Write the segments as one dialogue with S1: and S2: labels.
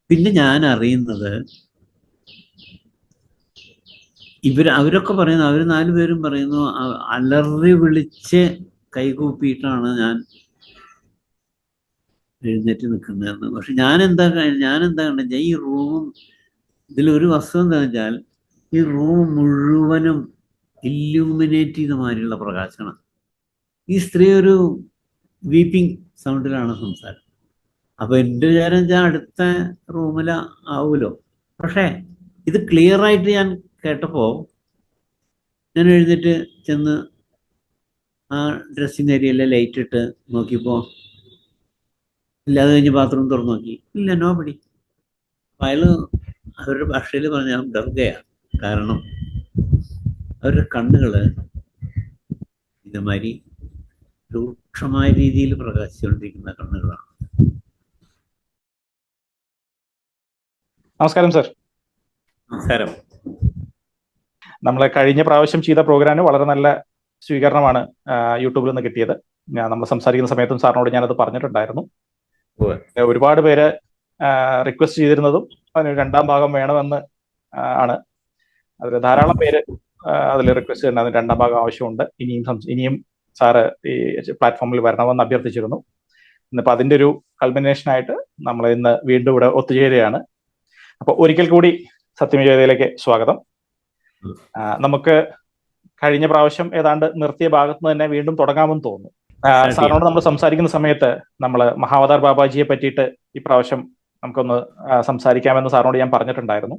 S1: പിന്നെ ഞാൻ അറിയുന്നത് അവരൊക്കെ പറയുന്നു, അവർ 4 പേരും പറയുന്നു അലറി വിളിച്ച് കൈകൂപ്പിയിട്ടാണ് ഞാൻ എഴുന്നേറ്റ് നിൽക്കുന്നതെന്ന്. പക്ഷെ ഞാനെന്താ കണ്ടത്, ഈ റൂമും ഇതിലൊരു വസ്തു എന്താ വെച്ചാൽ ഈ റൂം മുഴുവനും ഇല്യൂമിനേറ്റ് ചെയ്ത മാതിരിയുള്ള പ്രകാശമാണ്. ഈ സ്ത്രീ ഒരു വീപ്പിംഗ് സൗണ്ടിലാണ് സംസാരം. അപ്പൊ എൻ്റെ വിചാരം വെച്ചാൽ അടുത്ത റൂമിൽ ആവുമല്ലോ. പക്ഷേ ഇത് ക്ലിയർ ആയിട്ട് ഞാൻ കേട്ടപ്പോൾ ഞാൻ എഴുന്നേറ്റ് ചെന്ന് ആ ഡ്രസ്സിങ് ഏരിയയിലെ ലൈറ്റ് ഇട്ട് നോക്കിയപ്പോൾ ഇല്ല. അത് കഴിഞ്ഞ് ബാത്റൂം തുറന്നു നോക്കി, ഇല്ല, നോബഡി. അയാള് അവരുടെ ഭാഷയിൽ പറഞ്ഞാൽ ദർഗയാണ്. കാരണം അവരുടെ കണ്ണുകള് ഇതുമാതിരി രൂക്ഷമായ രീതിയിൽ പ്രകാശിച്ചുകൊണ്ടിരിക്കുന്ന കണ്ണുകളാണ്.
S2: നമസ്കാരം സർ.
S1: നമസ്കാരം.
S2: നമ്മളെ കഴിഞ്ഞ പ്രാവശ്യം ചെയ്ത പ്രോഗ്രാമിന് വളരെ നല്ല സ്വീകരണമാണ് യൂട്യൂബിൽ നിന്ന് കിട്ടിയത്. നമ്മൾ സംസാരിക്കുന്ന സമയത്തും സാറിനോട് ഞാനത് പറഞ്ഞിട്ടുണ്ടായിരുന്നു. ഒരുപാട് പേര് റിക്വസ്റ്റ് ചെയ്തിരുന്നതും അതിന് 2ാം ഭാഗം വേണമെന്ന് ആണ്. അതിൽ ധാരാളം പേര് അതിൽ റിക്വസ്റ്റ് ചെയ്യുന്നത് 2ാം ഭാഗം ആവശ്യമുണ്ട്, ഇനിയും സാറ് ഈ പ്ലാറ്റ്ഫോമിൽ വരണമെന്ന് അഭ്യർത്ഥിച്ചിരുന്നു. ഇന്നിപ്പോൾ അതിൻ്റെ ഒരു കൾമിനേഷനായിട്ട് നമ്മൾ ഇന്ന് വീണ്ടും ഇവിടെ ഒത്തുചേരുകയാണ്. അപ്പോൾ ഒരിക്കൽ കൂടി സത്യനിവേദയിലേക്ക് സ്വാഗതം. നമുക്ക് കഴിഞ്ഞ പ്രാവശ്യം ഏതാണ്ട് നിർത്തിയ ഭാഗത്ത് നിന്ന് തന്നെ വീണ്ടും തുടങ്ങാമെന്ന് തോന്നുന്നു. സാറിനോട് നമ്മൾ സംസാരിക്കുന്ന സമയത്ത് നമ്മൾ മഹാവതാർ ബാബാജിയെ പറ്റിയിട്ട് ഈ പ്രാവശ്യം നമുക്കൊന്ന് സംസാരിക്കാമെന്ന് സാറിനോട് ഞാൻ പറഞ്ഞിട്ടുണ്ടായിരുന്നു.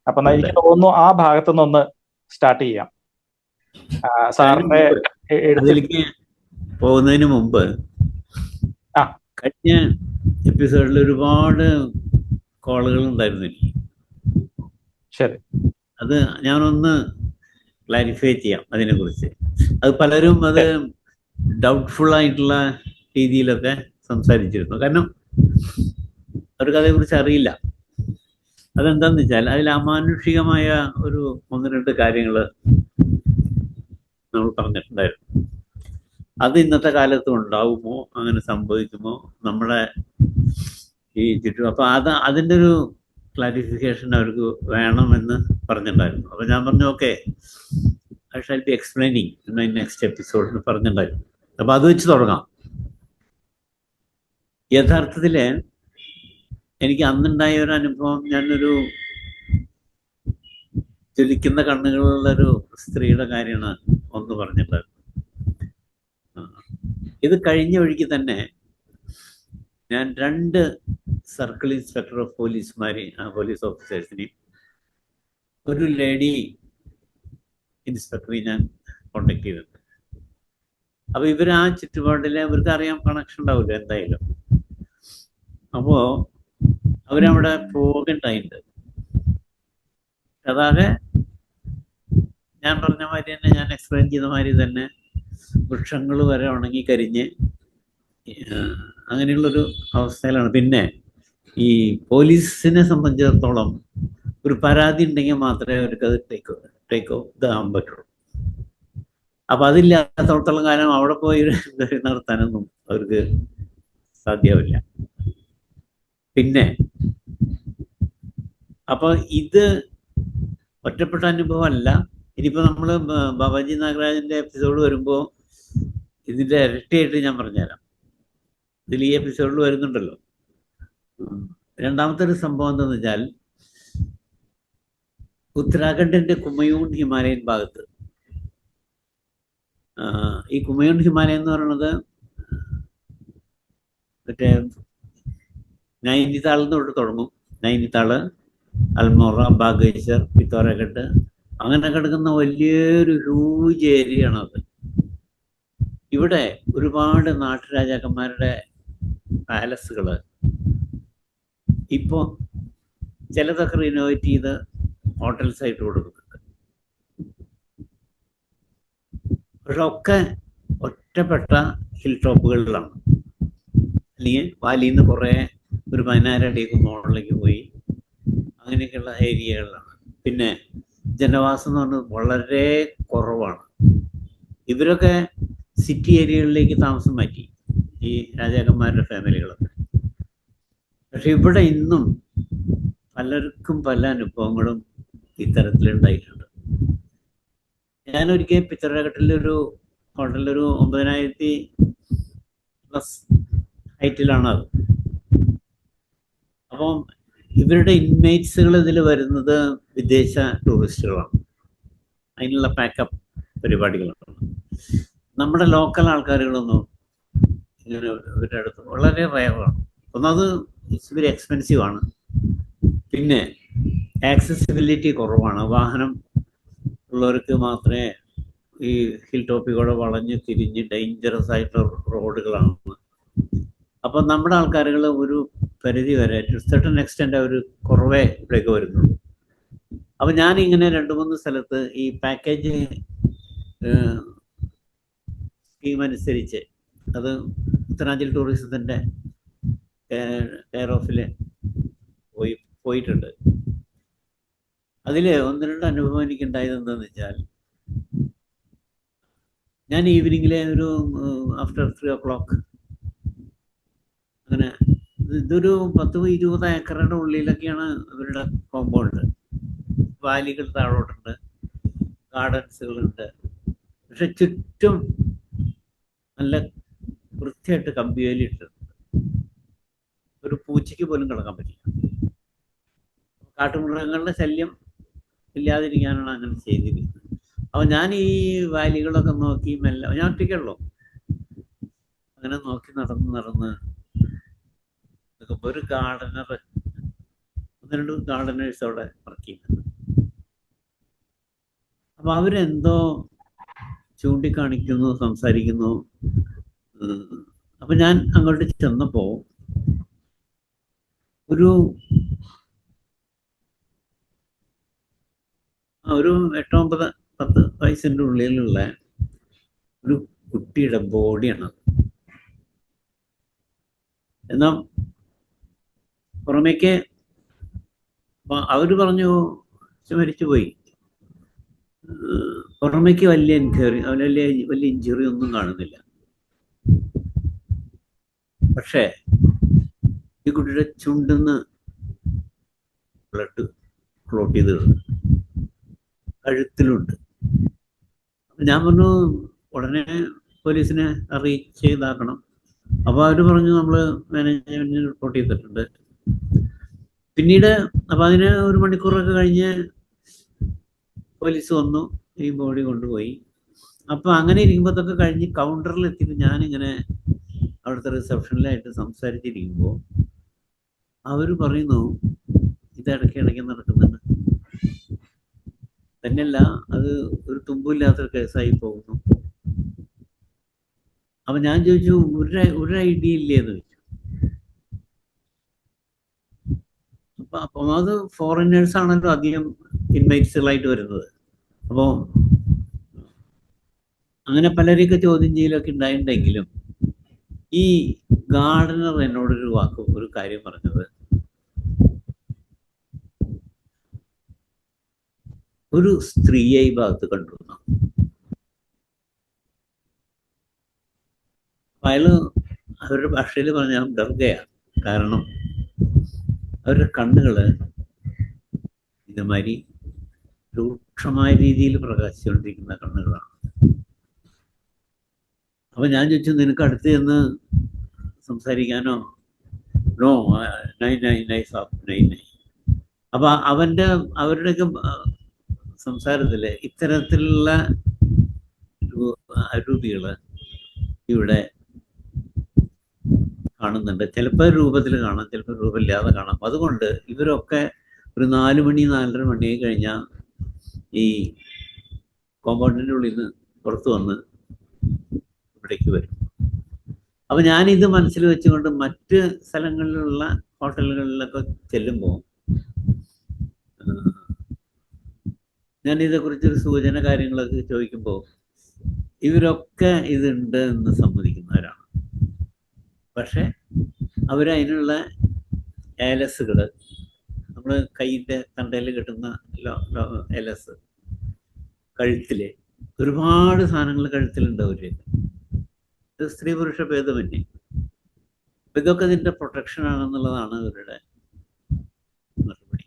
S2: അപ്പൊ എനിക്ക് തോന്നുന്നു ആ ഭാഗത്തു നിന്നൊന്ന് സ്റ്റാർട്ട് ചെയ്യാം. സാറിന്റെ
S1: അതിലേക്ക് പോകുന്നതിന് മുമ്പ് കഴിഞ്ഞ എപ്പിസോഡിൽ ഒരുപാട് കോളുകൾ ഉണ്ടായിരുന്നു എനിക്ക്.
S2: ശരി,
S1: അത് ഞാനൊന്ന് ക്ലാരിഫൈ ചെയ്യാം അതിനെക്കുറിച്ച്. അത് പലരും അത് ഡൗട്ട്ഫുൾ ആയിട്ടുള്ള രീതിയിലൊക്കെ സംസാരിച്ചിരുന്നു. കാരണം അവർക്ക് അതേക്കുറിച്ച് അറിയില്ല. അതെന്താന്ന് വെച്ചാൽ അതിൽ അമാനുഷികമായ ഒരു 1-2 കാര്യങ്ങൾ നമ്മൾ പറഞ്ഞിട്ടുണ്ടായിരുന്നു. അത് ഇന്നത്തെ കാലത്തും ഉണ്ടാവുമോ, അങ്ങനെ സംഭവിക്കുമോ നമ്മളെ ഈ ചുറ്റും? അപ്പൊ അതിൻ്റെ ഒരു ക്ലാരിഫിക്കേഷൻ അവർക്ക് വേണമെന്ന് പറഞ്ഞിട്ടുണ്ടായിരുന്നു. അപ്പൊ ഞാൻ പറഞ്ഞു, okay, I shall be explaining in my next episode എന്ന് പറഞ്ഞിട്ടുണ്ടായിരുന്നു. അപ്പൊ അത് വെച്ച് തുടങ്ങാം. യഥാർത്ഥത്തില് എനിക്ക് അന്നുണ്ടായ ഒരു അനുഭവം, ഞാനൊരു ജ്വലിക്കുന്ന കണ്ണുകളുള്ളൊരു സ്ത്രീയുടെ കാര്യമാണ് ഒന്ന് പറഞ്ഞിട്ടുണ്ടായിരുന്നത്. ഇത് കഴിഞ്ഞ വഴിക്ക് തന്നെ ഞാൻ 2 സർക്കിൾ ഇൻസ്പെക്ടർ ഓഫ് പോലീസ് ഓഫീസേഴ്സിനെയും ഒരു ലേഡി ഇൻസ്പെക്ടറെയും ഞാൻ കോണ്ടാക്ട് ചെയ്തിട്ടുണ്ട്. അപ്പൊ ഇവർ ആ ചുറ്റുപാടിലെ ഇവർക്ക് അറിയാൻ കണക്ഷൻ ഉണ്ടാവില്ല എന്തായാലും. അപ്പോ അവരവിടെ പോകണ്ടായിട്ടുണ്ട്. അതാകെ ഞാൻ പറഞ്ഞ മാതിരി തന്നെ, ഞാൻ എക്സ്പ്ലെയിൻ ചെയ്ത മാതിരി തന്നെ വൃക്ഷങ്ങൾ വരെ ഉണങ്ങി കരിഞ്ഞ് അങ്ങനെയുള്ളൊരു അവസ്ഥയിലാണ്. പിന്നെ ഈ പോലീസിനെ സംബന്ധിച്ചിടത്തോളം ഒരു പരാതി ഉണ്ടെങ്കിൽ മാത്രമേ അവർക്ക് അത് ടേക്ക് ഇതാകാൻ പറ്റുള്ളൂ. അപ്പൊ അതില്ലാത്തടത്തോളം കാലം അവിടെ പോയി നടത്താനൊന്നും അവർക്ക് സാധ്യമാവില്ല. പിന്നെ അപ്പൊ ഇത് ഒറ്റപ്പെട്ട അനുഭവമല്ല. ഇനിയിപ്പോ നമ്മള് ബാബാജി നാഗരാജന്റെ എപ്പിസോഡ് വരുമ്പോ ഇതിന്റെ ഇരട്ടിയായിട്ട് ഞാൻ പറഞ്ഞുതരാം. ഇതിൽ ഈ എപ്പിസോഡിൽ വരുന്നുണ്ടല്ലോ. 2ാമത്തെ ഒരു സംഭവം എന്താണെന്ന് വെച്ചാൽ, ഉത്തരാഖണ്ഡിന്റെ കുമയൂൺ ഹിമാലയൻ ഭാഗത്ത്, ഈ കുമയൂൺ ഹിമാലയം എന്ന് പറയുന്നത് മറ്റേ നൈനിതാളിൽ നിന്ന് തൊട്ട് തുടങ്ങും. നൈനിതാള്, അൽമോറ, ബാഗേശ്വർ, പിത്തോരഘട്ട്, അങ്ങനെ കിടക്കുന്ന വലിയൊരു ഹ്യൂജ് ഏരിയയാണത്. ഇവിടെ ഒരുപാട് നാട്ടുരാജാക്കന്മാരുടെ പാലസുകള് ഇപ്പോൾ ചിലതൊക്കെ റിനോവേറ്റ് ചെയ്ത് ഹോട്ടൽസ് ആയിട്ട് കൊടുക്കുന്നുണ്ട്. പക്ഷെ ഒക്കെ ഒറ്റപ്പെട്ട ഹിൽ ടോപ്പുകളിലാണ്, അല്ലെങ്കിൽ വാലിയിൽ നിന്ന് കുറേ ഒരു 16 അടിയൊക്കെ മുകളിലേക്ക് പോയി അങ്ങനെയൊക്കെയുള്ള ഏരിയകളിലാണ്. പിന്നെ ജനവാസം എന്ന് പറഞ്ഞത് വളരെ കുറവാണ്. ഇവരൊക്കെ സിറ്റി ഏരിയകളിലേക്ക് താമസം മാറ്റി, ഈ രാജാക്കന്മാരുടെ ഫാമിലികളൊക്കെ. പക്ഷെ ഇവിടെ ഇന്നും പലർക്കും പല അനുഭവങ്ങളും ഇത്തരത്തിലുണ്ടായിട്ടുണ്ട്. ഞാനൊരിക്കൽ പിത്തറഘട്ടിലൊരു ഹോട്ടലിലൊരു 9,000+ ഹൈറ്റിലാണ് അത്. അപ്പം ഇവരുടെ ഇൻമേറ്റ്സുകൾ ഇതിൽ വരുന്നത് വിദേശ ടൂറിസ്റ്റുകളാണ്. അതിനുള്ള പാക്കപ്പ് പരിപാടികളാണ്. നമ്മുടെ ലോക്കൽ ആൾക്കാരുകളൊന്നും ഇങ്ങനെ ഇവരുടെ അടുത്ത് വളരെ റയറാണ്. ഒന്നത് ഇറ്റ്സ് വെരി എക്സ്പെൻസീവ് ആണ്. പിന്നെ ആക്സസിബിലിറ്റി കുറവാണ്. വാഹനം ഉള്ളവർക്ക് മാത്രമേ ഈ ഹിൽ ടോപ്പിൽ കൂടെ വളഞ്ഞ് തിരിഞ്ഞ് ഡേഞ്ചറസ് ആയിട്ടുള്ള റോഡുകളാണ്. അപ്പം നമ്മുടെ ആൾക്കാരുകൾ ഒരു പരിധി വരെ സെർട്ടൺ എക്സ്റ്റെൻഡ് അവർ കുറവേ ഇവിടേക്ക് വരുന്നുള്ളൂ. അപ്പം ഞാനിങ്ങനെ 2-3 സ്ഥലത്ത് ഈ പാക്കേജ് സ്കീം അനുസരിച്ച്, അത് ഉത്തരാഞ്ചൽ ടൂറിസത്തിൻ്റെ കെയർ ഓഫിൽ പോയിട്ടുണ്ട്. അതിൽ 1-2 അനുഭവം എനിക്കുണ്ടായത് എന്താണെന്ന് വെച്ചാൽ, ഞാൻ ഈവനിങ്ങിലെ ഒരു ആഫ്റ്റർ 3 o'clock അങ്ങനെ, ഇതൊരു 10-20 ഏക്കറുടെ ഉള്ളിലൊക്കെയാണ് ഇവരുടെ കോമ്പൗണ്ട്. വാലികൾ താഴോട്ടുണ്ട്, ഗാർഡൻസുകളുണ്ട്. പക്ഷെ ചുറ്റും നല്ല വൃത്തിയായിട്ട് കമ്പിവേലി ഇട്ടിട്ടുണ്ട്. ഒരു പൂച്ചയ്ക്ക് പോലും കിടക്കാൻ പറ്റില്ല. കാട്ടുമൃഗങ്ങളുടെ ശല്യം ഇല്ലാതിരിക്കാനാണ് അങ്ങനെ ചെയ്തിരിക്കുന്നത്. അപ്പോൾ ഞാൻ ഈ വാലികളൊക്കെ നോക്കി മെല്ലെ, ഞാൻ ഒറ്റയ്ക്കുള്ളൂ, അങ്ങനെ നോക്കി നടന്ന് ഒരു ഗാർഡനർ, 1-2 ഗാർഡനേഴ്സ് അവിടെ വർക്ക് ചെയ്യുന്നുണ്ട്. അപ്പോൾ അവരെന്തോ ചൂണ്ടിക്കാണിക്കുന്നു, സംസാരിക്കുന്നു. അപ്പം ഞാൻ അങ്ങോട്ട് ചെന്നപ്പോൾ ഒരു 8-9-10 വയസ്സിൻ്റെ ഉള്ളിലുള്ള ഒരു കുട്ടിയുടെ ബോഡിയാണ്. എന്നാൽ പുറമേക്ക് അവർ പറഞ്ഞു മരിച്ചുപോയി. പുറമേക്ക് വലിയ ഇഞ്ചുറി ഒന്നും കാണുന്നില്ല. പക്ഷേ ഈ കുട്ടിയുടെ ചുണ്ടിന്ന് ബ്ലഡ് ക്ലോട്ട് ചെയ്ത് കഴുത്തിലുണ്ട്. ഞാൻ പറഞ്ഞു ഉടനെ പോലീസിനെ അറിയിച്ച് ഇതാക്കണം. അപ്പോൾ അവർ പറഞ്ഞു നമ്മൾ മാനേജ്മെന്റിന് റിപ്പോർട്ട് ചെയ്തിട്ടുണ്ട്. പിന്നീട് അപ്പം അതിന് 1 മണിക്കൂറൊക്കെ കഴിഞ്ഞ് പോലീസ് വന്നു, ഈ ബോഡി കൊണ്ടുപോയി. അപ്പം അങ്ങനെ ഇരിക്കുമ്പോഴത്തൊക്കെ കഴിഞ്ഞ് കൗണ്ടറിൽ എത്തിയിട്ട് ഞാനിങ്ങനെ അവിടുത്തെ റിസപ്ഷനിലായിട്ട് സംസാരിച്ചിരിക്കുമ്പോൾ അവർ പറയുന്നു, ഇത് ഇടയ്ക്ക് നടക്കുന്നുണ്ട്. തന്നെയല്ല, അത് ഒരു തുമ്പില്ലാത്തൊരു കേസായി പോകുന്നു. അപ്പം ഞാൻ ചോദിച്ചു, ഒരു ഐഡിയ ഇല്ലേ എന്ന് ചോദിച്ചു. അപ്പം അത് ഫോറിനേഴ്സ് ആണല്ലോ അധികം ഇൻവൈറ്റ്സുകളായിട്ട് വരുന്നത്. അപ്പോൾ അങ്ങനെ പലരെയൊക്കെ ചോദ്യം ചെയ്യലൊക്കെ ഉണ്ടായിട്ടുണ്ടെങ്കിലും ഈ ഗാർഡനർ ഒരു കാര്യം പറഞ്ഞത്, ഒരു സ്ത്രീയെ ഈ ഭാഗത്ത് കണ്ടു. അയാള് അവരുടെ ഭാഷയിൽ പറഞ്ഞാൽ ദർഗയാണ്. കാരണം അവരുടെ കണ്ണുകള് ഇതുമാതിരി രൂക്ഷമായ രീതിയിൽ പ്രകാശിച്ചുകൊണ്ടിരിക്കുന്ന കണ്ണുകളാണ്. അപ്പൊ ഞാൻ ചോദിച്ചു, നിനക്ക് അടുത്ത് ചെന്ന് സംസാരിക്കാനോ? No, nice. അപ്പൊ അവരുടെയൊക്കെ സംസാരത്തില് ഇത്തരത്തിലുള്ള അരൂപികള് ഇവിടെ കാണുന്നുണ്ട്. ചിലപ്പോൾ രൂപത്തിൽ കാണാം, ചിലപ്പോൾ രൂപമില്ലാതെ കാണാം. അതുകൊണ്ട് ഇവരൊക്കെ ഒരു 4 മണി 4:30 മണിയായി കഴിഞ്ഞാൽ ഈ കോമ്പൗണ്ടിൻ്റെ ഉള്ളിൽ നിന്ന് പുറത്തു വന്ന് ഇവിടേക്ക് വരും. അപ്പം ഞാനിത് മനസ്സിൽ വെച്ചുകൊണ്ട് മറ്റ് സ്ഥലങ്ങളിലുള്ള ഹോട്ടലുകളിലൊക്കെ ചെല്ലുമ്പോൾ ഞാൻ ഇതേക്കുറിച്ചൊരു സൂചന കാര്യങ്ങളൊക്കെ ചോദിക്കുമ്പോൾ ഇവരൊക്കെ ഇതുണ്ട് എന്ന് സമ്മതിക്കുന്നവരാണ്. പക്ഷെ അവരതിനുള്ള ഏലസുകൾ, നമ്മൾ കയ്യിൻ്റെ തണ്ടയിൽ കിട്ടുന്ന ഏലസ്, കഴുത്തിൽ ഒരുപാട് സാധനങ്ങൾ കഴുത്തിലുണ്ട്. ഇത് സ്ത്രീ പുരുഷ ഭേദമന്യേ. ഇതൊക്കെ ഇതിൻ്റെ പ്രൊട്ടക്ഷൻ ആണെന്നുള്ളതാണ് അവരുടെ മറുപടി.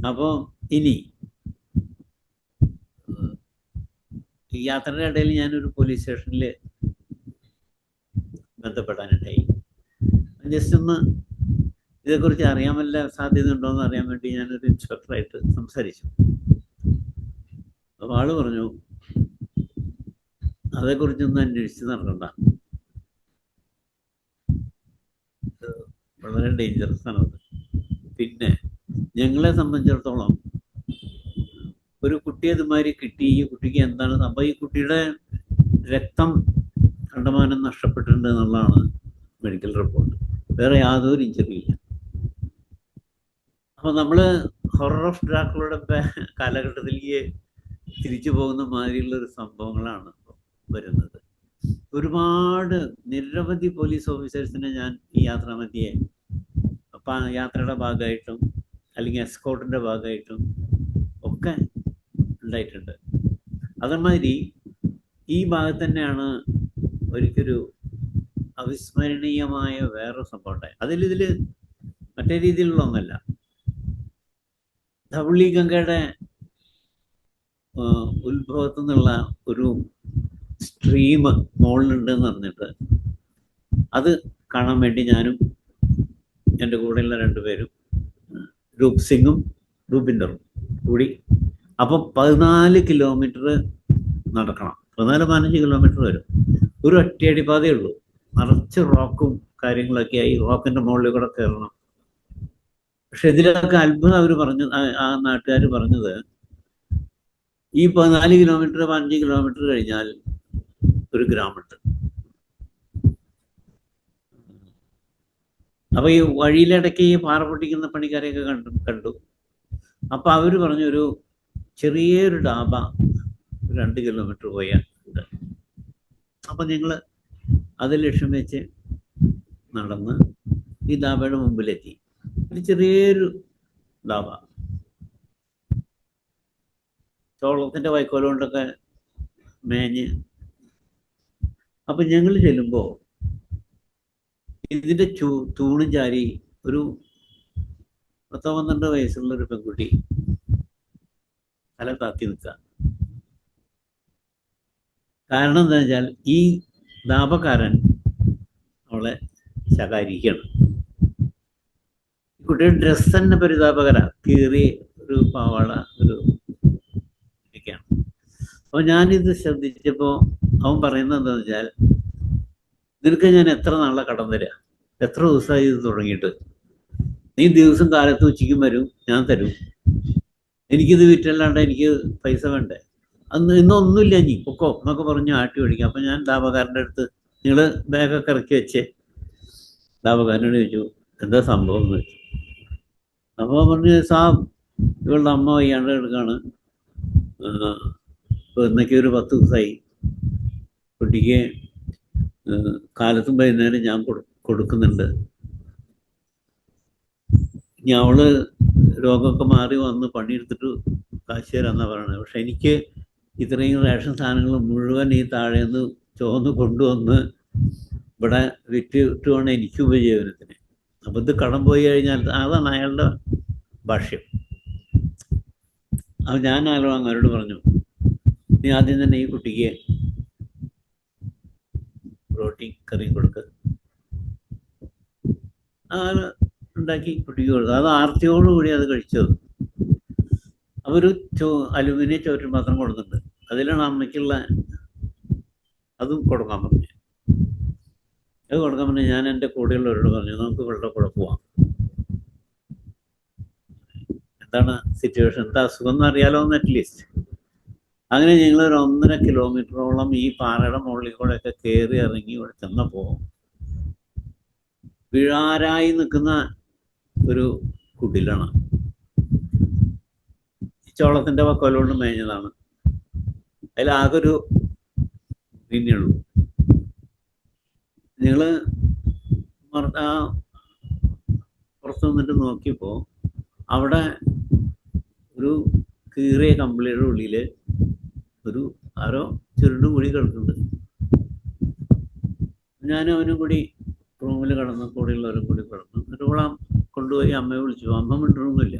S1: അപ്പോൾ ഇനി ഈ യാത്രയുടെ ഇടയിൽ ഞാനൊരു പോലീസ് സ്റ്റേഷനിൽ ബന്ധപ്പെടാനുണ്ടായി. ജസ്റ്റ് ഒന്ന് ഇതേക്കുറിച്ച് അറിയാൻ വല്ല സാധ്യത ഉണ്ടോ എന്ന് അറിയാൻ വേണ്ടി ഞാനൊരു ഇൻസ്പെക്ടറായിട്ട് സംസാരിച്ചു. അപ്പോൾ ആള് പറഞ്ഞു, അതേക്കുറിച്ചൊന്നും അന്വേഷിച്ച് നടക്കണ്ട, വളരെ ഡേഞ്ചറസ് ആണത്. പിന്നെ ഞങ്ങളെ സംബന്ധിച്ചിടത്തോളം ഒരു കുട്ടി അതുമാതിരി കിട്ടി, ഈ കുട്ടിക്ക് എന്താണ് സംഭവം, ഈ കുട്ടിയുടെ രക്തം കണ്ടമാനം നഷ്ടപ്പെട്ടിട്ടുണ്ട് എന്നുള്ളതാണ് മെഡിക്കൽ റിപ്പോർട്ട്. വേറെ യാതൊരു ഇഞ്ചറിയില്ല. അപ്പോൾ നമ്മൾ ഹൊറർ ഓഫ് ഡ്രാക്കുളയുടെ കാലഘട്ടത്തിലേക്ക് തിരിച്ചു പോകുന്ന മാതിരിയുള്ള ഒരു സംഭവങ്ങളാണ് വരുന്നത്. ഒരുപാട് നിരവധി പോലീസ് ഓഫീസേഴ്സിനെ ഞാൻ ഈ യാത്രാമധ്യേ യാത്രയുടെ ഭാഗമായിട്ടും അല്ലെങ്കിൽ എസ്കോർട്ടിൻ്റെ ഭാഗമായിട്ടും ഒക്കെ ഉണ്ടായിട്ടുണ്ട്. അതേമാതിരി ഈ ഭാഗത്ത് തന്നെയാണ് ഒരിക്കലൊരു അവിസ്മരണീയമായ വേറൊരു സംഭവം ഉണ്ടായി. ഇതിൽ മറ്റേ രീതിയിലുള്ള ഒന്നല്ല. ധവളി ഗംഗയുടെ ഉത്ഭവത്തു നിന്നുള്ള ഒരു സ്ട്രീം മുകളിലുണ്ടെന്ന് പറഞ്ഞിട്ട് അത് കാണാൻ വേണ്ടി ഞാനും എൻ്റെ കൂടെയുള്ള രണ്ടുപേരും രൂപ് സിംഗും രൂപിന്ദറും കൂടി, അപ്പം 14 കിലോമീറ്റർ നടക്കണം. 14-15 കിലോമീറ്റർ വരും. ഒരു ഒറ്റയടിപ്പാതയേ ഉള്ളൂ, നിറച്ച് റോക്കും കാര്യങ്ങളൊക്കെ ആയി. റോക്കിൻ്റെ മുകളിൽ കൂടെ കയറണം. പക്ഷെ ഇതിലൊക്കെ അത്ഭുതം അവർ പറഞ്ഞത്, ആ നാട്ടുകാർ പറഞ്ഞത്, ഈ 14 കിലോമീറ്റർ 15 കിലോമീറ്റർ കഴിഞ്ഞാൽ ഒരു ഗ്രാമമുണ്ട്. അപ്പോൾ ഈ വഴിയിലിടയ്ക്ക് ഈ പാറ പൊട്ടിക്കുന്ന പണിക്കാരെയൊക്കെ കണ്ടു. അപ്പോൾ അവർ പറഞ്ഞൊരു ചെറിയൊരു ഡാബ 2 കിലോമീറ്റർ പോയാൽ ഉണ്ട്. അപ്പം ഞങ്ങൾ അത് ലക്ഷ്യം വെച്ച് നടന്ന് ഈ ഡാബയുടെ മുമ്പിലെത്തി. ഒരു ചെറിയൊരു ഡാബ, ചോളത്തിൻ്റെ വൈക്കോൽ കൊണ്ടൊക്കെ മേഞ്ഞ്. അപ്പം ഞങ്ങൾ ചെല്ലുമ്പോൾ ഇതിൻ്റെ തൂണും ചാരി ഒരു 10-12 വയസ്സുള്ള ഒരു പെൺകുട്ടി തല താത്തി നിൽക്കുക. കാരണം എന്താ വെച്ചാൽ ഈ ദാപക്കാരൻ അവളെ ശകാരിക്കുകയാണ്. കുട്ടിയുടെ ഡ്രസ്സ് തന്നെ പരിതാപകര, കീറിയ ഒരു പാവാട, ഒരു ഒക്കെയാണ്. അപ്പോൾ ഞാനിത് ശ്രദ്ധിച്ചപ്പോൾ അവൻ പറയുന്നത് എന്താണെന്ന് വെച്ചാൽ, നിനക്ക് ഞാൻ എത്ര നാളെ കടം തരാം, എത്ര ദിവസമായി ഇത് തുടങ്ങിയിട്ട്, നീ ദിവസം കാലത്ത് ഉച്ചയ്ക്കും വരും, ഞാൻ തരും, എനിക്കിത് വിറ്റല്ലാണ്ട് എനിക്ക് പൈസ വേണ്ടേ, ഇന്നൊന്നുമില്ല, നീ പൊക്കോ എന്നൊക്കെ പറഞ്ഞ് ആട്ടി ഓടിക്കാം. അപ്പം ഞാൻ ലാഭക്കാരൻ്റെ അടുത്ത്, നിങ്ങൾ ബാഗൊക്കെ ഇറക്കി വെച്ചേ, ലാഭക്കാരനോട് ചോദിച്ചു എന്താ സംഭവം എന്ന് വെച്ചു. അപ്പോൾ പറഞ്ഞു, സാബ് ഇവളുടെ അമ്മ വയ്യാണ്ട് എടുക്കാണ്, ഇപ്പോൾ ഇന്നൊക്കെ ഒരു 10 ദിവസമായി, കുട്ടിക്ക് കാലത്തും വൈകുന്നേരം ഞാൻ കൊടുക്കുന്നുണ്ട്. ഇനി അവള് രോഗമൊക്കെ മാറി വന്ന് പണിയെടുത്തിട്ട് കാശ് തരാമെന്നാണ് പറയണത്. പക്ഷെ എനിക്ക് ഇത്രയും റേഷൻ സാധനങ്ങൾ മുഴുവൻ ഈ താഴേന്ന് ചുവന്ന് കൊണ്ടുവന്ന് ഇവിടെ വിറ്റ് വേണം എനിക്ക് ഉപജീവനത്തിന്. അപ്പം ഇത് കടം പോയി കഴിഞ്ഞാൽ, അതാണ് അയാളുടെ ഭാഷ്യം. അപ്പം ഞാൻ അങ്ങോട്ട് പറഞ്ഞു, നീ ആദ്യം തന്നെ ഈ കുട്ടിക്ക് പ്രോട്ടീൻ കറിയും കൊടുക്കുക. അത് ഉണ്ടാക്കി കുട്ടിക്ക് കൊടുത്തു. അത് ആർത്തിയോടുകൂടി അത് കഴിച്ചത്. അവര് അലുമിനിയം ചോറ്റും പാത്രം കൊടുക്കുന്നുണ്ട്, അതിലാണ് അമ്മയ്ക്കുള്ള അതും കൊടുക്കാൻ പറഞ്ഞു. അത് കൊടുക്കാൻ പറഞ്ഞു. ഞാൻ എൻ്റെ കൂടെയുള്ളവരോട് പറഞ്ഞു, നമുക്ക് ഇവളുടെ കൂടെ പോവാം, എന്താണ് സിറ്റുവേഷൻ, എന്താ അസുഖം എന്ന് അറിയാലോ എന്ന് അറ്റ്ലീസ്റ്റ്. അങ്ങനെ ഞങ്ങളൊരു 1.5 കിലോമീറ്ററോളം ഈ പാറയുടെ മുകളിൽ കൂടെയൊക്കെ കയറി ഇറങ്ങി ഇവിടെ ചെന്നപ്പോൾ വിഴാരായി നിൽക്കുന്ന ഒരു കുടിലാണ്. ചോളത്തിൻ്റെ വക്കോലുകൊണ്ട് മേഞ്ഞതാണ്. അതിലാകൊരു പിന്നെയുള്ളൂ. നിങ്ങൾ പുറത്ത് നിന്നിട്ട് നോക്കിയപ്പോൾ അവിടെ ഒരു കീറിയ കമ്പിളിയുടെ ഉള്ളിൽ ഒരു ആരോ ചുരുണ്ടും കൂടി കിടക്കുന്നുണ്ട്. ഞാനും അവനും കൂടി റൂമിൽ കിടന്ന്, കൂടെയുള്ളവരും കൂടി കിടന്നു. എന്നിട്ട് കൊണ്ടുപോയി അമ്മയെ വിളിച്ചു. അമ്മ മിണ്ടൊന്നുമില്ല.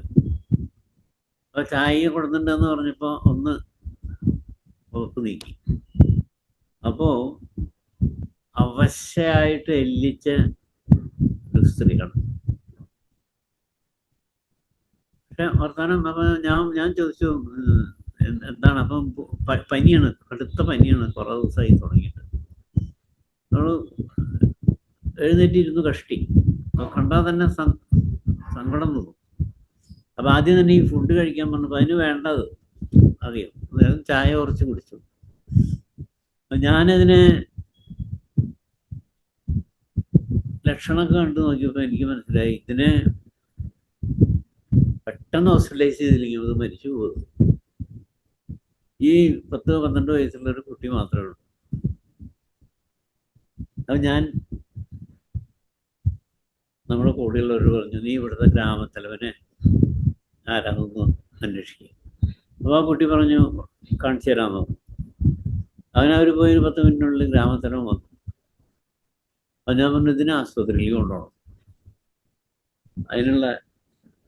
S1: അപ്പൊ ചായ കൊടുത്തിട്ടുണ്ടെന്ന് പറഞ്ഞപ്പോ ഒന്ന് പുറത്ത് നീക്കി. അപ്പോ അവശയായിട്ട് എല്ലിച്ച ഒരു സ്ത്രീയാണ്. പക്ഷെ വർത്താനം അപ്പൊ ഞാൻ ചോദിച്ചു എന്താണ്? അപ്പം പനിയാണ്, കടുത്ത പനിയാണ്, കുറെ ദിവസമായി തുടങ്ങിയിട്ട്. അവള് എഴുന്നേറ്റിരുന്നു കഷ്ടി. അപ്പൊ കണ്ടാൽ തന്നെ സങ്കടം തോന്നും. അപ്പൊ ആദ്യം തന്നെ ഈ ഫുഡ് കഴിക്കാൻ പറഞ്ഞപ്പോ അതിന് വേണ്ടത് അറിയാം, അതായത് ചായ കുറച്ച് കുടിച്ചു. ഞാനതിനെ ലക്ഷണമൊക്കെ കണ്ടു നോക്കിയപ്പോ എനിക്ക് മനസ്സിലായി ഇതിനെ പെട്ടെന്ന് ഹോസ്പിറ്റലൈസ് ചെയ്തില്ലെങ്കിൽ അത് മരിച്ചു പോകും. ഈ 10-12 വയസ്സുള്ള ഒരു കുട്ടി മാത്രമേ ഉള്ളൂ. അത് ഞാൻ നമ്മുടെ കൂടെയുള്ളവർ പറഞ്ഞു, നീ ഇവിടുത്തെ ഗ്രാമത്തലവനെ ആരാണെന്ന് അന്വേഷിക്കുക. അപ്പോൾ ആ കുട്ടി പറഞ്ഞു കാണിച്ചു തരാമെന്ന്. അവനവർ പോയി ഒരു 10 മിനിറ്റിനുള്ളിൽ ഗ്രാമത്തലവൻ വന്നു. അപ്പം ഞാൻ പറഞ്ഞു ഇതിനെ ആശുപത്രിയിൽ കൊണ്ടുപോകണം, അതിനുള്ള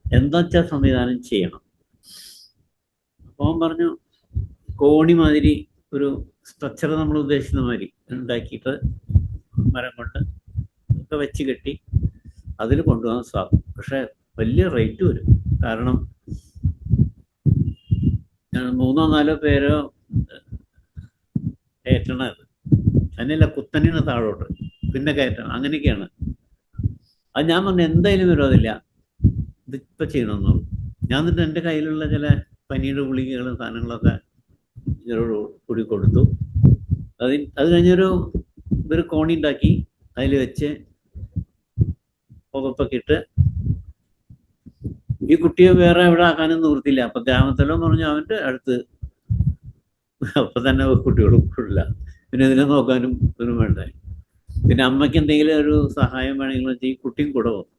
S1: എന്താ വെച്ചാൽ സംവിധാനം ചെയ്യണം. അപ്പോൾ അവൻ പറഞ്ഞു കോണി മാതിരി ഒരു സ്ട്രക്ചർ നമ്മൾ ഉദ്ദേശിക്കുന്ന മാതിരി ഉണ്ടാക്കിയിട്ട് മരം കൊണ്ട് ഒക്കെ വെച്ച് കെട്ടി അതിൽ കൊണ്ടുപോകാൻ സാധിക്കും. പക്ഷെ വലിയ റേറ്റ് വരും. കാരണം 3-4 പേരോ കയറ്റണത്, അതിനല്ല കുത്തനെയാണ് താഴോട്ട്, പിന്നെ കയറ്റണം, അങ്ങനെയൊക്കെയാണ്. അത് ഞാൻ പറഞ്ഞു എന്തായാലും വിരോധമില്ല, ഇതിപ്പോൾ ചെയ്യണമെന്നു. ഞാൻ എന്നിട്ട് എൻ്റെ കയ്യിലുള്ള ചില പനിയുടെ ഗുളികകളും സാധനങ്ങളൊക്കെ ഇതിനോട് കൂടി കൊടുത്തു. അത് കഴിഞ്ഞൊരു കോണി ഉണ്ടാക്കി അതിൽ വെച്ച് പുകപ്പൊക്കെ ഇട്ട് ഈ കുട്ടിയെ വേറെ എവിടെ ആക്കാനും നിവൃത്തിയില്ല. അപ്പൊ ഗ്രാമത്തലവൻ പറഞ്ഞു അവൻ്റെ അടുത്ത്. അപ്പൊ തന്നെ കുട്ടികളും ഇല്ല, പിന്നെ ഇതിനെ നോക്കാനും ഒരു വേണ്ട. പിന്നെ അമ്മയ്ക്ക് എന്തെങ്കിലും ഒരു സഹായം വേണമെങ്കിൽ വെച്ചാൽ ഈ കുട്ടിയും കൂടെ പോകും.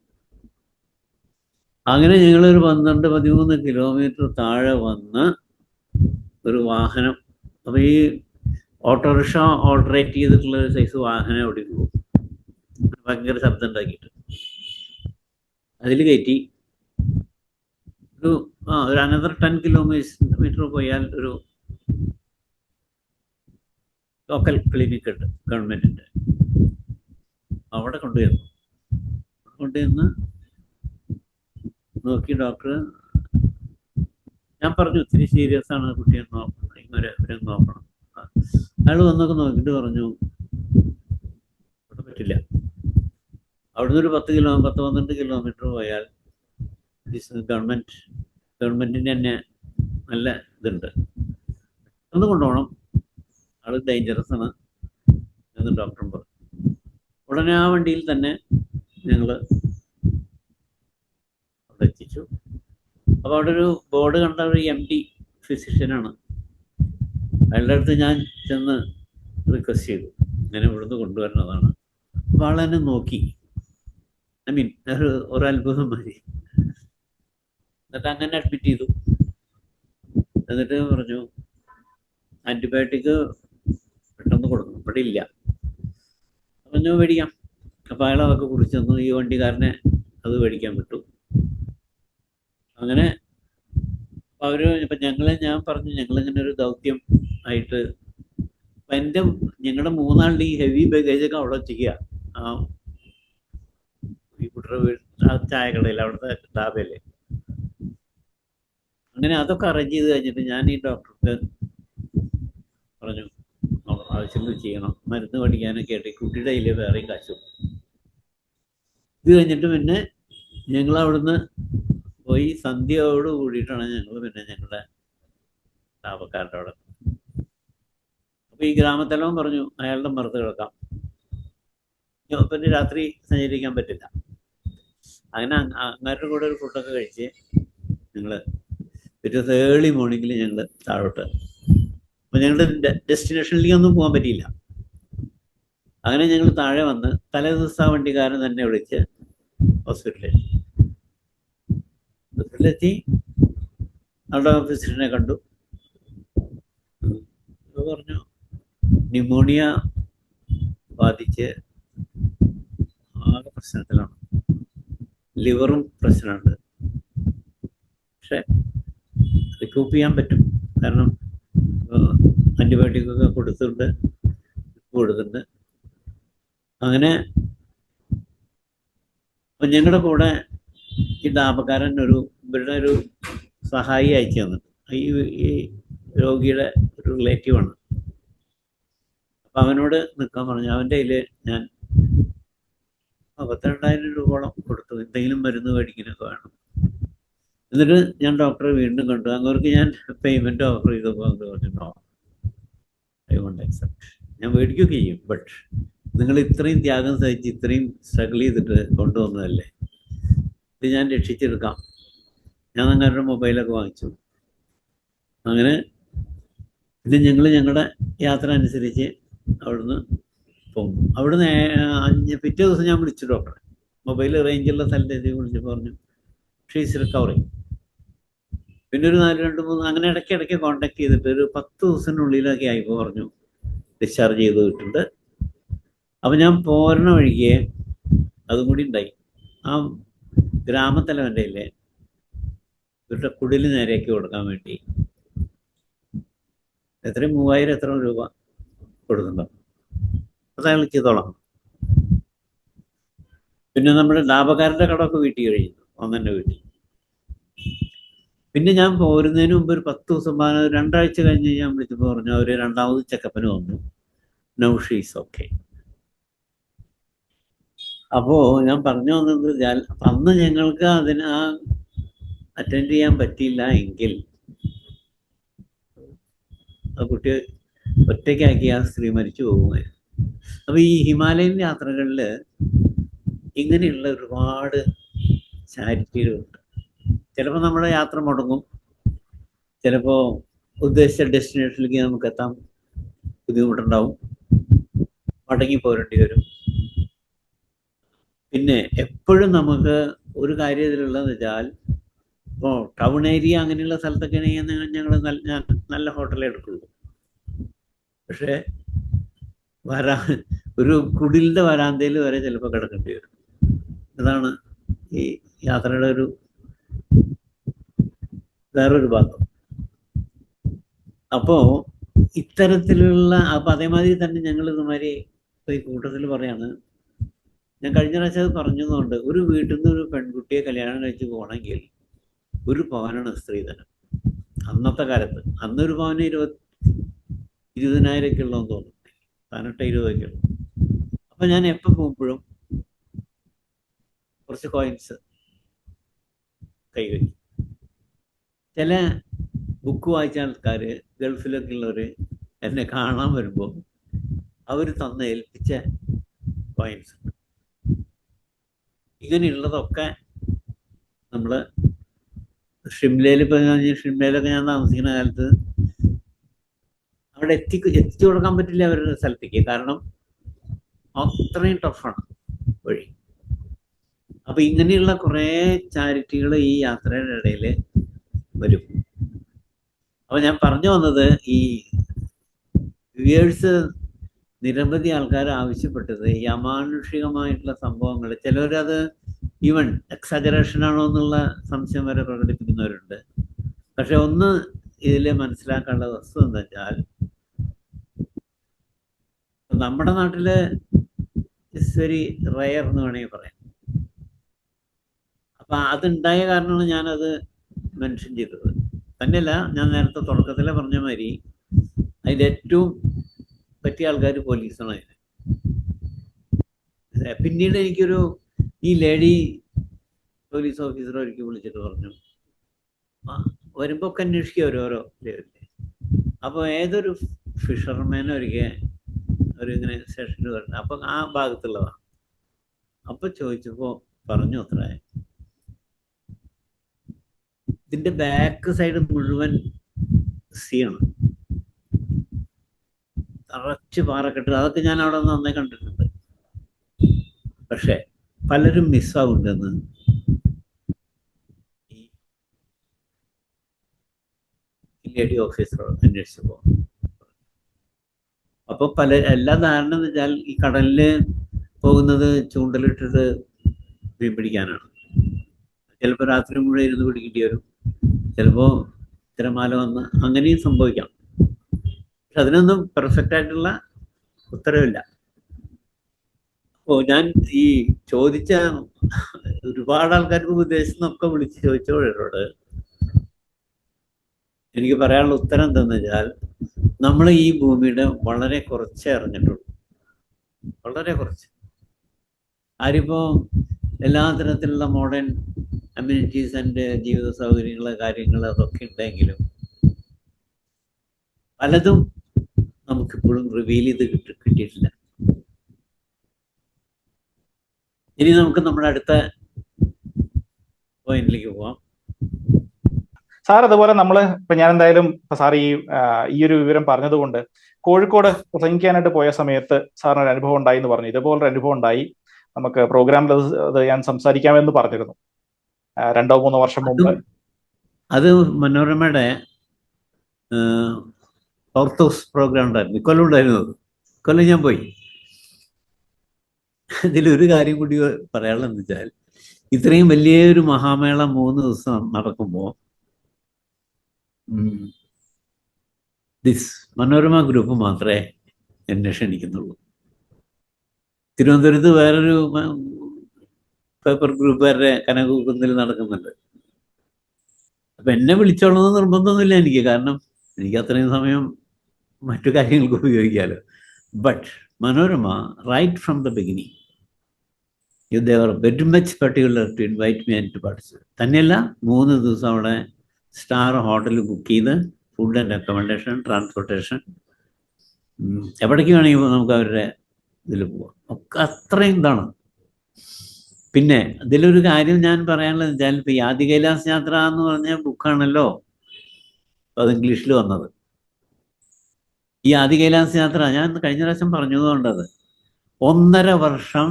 S1: അങ്ങനെ ഞങ്ങളൊരു 12-13 കിലോമീറ്റർ താഴെ വന്ന് ഒരു വാഹനം, അപ്പൊ ഈ ഓട്ടോറിക്ഷ ഓൾട്ടറേറ്റ് ചെയ്തിട്ടുള്ള ഒരു സൈസ് വാഹനം അവിടെ പോകും, ഭയങ്കര ശബ്ദം ഉണ്ടാക്കിയിട്ട്. അതിൽ കയറ്റി ഒരു അനദർ 10 കിലോമീറ്റർ പോയാൽ ഒരു ലോക്കൽ ക്ലിനിക് ഉണ്ട് ഗവൺമെന്റിന്റെ. അവിടെ കൊണ്ടുവന്ന് നോക്കി ഡോക്ടർ, ഞാൻ പറഞ്ഞു ഒത്തിരി സീരിയസ് ആണ്, കുട്ടിയെ നോക്കണം, ഇവരെ നോക്കണം. അയാൾ വന്നൊക്കെ നോക്കിയിട്ട് പറഞ്ഞു അവിടെ പറ്റില്ല. അവിടുന്ന് ഒരു 10-12 കിലോമീറ്റർ പോയാൽ ഗവൺമെന്റിന്റെ തന്നെ നല്ല ഇതുണ്ട്, ഒന്ന് കൊണ്ടുപോകണം, ആള് ഡേഞ്ചറസ് ആണ് എന്ന് ഡോക്ടറും പറഞ്ഞു. ഉടനെ ആ വണ്ടിയിൽ തന്നെ ഞങ്ങൾ അവിടെ എത്തിച്ചു. അപ്പോൾ അവിടെ ഒരു ബോർഡ് കണ്ട ഒരു MD ഫിസിഷ്യനാണ്. അയാളുടെ അടുത്ത് ഞാൻ ചെന്ന് റിക്വസ്റ്റ് ചെയ്തു, ഇങ്ങനെ ഇവിടുന്ന് കൊണ്ടുവരുന്നതാണ്. അപ്പോൾ ആളെന്നെ നോക്കി, ഒരു അത്ഭുതം മതി. എന്നിട്ട് അങ്ങനെ അഡ്മിറ്റ് ചെയ്തു. എന്നിട്ട് പറഞ്ഞു ആൻറ്റിബയോട്ടിക് പെട്ടെന്ന് കൊടുക്കണം, ഇവിടെ ഇല്ല. പറഞ്ഞു മേടിക്കാം. അപ്പോൾ അയാൾ അതൊക്കെ കുറിച്ച് തന്നു. ഈ വണ്ടിക്കാരനെ അത് മേടിക്കാൻ വിട്ടു. അങ്ങനെ ഇപ്പം ഞാൻ പറഞ്ഞു ഞങ്ങളിങ്ങനെ ഒരു ദൗത്യം ആയിട്ട് ഇപ്പം ഞങ്ങളുടെ 3 ഈ ഹെവി ബാഗേജൊക്കെ അവിടെ വെച്ചിരിക്കുക. ഈ കുട്ടറ ചായക്കടയിൽ അവിടുത്തെ ഡാബയിലെ. അങ്ങനെ അതൊക്കെ അറേഞ്ച് ചെയ്ത് കഴിഞ്ഞിട്ട് ഞാൻ ഈ ഡോക്ടർക്ക് പറഞ്ഞു ആവശ്യങ്ങൾ ചെയ്യണം, മരുന്ന് പഠിക്കാനൊക്കെ ആയിട്ട്. കുട്ടിയുടെ കയ്യിൽ വേറെയും കാശു. ഇത് കഴിഞ്ഞിട്ട് പിന്നെ ഞങ്ങൾ അവിടുന്ന് പോയി സന്ധ്യയോട് കൂടിയിട്ടാണ് ഞങ്ങൾ പിന്നെ ഞങ്ങളുടെ ലാഭക്കാരുടെ അവിടെ. അപ്പൊ ഈ ഗ്രാമത്തലവൻ പറഞ്ഞു അയാളുടെ മറുത്ത് കിടക്കാം, പിന്നെ രാത്രി സഞ്ചരിക്കാൻ പറ്റില്ല. അങ്ങനെ അങ്ങാരുടെ കൂടെ ഒരു ഫുഡൊക്കെ കഴിച്ച് ഞങ്ങൾ പിറ്റേ ഏർലി മോർണിംഗിൽ ഞങ്ങൾ താഴോട്ട്. അപ്പൊ ഞങ്ങളുടെ ഡെസ്റ്റിനേഷനിലേക്കൊന്നും പോകാൻ പറ്റിയില്ല. അങ്ങനെ ഞങ്ങൾ താഴെ വന്ന് തലേ ദിവസം വണ്ടിക്കാരൻ തന്നെ വിളിച്ച് ഹോസ്പിറ്റലിലെത്തി അവിടെ ഫിസിഷ്യനെ കണ്ടു. പറഞ്ഞു ന്യൂമോണിയ ബാധിച്ച് ആകെ പ്രശ്നത്തിലാണ്, ലിവറും പ്രശ്നമുണ്ട്, പക്ഷെ റിക്കൂപ്പ് ചെയ്യാൻ പറ്റും. കാരണം ആൻറ്റിബയോട്ടിക്കൊക്കെ കൊടുത്തിട്ടുണ്ട്. അങ്ങനെ അപ്പം ഞങ്ങളുടെ കൂടെ ഈ ഡാബക്കാരൻ ഇവരുടെ ഒരു സഹായി അയച്ചു തന്നിട്ട്, ഈ രോഗിയുടെ ഒരു റിലേറ്റീവാണ്. അപ്പം അവനോട് നിൽക്കാൻ പറഞ്ഞു. അവൻ്റെ കയ്യിൽ ഞാൻ 32,000 രൂപയോളം കൊടുത്തു. എന്തെങ്കിലും മരുന്ന് മേടിക്കാനൊക്കെ വേണം. എന്നിട്ട് ഞാൻ ഡോക്ടറെ വീണ്ടും കണ്ടു. അങ്ങോട്ട് ഞാൻ പേയ്മെൻറ്റ് ഓഫർ ചെയ്തപ്പോൾ അത് പറഞ്ഞു, നോ, ഐ വോണ്ട് അക്സെപ്റ്റ്. ഞാൻ മേടിക്കുകയൊക്കെ ചെയ്യും, ബട്ട് നിങ്ങൾ ഇത്രയും ത്യാഗം സഹിച്ച് ഇത്രയും സ്ട്രഗിൾ ചെയ്തിട്ട് കൊണ്ടുവന്നതല്ലേ, ഇത് ഞാൻ രക്ഷിച്ചെടുക്കാം. ഞാൻ അങ്ങേരുടെ മൊബൈലൊക്കെ വാങ്ങിച്ചു. അങ്ങനെ പിന്നെ ഞങ്ങളുടെ യാത്ര അനുസരിച്ച് അവിടുന്ന് പോകുന്നു. അവിടുന്ന് പിറ്റേ ദിവസം ഞാൻ വിളിച്ചു ഡോക്ടറെ. മൊബൈൽ റേഞ്ചുള്ള സ്ഥലത്തേക്ക് വിളിച്ച് പറഞ്ഞു ഷീസ് റിക്കവറിങ്. പിന്നെ ഒരു 4-2-3 അങ്ങനെ ഇടയ്ക്കിടയ്ക്ക് കോണ്ടാക്ട് ചെയ്തിട്ട് ഒരു 10 ദിവസത്തിനുള്ളിലൊക്കെ ആയിപ്പോൾ പറഞ്ഞു ഡിസ്ചാർജ് ചെയ്ത് വിട്ടിട്ടുണ്ട്. അപ്പം ഞാൻ പോരണ വഴിക്ക് അതും കൂടി ഉണ്ടായി. ആ ഗ്രാമത്തലവൻ്റെ ഇല്ലേ, ഇവരുടെ കുടിൽ നേരെയാക്കി കൊടുക്കാൻ വേണ്ടി എത്രയും 3000 എത്ര രൂപ കൊടുക്കുന്നുണ്ടോ, അത് അയാൾ ചെയ്തോളാം. പിന്നെ നമ്മുടെ ലാഭക്കാരൻ്റെ കടമൊക്കെ വീട്ടിൽ കഴിയുന്നു, ഒന്നെൻ്റെ വീട്ടിൽ. പിന്നെ ഞാൻ പോരുന്നതിന് മുമ്പ് ഒരു 10 ദിവസം 2 ആഴ്ച കഴിഞ്ഞ് ഞാൻ വിളിച്ചപ്പോൾ പറഞ്ഞു അവർ രണ്ടാമത് ചെക്കപ്പിന് വന്നു, നൗ ഷീസ് ഓക്കെ. അപ്പോൾ ഞാൻ പറഞ്ഞു വന്നത് അന്ന് ഞങ്ങൾക്ക് അതിന് അറ്റൻഡ് ചെയ്യാൻ പറ്റിയില്ല എങ്കിൽ ആ കുട്ടി ഒറ്റയ്ക്കാക്കി ആ സ്ത്രീ മരിച്ചു പോകുമായിരുന്നു. അപ്പോൾ ഈ ഹിമാലയൻ യാത്രകളിൽ ഇങ്ങനെയുള്ള ഒരുപാട് ചാരിറ്റികളുണ്ട്. ചിലപ്പോൾ നമ്മുടെ യാത്ര മുടങ്ങും, ചിലപ്പോൾ ഉദ്ദേശിച്ച ഡെസ്റ്റിനേഷനിലേക്ക് നമുക്ക് എത്താൻ ബുദ്ധിമുട്ടുണ്ടാവും, മടങ്ങി പോരേണ്ടി വരും. പിന്നെ എപ്പോഴും നമുക്ക് ഒരു കാര്യം ഇതിലുള്ളതെന്ന് വെച്ചാൽ, ഇപ്പോൾ ടൗൺ ഏരിയ അങ്ങനെയുള്ള സ്ഥലത്തൊക്കെ ആണെങ്കിൽ ഞങ്ങൾ നല്ല ഹോട്ടലേ എടുക്കുള്ളൂ. പക്ഷേ ഒരു കുടിലിൻ്റെ വരാന്തയിൽ വരെ ചിലപ്പോൾ കിടക്കേണ്ടി വരും. ഇതാണ് ഈ യാത്രയുടെ വേറൊരു ഭാഗം. അപ്പോൾ ഇത്തരത്തിലുള്ള അതേമാതിരി തന്നെ ഞങ്ങൾ ഇതുമാതിരി ഈ കൂട്ടത്തിൽ പറയാണ്, ഞാൻ കഴിഞ്ഞ പ്രാവശ്യം അത് പറഞ്ഞതുകൊണ്ട്, ഒരു വീട്ടിൽ നിന്ന് ഒരു പെൺകുട്ടിയെ കല്യാണം കഴിച്ച് പോകണമെങ്കിൽ 1 പവനാണ് സ്ത്രീധനം അന്നത്തെ കാലത്ത്. അന്നൊരു പവന് 20,000 ഉള്ളതെന്ന് തോന്നുന്നു, 18-20 ഉള്ളു. അപ്പം ഞാൻ എപ്പോൾ പോകുമ്പോഴും കുറച്ച് കോയിൻസ് കൈവയ്ക്കും. ചില ബുക്ക് വായിച്ച ആൾക്കാർ ഗൾഫിലൊക്കെ ഉള്ളവർ എന്നെ കാണാൻ വരുമ്പോൾ അവർ ഏൽപ്പിച്ച കോയിൻസ്. ഇങ്ങനെയുള്ളതൊക്കെ നമ്മൾ ഷിംലയിലൊക്കെ ഞാൻ താമസിക്കുന്ന കാലത്ത് അവിടെ എത്തിച്ചു കൊടുക്കാൻ പറ്റില്ല അവരുടെ സ്ഥലത്തേക്ക്, കാരണം അത്രയും ടഫാണ് വഴി. അപ്പം ഇങ്ങനെയുള്ള കുറേ ചാരിറ്റികൾ ഈ യാത്രയുടെ ഇടയിൽ വരും. അപ്പം ഞാൻ പറഞ്ഞു വന്നത്, ഈ വ്യൂവേഴ്സ് നിരവധി ആൾക്കാർ ആവശ്യപ്പെട്ടത് ഈ അമാനുഷികമായിട്ടുള്ള സംഭവങ്ങൾ, ചിലവരത് ഈവൻ എക്സാജറേഷൻ ആണോ എന്നുള്ള സംശയം വരെ പ്രകടിപ്പിക്കുന്നവരുണ്ട്. പക്ഷെ ഒന്ന് ഇതിൽ മനസ്സിലാക്കാനുള്ള വസ്തുത എന്താ വെച്ചാൽ, നമ്മുടെ നാട്ടില് ഇറ്റ്സ് വെരി റയർ എന്ന് വേണമെങ്കിൽ പറയാം. അപ്പം അതുണ്ടായ കാരണമാണ് ഞാനത് മെൻഷൻ ചെയ്തത്. തന്നെയല്ല, ഞാൻ നേരത്തെ തുടക്കത്തിലെ പറഞ്ഞ മാതിരി അതിൻ്റെ ഏറ്റവും പറ്റിയ ആൾക്കാർ പോലീസാണ് അതിന്. പിന്നീട് ഈ ലേഡി പോലീസ് ഓഫീസർ ഒരിക്കൽ വിളിച്ചിട്ട് പറഞ്ഞു, വരുമ്പോൾ ഒക്കെ അന്വേഷിക്കുക ഓരോരോ ലെവലിൽ. അപ്പോൾ ഏതൊരു ഫിഷർമാനും ഇങ്ങനെ സ്റ്റേഷനിൽ വരണം. അപ്പം ആ ഭാഗത്തുള്ളതാണ്. അപ്പോൾ ചോദിച്ചപ്പോൾ പറഞ്ഞു അത്ര, ഇതിൻ്റെ ബാക്ക് സൈഡ് മുഴുവൻ സീയാണ്, നിറച്ച് പാറക്കെട്ട്. അതൊക്കെ ഞാൻ അവിടെ നന്നായി കണ്ടിട്ടുണ്ട്. പക്ഷെ പലരും മിസ്സാവുണ്ടെന്ന് ഈ ലേഡി ഓഫീസർ അന്വേഷിച്ചപ്പോൾ. അപ്പോൾ എല്ലാ ധാരണ എന്ന് വെച്ചാൽ ഈ കടലിൽ പോകുന്നത് ചൂണ്ടലിട്ടിട്ട് മീൻ പിടിക്കാനാണ്. ചിലപ്പോൾ രാത്രി മുഴുവൻ ഇരുന്ന് പിടിക്കേണ്ടി വരും, ചിലപ്പോൾ തിരമാല വന്ന് അങ്ങനെയും സംഭവിക്കാം. പക്ഷെ അതിനൊന്നും പെർഫെക്റ്റ് ആയിട്ടുള്ള ഉത്തരവില്ല. അപ്പോൾ ഞാൻ ഈ ചോദിച്ച ഒരുപാട് ആൾക്കാർക്ക് വിദേശത്തുനിന്നൊക്കെ വിളിച്ച് ചോദിച്ചവരോട് എനിക്ക് പറയാനുള്ള ഉത്തരം എന്താണെന്ന് വെച്ചാൽ, നമ്മൾ ഈ ഭൂമിയുടെ വളരെ കുറച്ചേ അറിഞ്ഞിട്ടുള്ളൂ, വളരെ കുറച്ച്. ആരിപ്പോൾ എല്ലാ തരത്തിലുള്ള മോഡേൺ അമ്യൂണിറ്റീസ് ആൻഡ് ജീവിത സൗകര്യങ്ങൾ കാര്യങ്ങൾ അതൊക്കെ ഉണ്ടെങ്കിലും പലതും നമുക്കിപ്പോഴും റിവീൽ ചെയ്ത് കിട്ടിയിട്ടില്ല. ഇനി നമുക്ക് നമ്മുടെ അടുത്ത പോയിന്റിലേക്ക് പോവാം.
S2: സാർ അതുപോലെ ഇപ്പൊ ഞാൻ എന്തായാലും സാർ ഈ ഒരു വിവരം പറഞ്ഞതുകൊണ്ട് കോഴിക്കോട് പ്രസംഗിക്കാനായിട്ട് പോയ സമയത്ത് സാറിന് ഒരു അനുഭവം ഉണ്ടായി എന്ന് പറഞ്ഞു. ഇതുപോലൊരു അനുഭവം ഉണ്ടായി, നമുക്ക് പ്രോഗ്രാമിൽ അത് ഞാൻ സംസാരിക്കാമെന്ന് പറഞ്ഞിരുന്നു 2-3 വർഷം മുമ്പ്.
S1: അത് മനോരമയുടെ ഓർത്തോസ് പ്രോഗ്രാം ഉണ്ടായിരുന്നു, ഇക്കൊല്ലം ഉണ്ടായിരുന്നത്. ഇക്കൊല്ലം ഞാൻ പോയി. ഇതിലൊരു കാര്യം കൂടി പറയാനുള്ളതെന്ന് വെച്ചാൽ, ഇത്രയും വലിയൊരു മഹാമേള 3 ദിവസം നടക്കുമ്പോൾ മനോരമ ഗ്രൂപ്പ് മാത്രമേ എന്നെ ക്ഷണിക്കുന്നുള്ളൂ. തിരുവനന്തപുരത്ത് വേറൊരു പേപ്പർ ഗ്രൂപ്പുകാരുടെ കനകുന്നിൽ നടക്കുന്നുണ്ട്. അപ്പം എന്നെ വിളിച്ചോളണമെന്ന് നിർബന്ധമൊന്നുമില്ല എനിക്ക്, കാരണം എനിക്ക് അത്രയും സമയം മറ്റു കാര്യങ്ങൾക്ക് ഉപയോഗിക്കാമല്ലോ. But Manorama right from the beginning they were very much particular to invite me and to participate. തന്നെയല്ല, 3 ദിവസം അവിടെ സ്റ്റാർ ഹോട്ടൽ ബുക്ക് ചെയ്ത് ഫുഡ് ആൻഡ് അക്കോമഡേഷൻ, ട്രാൻസ്പോർട്ടേഷൻ, എവിടേക്ക് വേണമെങ്കിൽ നമുക്ക് അവരുടെ ഇതിൽ പോവാം. ഒക്കെ അത്രയും ഇതാണ്. പിന്നെ ഇതിലൊരു കാര്യം ഞാൻ പറയാനുള്ളത് വെച്ചാൽ, ഇപ്പോൾ ഈ ആദി കൈലാസ് യാത്ര എന്ന് പറഞ്ഞ ബുക്കാണല്ലോ അത് ഇംഗ്ലീഷിൽ വന്നത്. ഈ ആദി കൈലാസ് യാത്ര ഞാൻ കഴിഞ്ഞ പ്രാവശ്യം പറഞ്ഞതുകൊണ്ടത് 1.5 വർഷം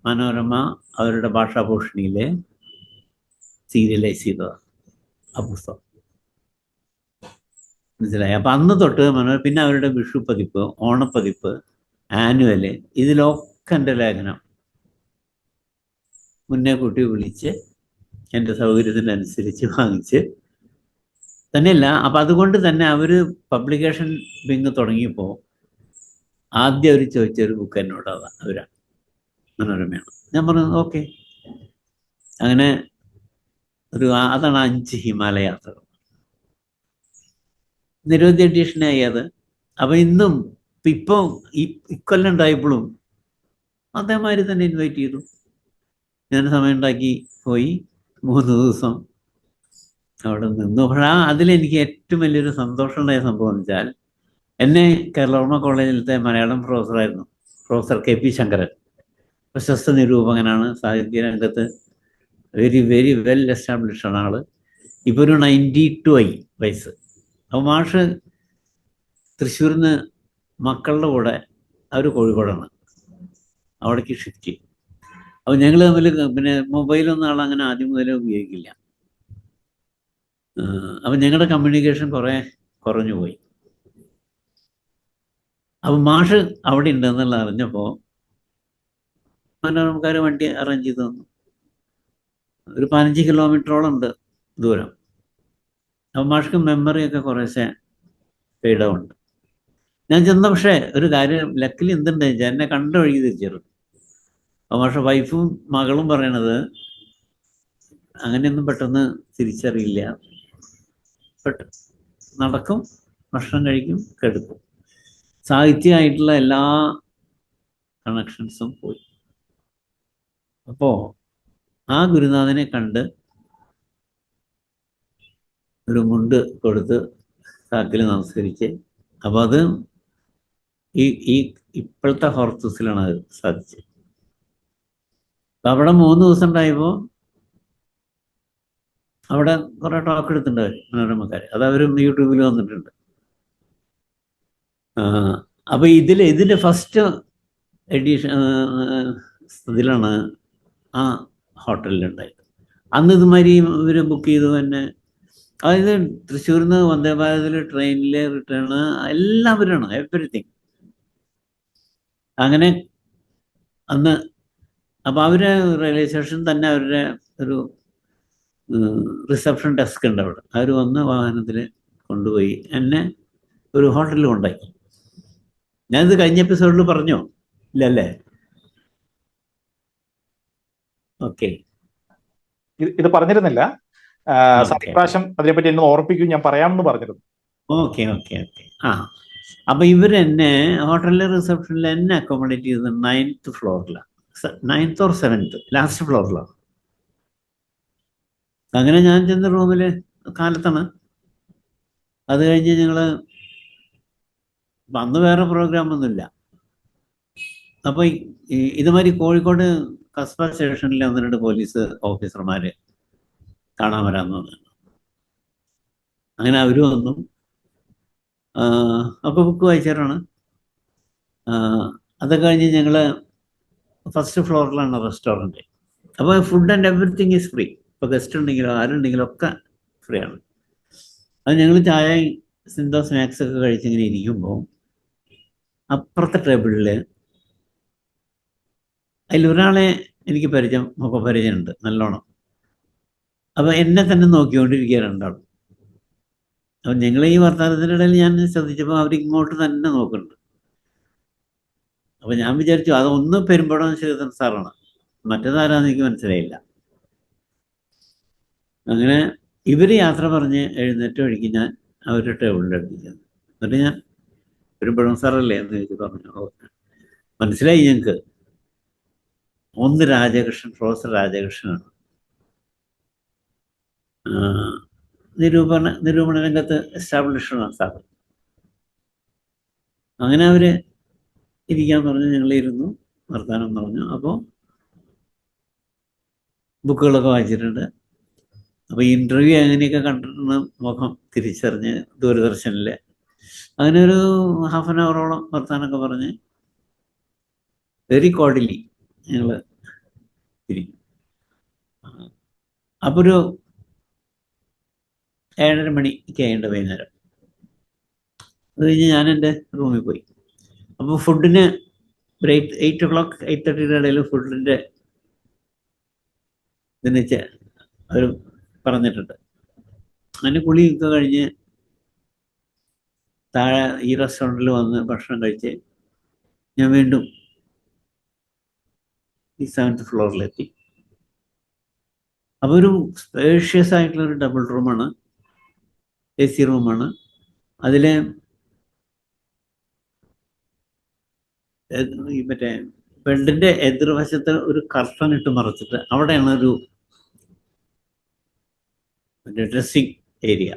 S1: മനോരമ അവരുടെ ഭാഷാഭൂഷണിയിൽ സീരിയലൈസ് ചെയ്തതാണ് ആ പുസ്തകം. മനസ്സിലായി? അപ്പം അന്ന് തൊട്ട് പിന്നെ അവരുടെ വിഷു പതിപ്പ്, ഓണപ്പതിപ്പ്, ആനുവല്, ഇതിലൊക്കെ എൻ്റെ ലേഖനം മുന്നേ കൂട്ടി വിളിച്ച് എൻ്റെ സൗകര്യത്തിനനുസരിച്ച് വാങ്ങിച്ച് തന്നെയല്ല. അപ്പം അതുകൊണ്ട് തന്നെ അവർ പബ്ലിക്കേഷൻ വിങ് തുടങ്ങിയപ്പോൾ ആദ്യം അവർ ചോദിച്ചൊരു ബുക്ക് എന്നോടാണ്, അവരാണ്, മനോരമയാണ്. ഞാൻ പറഞ്ഞത് ഓക്കെ. അങ്ങനെ അതാണ് 5 ഹിമാലയ യാത്രകൾ. നിരവധി എഡീഷനായി അത്. അപ്പം ഇന്നും ഇപ്പം ഇക്കൊല്ലം ഉണ്ടായപ്പോഴും അതേമാതിരി തന്നെ ഇൻവൈറ്റ് ചെയ്തു. ഞാൻ സമയം ഉണ്ടാക്കി പോയി 3 ദിവസം അവിടെ നിന്നു. പക്ഷേ അതിലെനിക്ക് ഏറ്റവും വലിയൊരു സന്തോഷമുണ്ടായ സംഭവം എന്ന് വെച്ചാൽ, എന്നെ കേരളവർമ്മ കോളേജിലത്തെ മലയാളം പ്രൊഫസറായിരുന്നു പ്രൊഫസർ KP ശങ്കരൻ. പ്രശസ്ത നിരൂപകനാണ്, സാഹിത്യ രംഗത്ത് വെരി വെരി വെൽ എസ്റ്റാബ്ലിഷ്ഡ് ആണ് ആള്. ഇപ്പോൾ ഒരു 92 ആയി വയസ്സ്. അപ്പോൾ മാഷ് തൃശ്ശൂരിൽ നിന്ന് മക്കളുടെ കൂടെ അവർ കോഴിക്കോടാണ്, അവിടേക്ക് ഷിഫ്റ്റ് ചെയ്യും. അപ്പോൾ ഞങ്ങൾ തമ്മിൽ പിന്നെ മൊബൈലൊന്നും ആളങ്ങനെ ആദ്യം മുതലേ ഉപയോഗിക്കില്ല. അപ്പം ഞങ്ങളുടെ കമ്മ്യൂണിക്കേഷൻ കുറേ കുറഞ്ഞു പോയി. അപ്പം മാഷ് അവിടെ ഉണ്ടെന്നുള്ള അറിഞ്ഞപ്പോൾ മനോരമക്കാർ വണ്ടി അറേഞ്ച് ചെയ്ത് തന്നു. ഒരു 15 കിലോമീറ്ററോളം ഉണ്ട് ദൂരം. അപ്പം മാഷ്ക്ക് മെമ്മറിയൊക്കെ കുറേശ്ശെ പെയ്ഡുണ്ട്. ഞാൻ ചെന്ന പക്ഷേ ഒരു കാര്യം ലക്കിൽ എന്തുണ്ട് വെച്ചാൽ, എന്നെ കണ്ട വഴിക്ക് തിരിച്ചറിയും. അപ്പം മാഷ വൈഫും മകളും പറയണത് അങ്ങനെയൊന്നും പെട്ടെന്ന് തിരിച്ചറിയില്ല, നടക്കും, ഭക്ഷണം കഴിക്കും, കെടുക്കും. സാഹിത്യമായിട്ടുള്ള എല്ലാ കണക്ഷൻസും പോയി. അപ്പോൾ ആ ഗുരുനാഥനെ കണ്ട് ഒരു മുണ്ട് കൊടുത്ത് കാക്കിൽ നമസ്കരിച്ച്, അപ്പോൾ അത് ഈ ഇപ്പോഴത്തെ ഹോർത്തസിലാണ് അത് സാധിച്ചത്. അപ്പം അവിടെ 3 ദിവസം ഉണ്ടായപ്പോൾ അവിടെ കുറേ ടോക്ക് എടുത്തിട്ടുണ്ട് അവർ, മനോരമക്കാർ. അതവരും യൂട്യൂബിൽ വന്നിട്ടുണ്ട്. അപ്പോൾ ഇതിൻ്റെ ഫസ്റ്റ് എഡീഷൻ ഇതിലാണ് ആ ഹോട്ടലിലുണ്ടായത്. അന്ന് ഇതുമാതിരി ഇവർ ബുക്ക് ചെയ്തു തന്നെ. അതായത് തൃശ്ശൂരിൽ നിന്ന് വന്ദേ ഭാരതിൽ, ട്രെയിനിൽ, റിട്ടേൺ എല്ലാവരാണ്, എവറിത്തിങ്. അങ്ങനെ അന്ന് അപ്പോൾ അവരെ റെയിൽവേ സ്റ്റേഷൻ തന്നെ അവരുടെ ഒരു റിസപ്ഷൻ ഡെസ്ക് ഉണ്ട് അവിടെ. അവർ വന്ന് വാഹനത്തിൽ കൊണ്ടുപോയി എന്നെ ഒരു ഹോട്ടലിൽ കൊണ്ടാക്കി. ഞാനിത് കഴിഞ്ഞ എപ്പിസോഡിൽ പറഞ്ഞോ? ഇല്ലല്ലേ? ഓക്കെ,
S2: ഇത് പറഞ്ഞിരുന്നില്ല. സാർ
S1: ഓക്കെ,
S2: ഇപ്രാവശ്യം അതിനെപ്പറ്റി എന്നെ ഓർപ്പിക്കും, ഞാൻ പറയാമെന്ന് പറഞ്ഞിരുന്നു.
S1: Okay, okay, okay. അപ്പൊ ഇവരെന്നെ ഹോട്ടലിലെ റിസപ്ഷനിൽ എന്നെ അക്കോമഡേറ്റ് ചെയ്തത് 9th ഫ്ലോറിലാണ്, 9th or 7th, last ഫ്ലോറിലാണ്. അങ്ങനെ ഞാൻ ചെന്ന റൂമിൽ കാലത്താണ്. അത് കഴിഞ്ഞ് ഞങ്ങള് അന്ന് വേറെ പ്രോഗ്രാമൊന്നുമില്ല. അപ്പൊ ഇതുമാതിരി കോഴിക്കോട് കസ്ബ സ്റ്റേഷനിൽ 1-2 പോലീസ് ഓഫീസർമാര് കാണാൻ വരാമെന്ന് പറഞ്ഞു. അങ്ങനെ അവര് വന്നു. അപ്പൊ ബുക്ക് വായിച്ചാറാണ്. അതൊക്കെ കഴിഞ്ഞ് ഞങ്ങള് ഫസ്റ്റ് ഫ്ലോറിലാണ് റെസ്റ്റോറൻറ്റ്. അപ്പോൾ food and everything is free. ഇപ്പോൾ ഗസ്റ്റ് ഉണ്ടെങ്കിലോ ആരുണ്ടെങ്കിലും ഒക്കെ ഫ്രീ ആണ്. അത് ഞങ്ങൾ ചായ സിന്തോ സ്നാക്സ് ഒക്കെ കഴിച്ചിങ്ങനെ ഇരിക്കുമ്പോൾ അപ്പുറത്തെ ടേബിളിൽ അതിലൊരാളെ എനിക്ക് മുഖപരിചയമുണ്ട് നല്ലോണം. അപ്പോൾ എന്നെ തന്നെ നോക്കിക്കൊണ്ടിരിക്കുക രണ്ടാളും. അപ്പം ഞങ്ങൾ ഈ വർത്തമാനത്തിനിടയിൽ ഞാൻ ശ്രദ്ധിച്ചപ്പോൾ അവർ ഇങ്ങോട്ട് തന്നെ നോക്കുന്നുണ്ട്. അപ്പം ഞാൻ വിചാരിച്ചു അതൊന്ന് പെരുമ്പടം ശ്രീധരൻ സാറാണ്, മറ്റേതാരാന്ന് എനിക്ക് മനസ്സിലായില്ല. അങ്ങനെ ഇവർ യാത്ര പറഞ്ഞ് എഴുന്നേറ്റ് വഴിക്ക് ഞാൻ അവരുടെ ടേബിളിൻ്റെ അടുത്ത് ചെന്നു. എന്നിട്ട് ഞാൻ പെരുമ്പടം സാറല്ലേ എന്ന് ചോദിച്ചു പറഞ്ഞു. മനസ്സിലായി ഞങ്ങൾക്ക്. ഒന്ന് രാജകൃഷ്ണൻ, പ്രൊഫസർ രാജകൃഷ്ണനാണ്. നിരൂപണ രംഗത്ത് എസ്റ്റാബ്ലിഷ്ഡാണ് സാർ. അങ്ങനെ അവര് ഇരിക്കാൻ പറഞ്ഞു. ഞങ്ങളിരുന്നു, വർത്താനം പറഞ്ഞു. അപ്പോൾ ബുക്കുകളൊക്കെ വായിച്ചിട്ടുണ്ട്. അപ്പോൾ ഇൻ്റർവ്യൂ അങ്ങനെയൊക്കെ കണ്ടിട്ടുണ്ട്, മുഖം തിരിച്ചറിഞ്ഞ് ദൂരദർശനിൽ. അങ്ങനെ ഒരു ഹാഫ് ആൻ അവറോളം വർത്താനമൊക്കെ പറഞ്ഞ് വെരി കോർഡിലി ഞങ്ങൾ തിരിക്കും. അപ്പോൾ ഒരു 7:30 മണിക്ക് ആയിട്ട് വൈകുന്നേരം. അത് കഴിഞ്ഞ് ഞാൻ എൻ്റെ റൂമിൽ പോയി. അപ്പോൾ ഫുഡിന് ഒരു 8 o'clock 8:30 ഇടയിൽ ഫുഡിൻ്റെ ഇതിന് അവർ പറഞ്ഞിട്ടുണ്ട്. അതിന് കുളിയൊക്കെ കഴിഞ്ഞ് താഴെ ഈ റെസ്റ്റോറൻറ്റിൽ വന്ന് ഭക്ഷണം കഴിച്ച് ഞാൻ വീണ്ടും ഈ 7th ഫ്ലോറിലെത്തി. അപ്പോൾ ഒരു സ്പേഷ്യസ് ആയിട്ടുള്ളൊരു ഡബിൾ റൂമാണ്, AC റൂമാണ്. അതിൽ മറ്റേ ബെഡിൻ്റെ എതിർവശത്ത് ഒരു കർട്ടൻ ഇട്ട് മറച്ചിട്ട് അവിടെയാണ് ഒരു മറ്റേ ഡ്രസ്സിങ് ഏരിയ.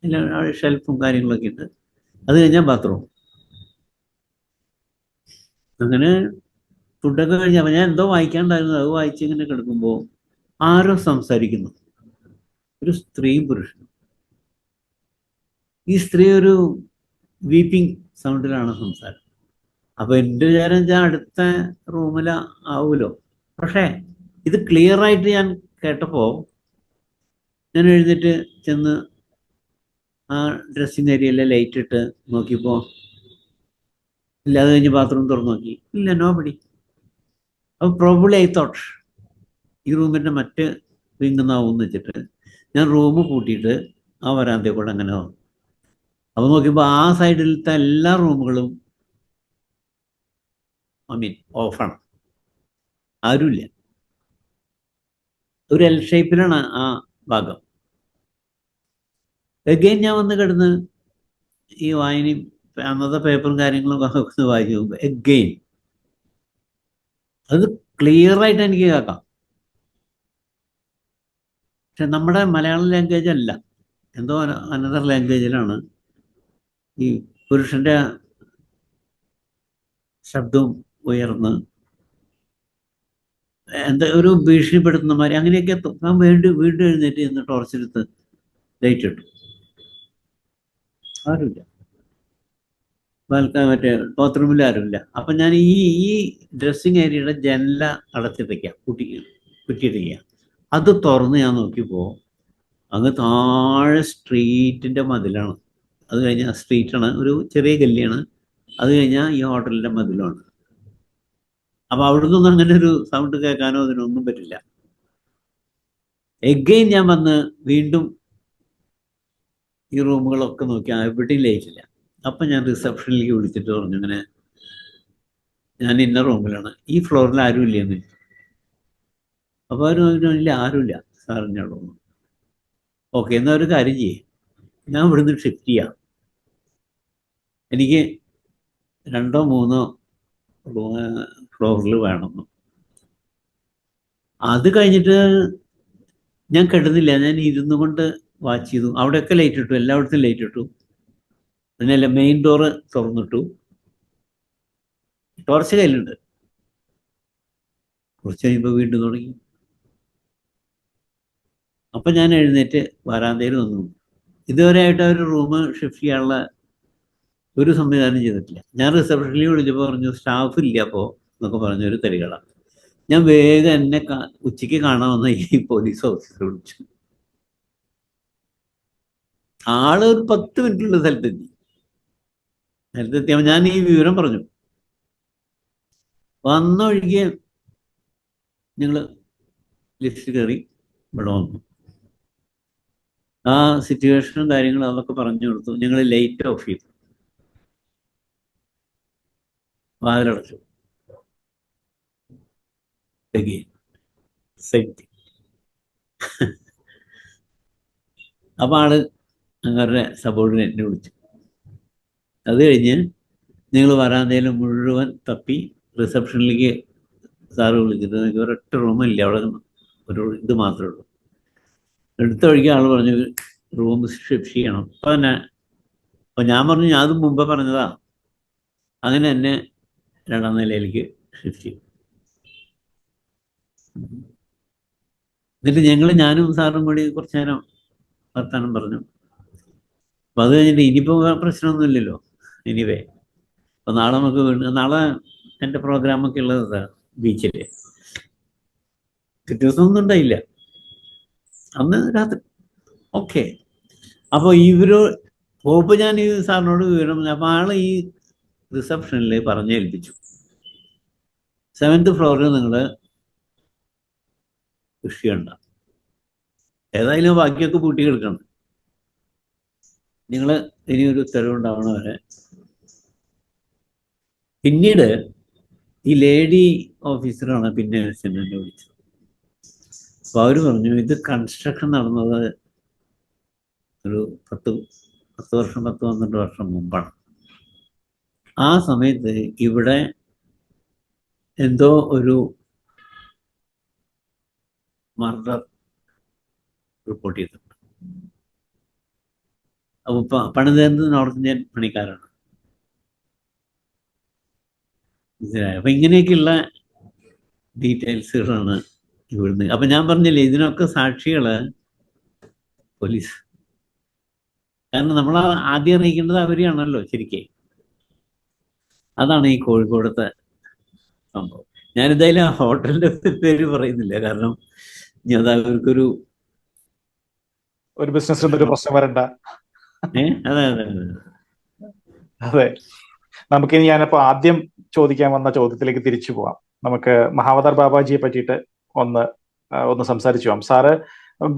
S1: അതിൽ ഷെൽഫും കാര്യങ്ങളൊക്കെ ഉണ്ട്. അത് കഴിഞ്ഞാൽ ബാത്റൂം. അങ്ങനെ ഫുഡൊക്കെ കഴിഞ്ഞ് അപ്പം ഞാൻ എന്തോ വായിക്കാണ്ടായിരുന്നു. അത് വായിച്ച് ഇങ്ങനെ കിടക്കുമ്പോൾ ആരോ സംസാരിക്കുന്നു, ഒരു സ്ത്രീയും പുരുഷനും. ഈ സ്ത്രീ ഒരു വീപ്പിംഗ് സൗണ്ടിലാണ് സംസാരം. അപ്പോൾ എൻ്റെ വിചാരം ഞാൻ അടുത്ത റൂമിൽ ആവുമല്ലോ. പക്ഷേ ഇത് ക്ലിയർ ആയിട്ട് ഞാൻ കേട്ടപ്പോൾ ഞാൻ എഴുന്നേറ്റ് ചെന്ന് ആ ഡ്രസ്സിങ് ഏരിയയിലെ ലൈറ്റ് ഇട്ട് നോക്കിയപ്പോൾ ഇല്ല. അത് കഴിഞ്ഞ് ബാത്റൂം തുറന്നു നോക്കി, ഇല്ല, നോ ബഡി. അപ്പോൾ പ്രോബബ്ലി ഐ തോട്ട് ഈ റൂമിൻ്റെ മറ്റ് വിങ്ങുന്നാവും എന്ന് വെച്ചിട്ട് ഞാൻ റൂം പൂട്ടിയിട്ട് ആ വരാന്തയിൽ കൂടെ അങ്ങനെ വന്നു. അപ്പോൾ നോക്കിയപ്പോൾ ആ സൈഡിലത്തെ എല്ലാ റൂമുകളും ഓഫാണ്, ആരുമില്ല. ഒരു എൽ ഷേപ്പിലാണ് ആ ഭാഗം. എഗെയിൻ ഞാൻ വന്ന് കിടന്ന് ഈ വായനയും അന്നത്തെ പേപ്പറും കാര്യങ്ങളും വായിച്ചു പോകുമ്പോൾ എഗെയിൻ അത് ക്ലിയറായിട്ട് എനിക്ക് കേൾക്കാം. പക്ഷെ നമ്മുടെ മലയാളം ലാംഗ്വേജ് അല്ല, എന്തോ അനദർ ലാംഗ്വേജിലാണ് ഈ പുരുഷൻ്റെ ശബ്ദവും ഉയർന്ന് എന്താ ഒരു ഭീഷണിപ്പെടുത്തുന്ന മാതിരി അങ്ങനെയൊക്കെ ഞാൻ വീണ്ടും എഴുന്നേറ്റ് ചെന്ന് ടോർച്ചെടുത്ത് ലൈറ്റ് ഇട്ടു. ആരുമില്ല. മറ്റേ ബാത്റൂമിൽ ആരുമില്ല. അപ്പം ഞാൻ ഈ ഡ്രസ്സിങ് ഏരിയയുടെ ജനല അടച്ചിട്ടേക്കാം, കുറ്റിയിട്ടേക്കാം. അത് തുറന്ന് ഞാൻ നോക്കിയപ്പോൾ അങ്ങ് താഴെ സ്ട്രീറ്റിൻ്റെ മതിലാണ്. അത് കഴിഞ്ഞാൽ സ്ട്രീറ്റാണ്, ഒരു ചെറിയ ഗല്ലിയാണ്. അത് കഴിഞ്ഞാൽ ഈ ഹോട്ടലിൻ്റെ മതിലുമാണ്. അപ്പോൾ അവിടെ നിന്നൊന്നും അങ്ങനെ ഒരു സൗണ്ട് കേൾക്കാനോ അതിനൊന്നും പറ്റില്ല. എഗെയിൻ ഞാൻ വന്ന് വീണ്ടും ഈ റൂമുകളൊക്കെ നോക്കി എവിടെയും ലൈറ്റില്ല. അപ്പം ഞാൻ റിസപ്ഷനിലേക്ക് വിളിച്ചിട്ട് പറഞ്ഞു, ഇങ്ങനെ ഞാൻ ഇന്ന റൂമിലാണ്, ഈ ഫ്ലോറിൽ ആരും ഇല്ലെന്ന് ചോദിച്ചു. അപ്പോൾ അവർ പറഞ്ഞു, ഇല്ല ആരുമില്ല സാറിൻ്റെ റൂം. ഓക്കെ, എന്നാൽ ഒരു കാര്യം ചെയ്യേ, ഞാൻ ഇവിടുന്ന് ഷിഫ്റ്റ് ചെയ്യാം, എനിക്ക് 2ഓ 3ഓ ഫ്ലോറിൽ വേണമെന്ന്. അത് കഴിഞ്ഞിട്ട് ഞാൻ കിടന്നില്ല, ഞാൻ ഇരുന്നു കൊണ്ട് വാച്ച് ചെയ്തു. അവിടെയൊക്കെ ലൈറ്റ് ഇട്ടു, എല്ലായിടത്തും ലൈറ്റ് ഇട്ടു. അതിനല്ല മെയിൻ ഡോറ് തുറന്നിട്ടു, ടോർച്ച് കയ്യിലുണ്ട്. കുറച്ച് കഴിയുമ്പോൾ വീണ്ടും തുടങ്ങി. അപ്പം ഞാൻ എഴുന്നേറ്റ് വരാന്തയിൽ വന്നു. ഇതുവരെ ആയിട്ട് അവർ റൂം ഷിഫ്റ്റ് ചെയ്യാനുള്ള ഒരു സംവിധാനം ചെയ്തിട്ടില്ല. ഞാൻ റിസപ്ഷനിൽ വിളിച്ചപ്പോൾ പറഞ്ഞു സ്റ്റാഫ് ഇല്ല അപ്പോൾ എന്നൊക്കെ പറഞ്ഞൊരു തരികള. ഞാൻ വേഗം എന്നെ ഉച്ചയ്ക്ക് കാണാൻ വന്ന ഈ പോലീസ് ഓഫീസർ വിളിച്ചു. ആള് ഒരു 10 മിനിറ്റുള്ള സ്ഥലത്തെത്തിയപ്പോൾ ഞാൻ ഈ വിവരം പറഞ്ഞു. വന്ന ഒഴികെ ഞങ്ങൾ ലിഫ്റ്റ് കയറി ഇവിടെ വന്നു. ആ സിറ്റുവേഷനും കാര്യങ്ങളും അതൊക്കെ പറഞ്ഞു കൊടുത്തു. ഞങ്ങൾ ലൈറ്റ് ഓഫ് ചെയ്തു, വാതിലടച്ചു. അപ്പം ആള് അങ്ങനെ സബോർഡിനേറ്റിനെ വിളിച്ചു. അത് കഴിഞ്ഞ് നിങ്ങൾ വരാന്തയിൽ മുഴുവൻ തപ്പി റിസപ്ഷനിലേക്ക് സാറ് വിളിച്ചിട്ട് നിങ്ങൾക്ക് ഒരൊറ്റ റൂമില്ല, അവിടെ ഒരു ഇത് മാത്രമേ ഉള്ളൂ. എടുത്ത വഴിക്ക് ആൾ പറഞ്ഞു റൂം ഷിഫ്റ്റ് ചെയ്യണം. അപ്പം തന്നെ അപ്പം ഞാൻ പറഞ്ഞു ഞാൻ അത് മുമ്പേ പറഞ്ഞതാ. അങ്ങനെ എന്നെ 2ാം നിലയിലേക്ക് ഷിഫ്റ്റ് ചെയ്യും. എന്നിട്ട് ഞാനും സാറും കൂടി കുറച്ച് നേരം വർത്താനം പറഞ്ഞു. അപ്പം അത് കഴിഞ്ഞിട്ട് ഇനിയിപ്പോൾ പ്രശ്നമൊന്നുമില്ലല്ലോ എനിവേ. അപ്പം നാളെ നമുക്ക് നാളെ എൻ്റെ പ്രോഗ്രാമൊക്കെ ഉള്ളത് ബീച്ചിൽ. പിറ്റേ ദിവസം ഒന്നും ഉണ്ടായില്ല, അന്ന് രാത്രി. ഓക്കെ, അപ്പോൾ പോകുമ്പോൾ ഞാൻ ഈ സാറിനോട് വിവരം. അപ്പോൾ ആൾ ഈ റിസപ്ഷനിൽ പറഞ്ഞേൽപ്പിച്ചു, 7th ഫ്ലോറിൽ നിങ്ങൾ കൃഷിയുണ്ട, ഏതായാലും ബാക്കിയൊക്കെ പൂട്ടി കിടക്കണം, നിങ്ങൾ ഇനിയൊരു ഉത്തരവുണ്ടാവണ വരെ. പിന്നീട് ഈ ലേഡി ഓഫീസറാണ് പിന്നെ എന്നെ വിളിച്ചത്. അപ്പോൾ അവർ പറഞ്ഞു ഇത് കൺസ്ട്രക്ഷൻ നടന്നത് ഒരു 10 വർഷം 12 വർഷം മുമ്പാണ്. ആ സമയത്ത് ഇവിടെ എന്തോ ഒരു മർഡർ റിപ്പോർട്ട് ചെയ്തിട്ടുണ്ട്. അപ്പോൾ പണിതേണ്ടത് നോർത്ത് ഇന്ത്യൻ പണിക്കാരാണ്. അപ്പം ഇങ്ങനെയൊക്കെയുള്ള ഡീറ്റെയിൽസുകളാണ് ഇവിടുന്ന്. അപ്പം ഞാൻ പറഞ്ഞില്ലേ ഇതിനൊക്കെ സാക്ഷികൾ പോലീസ്. കാരണം നമ്മൾ ആദ്യം അറിയിക്കേണ്ടത് അവരെയാണല്ലോ ശരിക്കേ. അതാണ് ഈ കോഴിക്കോടത്തെ സംഭവം. ഞാനിതായാലും ആ ഹോട്ടലിൻ്റെ പേര് പറയുന്നില്ല, കാരണം ഞാൻ അവർക്കൊരു
S2: ബിസിനസ്സിന് ഒരു പ്രശ്നം വരണ്ട.
S1: അതെ അതെ അതെ
S2: അതെ. നമുക്കിനി ഞാനിപ്പോൾ ആദ്യം ചോദിക്കാൻ വന്ന ചോദ്യത്തിലേക്ക് തിരിച്ചു പോവാം. നമുക്ക് മഹാവതാർ ബാബാജിയെ പറ്റിയിട്ട് ഒന്ന് സംസാരിച്ചു പോവാം. സാറ്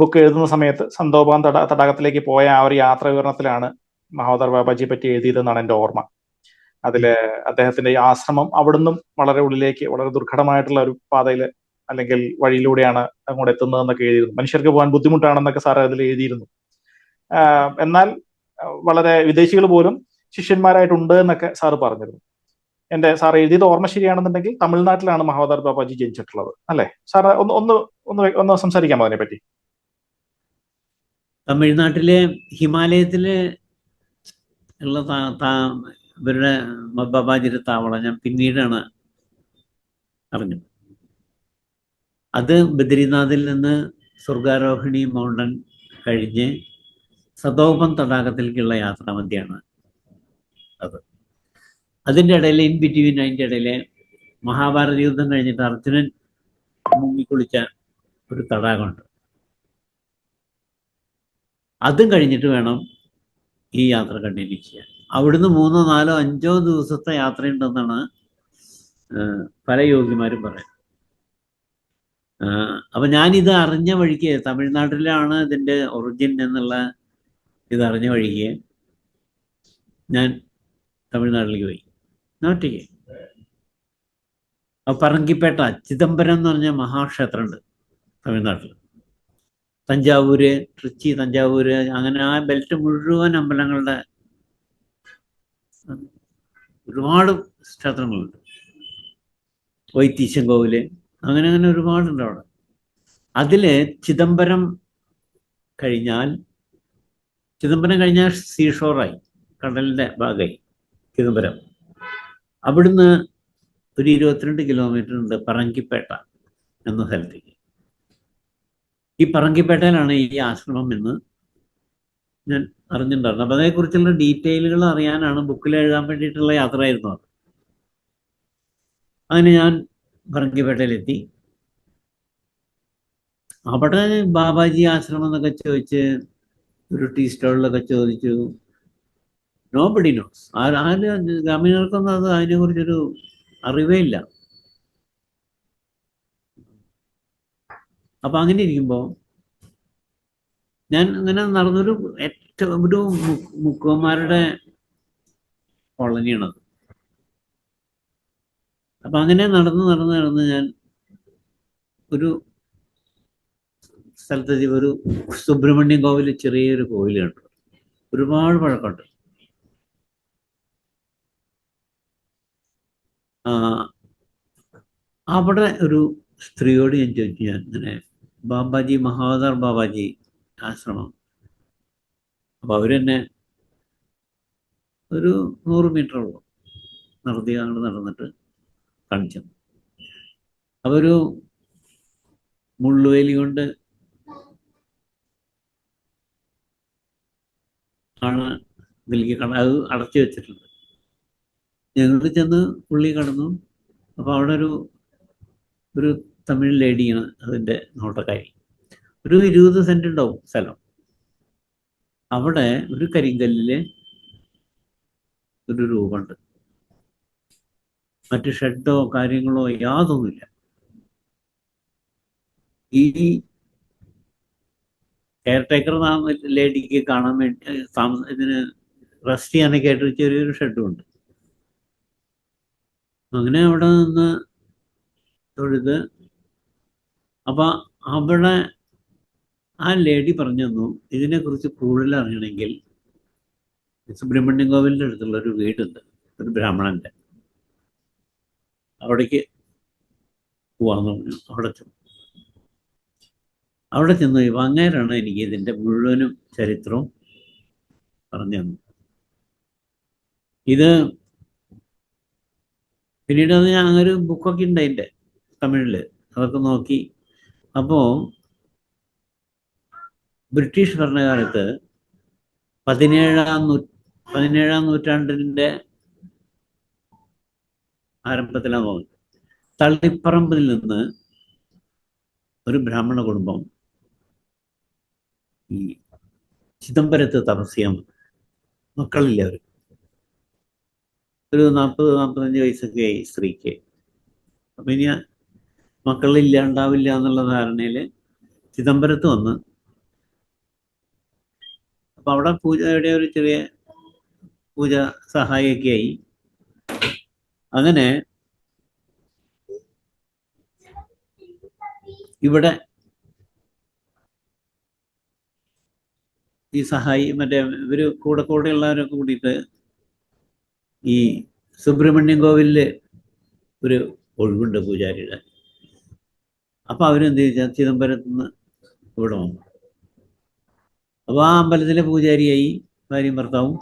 S2: ബുക്ക് എഴുതുന്ന സമയത്ത് സന്തോബാൻ തടാകത്തിലേക്ക് പോയ ആ ഒരു യാത്ര വിവരണത്തിലാണ് മഹാവതാർ ബാബാജിയെ പറ്റി എഴുതിയതെന്നാണ് എൻ്റെ ഓർമ്മ. അതില് അദ്ദേഹത്തിന്റെ ഈ ആശ്രമം അവിടുന്ന് വളരെ ഉള്ളിലേക്ക് വളരെ ദുർഘടമായിട്ടുള്ള ഒരു പാതയിൽ അല്ലെങ്കിൽ വഴിയിലൂടെയാണ് അങ്ങോട്ട് എത്തുന്നതെന്നൊക്കെ എഴുതിയിരുന്നു. മനുഷ്യർക്ക് പോകാൻ ബുദ്ധിമുട്ടാണെന്നൊക്കെ സാർ അതിൽ എഴുതിയിരുന്നു. എന്നാൽ വളരെ വിദേശികൾ പോലും ശിഷ്യന്മാരായിട്ടുണ്ട് എന്നൊക്കെ സാറ് പറഞ്ഞിരുന്നു. സാർ എഴുതിയത് ഓർമ്മ ശരിയാണെന്നുണ്ടെങ്കിൽ തമിഴ്നാട്ടിലാണ് മഹാവതാർ ബാബാജി ജനിച്ചിട്ടുള്ളത് അല്ലെ? സാർ ഒന്ന് സംസാരിക്കാമോ അതിനെപ്പറ്റി?
S1: തമിഴ്നാട്ടിലെ ഹിമാലയത്തില് ഉള്ള ഇവരുടെ ബാബാജിയുടെ താവളം ഞാൻ പിന്നീടാണ് അറിഞ്ഞത്. അത് ബദ്രിനാഥിൽ നിന്ന് സ്വർഗാരോഹിണി മൗണ്ടൻ കഴിഞ്ഞ് സതോപം തടാകത്തിലേക്കുള്ള യാത്രാമധ്യമാണ് അത്. അതിൻ്റെ ഇടയിൽ ഇൻ ബിറ്റ്വീൻ, അതിൻ്റെ ഇടയിലെ മഹാഭാരത യുദ്ധം കഴിഞ്ഞിട്ട് അർജുനൻ മുങ്ങിക്കുളിച്ച ഒരു തടാകമുണ്ട്. അതും കഴിഞ്ഞിട്ട് വേണം ഈ യാത്ര കണ്ടിന്യൂ ചെയ്യാൻ. അവിടുന്ന് 3, 4, 5 ദിവസത്തെ യാത്രയുണ്ടെന്നാണ് പല യോഗിമാരും പറയുന്നത്. അപ്പം ഞാനിത് അറിഞ്ഞ വഴിക്ക് തമിഴ്നാട്ടിലാണ് ഇതിൻ്റെ ഒറിജിൻ എന്നുള്ള ഇതറിഞ്ഞ വഴിക്ക് ഞാൻ തമിഴ്നാട്ടിലേക്ക് പോയി. ഞാൻ ഒറ്റയ്ക്ക്. പറങ്കിപ്പേട്ട ചിദംബരം എന്ന് പറഞ്ഞ മഹാക്ഷേത്രമുണ്ട് തമിഴ്നാട്ടിൽ. തഞ്ചാവൂര്, ട്രിച്ചി, തഞ്ചാവൂര്, അങ്ങനെ ആ ബെൽറ്റ് മുഴുവൻ അമ്പലങ്ങളുടെ ഒരുപാട് ക്ഷേത്രങ്ങളുണ്ട്. വൈത്തീശൻ കോവില്, അങ്ങനെ അങ്ങനെ ഒരുപാടുണ്ട് അവിടെ. അതില് ചിദംബരം കഴിഞ്ഞാൽ സീഷോറായി, കടലിന്റെ ഭാഗമായി ചിദംബരം. അവിടുന്ന് ഒരു 22 കിലോമീറ്റർ ഉണ്ട് പറങ്കിപ്പേട്ട എന്ന സ്ഥലത്തേക്ക്. ഈ പറങ്കിപ്പേട്ടയിലാണ് ഈ ആശ്രമം എന്ന് ഞാൻ അറിഞ്ഞിട്ടുണ്ടായിരുന്നു. അപ്പം അതേക്കുറിച്ചുള്ള ഡീറ്റെയിലുകൾ അറിയാനാണ് ബുക്കിൽ എഴുതാൻ വേണ്ടിയിട്ടുള്ള യാത്രയായിരുന്നു അത്. അങ്ങനെ ഞാൻ പറങ്കിപ്പേട്ടയിലെത്തി. അവിടെ ബാബാജി ആശ്രമം എന്നൊക്കെ ചോദിച്ച് ഒരു ടീ സ്റ്റോളിലൊക്കെ ചോദിച്ചു. Nobody knows. ഗ്രാമീണർക്കൊന്നും അതിനെക്കുറിച്ചൊരു അറിവേ ഇല്ല. അപ്പം അങ്ങനെ ഇരിക്കുമ്പോൾ ഞാൻ അങ്ങനെ നടന്നൊരു ഏറ്റവും ഒരു മുക്കുവന്മാരുടെ കോളനിയാണത്. അപ്പം അങ്ങനെ നടന്ന് ഞാൻ ഒരു സ്ഥലത്ത് ഒരു സുബ്രഹ്മണ്യം കോവിൽ, ചെറിയൊരു കോവിൽ കണ്ടു. ഒരുപാട് പഴക്കമുണ്ട്. അവിടെ ഒരു സ്ത്രീയോട് ഞാൻ ചോദിച്ചു, ഞാൻ ഇങ്ങനെ ബാബാജി, മഹാവതാർ ബാബാജി ആശ്രമം. അപ്പോൾ അവരെന്നെ ഒരു 100 മീറ്ററോളം അങ്ങോട്ട് നടന്നിട്ട് കാണിച്ചു. അവരൊരു മുള്ളുവേലി കൊണ്ട് ആണ് ഇതിലേക്ക് അത് അടച്ചു വെച്ചിട്ടുണ്ട്. ഞങ്ങൾ ചെന്ന് പുള്ളി കടന്നു. അപ്പോൾ അവിടെ ഒരു തമിഴ് ലേഡിയാണ് അതിൻ്റെ നോട്ടക്കാരി. ഒരു 20 സെൻറ്റ് ഉണ്ടാവും സ്ഥലം. അവിടെ ഒരു കരിങ്കല്ലില് ഒരു രൂപമുണ്ട്. മറ്റ് ഷെഡോ കാര്യങ്ങളോ യാതൊന്നുമില്ല. ഈ കെയർ ടേക്കർ ലേഡിക്ക് കാണാൻ വേണ്ടി ഇതിന് റെസ്റ്റ് ചെയ്യാനൊക്കെ ആയിട്ട് ചെറിയൊരു ഷെഡും ഉണ്ട്. അങ്ങനെ അവിടെ നിന്ന് തൊഴുത്. അപ്പം അവിടെ ആ ലേഡി പറഞ്ഞു തന്നു, ഇതിനെക്കുറിച്ച് കൂടുതൽ അറിയണമെങ്കിൽ സുബ്രഹ്മണ്യം കോവിലിൻ്റെ അടുത്തുള്ള ഒരു വീടുണ്ട്, ഒരു ബ്രാഹ്മണൻ്റെ, അവിടേക്ക് പോവാന്ന് പറഞ്ഞു. അവിടെ ചെന്ന് അങ്ങേരാണ് എനിക്ക് ഇതിൻ്റെ മുഴുവനും ചരിത്രവും പറഞ്ഞു തന്നു. ഇത് പിന്നീട് അത് ഞാൻ ഒരു ബുക്കൊക്കെ ഉണ്ട് അതിൻ്റെ തമിഴില്, അതൊക്കെ നോക്കി. അപ്പോൾ ബ്രിട്ടീഷ് ഭരണകാലത്ത് 17-ാം നൂറ്റാണ്ടിൻ്റെ ആരംഭത്തിലാണ് തോന്നുന്നത്, തളിപ്പറമ്പിൽ നിന്ന് ഒരു ബ്രാഹ്മണ കുടുംബം ഈ ചിദംബരത്ത് തപസ് ചെയ്യാൻ, മക്കളില്ല. ഒരു 40-45 വയസ്സൊക്കെ ആയി സ്ത്രീക്ക്. അപ്പം ഇനി മക്കളില്ല, ഉണ്ടാവില്ല എന്നുള്ള ധാരണയിൽ ചിദംബരത്ത് വന്ന്. അപ്പം അവിടെ പൂജയുടെ ഒരു ചെറിയ പൂജ സഹായിയൊക്കെ ആയി. അങ്ങനെ ഇവിടെ ഈ സഹായി മറ്റേ ഇവർ കൂടെയുള്ളവരൊക്കെ കൂടിയിട്ട് ഈ സുബ്രഹ്മണ്യം കോവിലില് ഒരു ഒഴിവുണ്ട് പൂജാരിയുടെ. അപ്പം അവരെന്ത് ചോദിച്ചാൽ ചിദംബരത്ത് നിന്ന് ഇവിടെ വന്നു. അപ്പോൾ ആ അമ്പലത്തിലെ പൂജാരിയായി ഭാര്യയും ഭർത്താവും.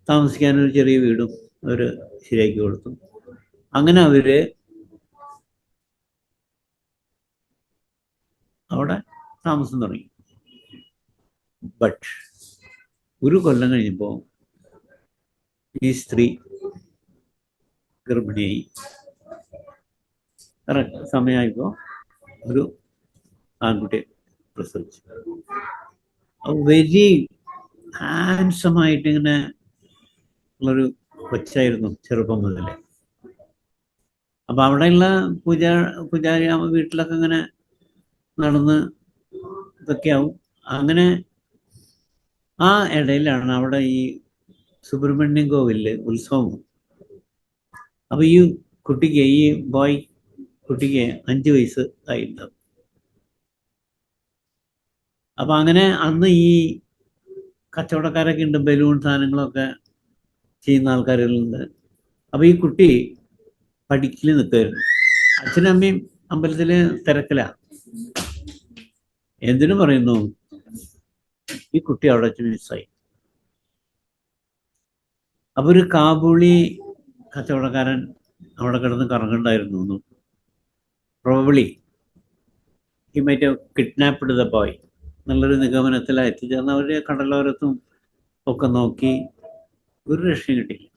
S1: താമസിക്കാനൊരു ചെറിയ വീടും അവർ ശരിയാക്കി കൊടുത്തു. അങ്ങനെ അവര് അവിടെ താമസം തുടങ്ങി. ബട്ട് ഒരു കൊല്ലം കഴിഞ്ഞപ്പോൾ ഈ സ്ത്രീ ഗർഭിണിയായി. സമയമായപ്പോൾ ഒരു ആൺകുട്ടിയെ പ്രസവിച്ചു. വെരി ഹാൻസമായിട്ട് ഇങ്ങനെ ഉള്ളൊരു കൊച്ചായിരുന്നു ചെറുപ്പം മുതലേ. അപ്പം അവിടെയുള്ള പൂജാരി വീട്ടിലൊക്കെ ഇങ്ങനെ നടന്ന് ഇതൊക്കെ ആവും. അങ്ങനെ ആ ഇടയിലാണ് അവിടെ ഈ സുബ്രഹ്മണ്യം കോവിലില് ഉത്സവം. അപ്പൊ ഈ കുട്ടിക്ക്, ഈ കുട്ടിക്ക് 5 വയസ്സ് ആയിട്ടുണ്ടാവും. അപ്പൊ അങ്ങനെ അന്ന് ഈ കച്ചവടക്കാരൊക്കെ ഉണ്ട്, ബലൂൺ സാധനങ്ങളൊക്കെ ചെയ്യുന്ന ആൾക്കാരുകളുണ്ട്. അപ്പൊ ഈ കുട്ടി പഠിക്കൽ നിൽക്കുമായിരുന്നു. അച്ഛനും അമ്മയും അമ്പലത്തില് തിരക്കില. എന്തിനു പറയുന്നു, ഈ കുട്ടി അവിടെ വെച്ച് മിസ്സായി. അപ്പൊ ഒരു കാബൂളി കച്ചവടക്കാരൻ അവിടെ കിടന്ന് കറങ്ങണ്ടായിരുന്നു. പ്രോബബ്ലി ഈ മറ്റേ കിഡ്നാപ്പ്ഡ് ദ ബോയ് എന്നുള്ളൊരു നിഗമനത്തിലാണ് എത്തിച്ചേർന്ന്. അവര് കടലോരത്തും ഒക്കെ നോക്കി, ഒരു രക്ഷയും കിട്ടിയില്ല.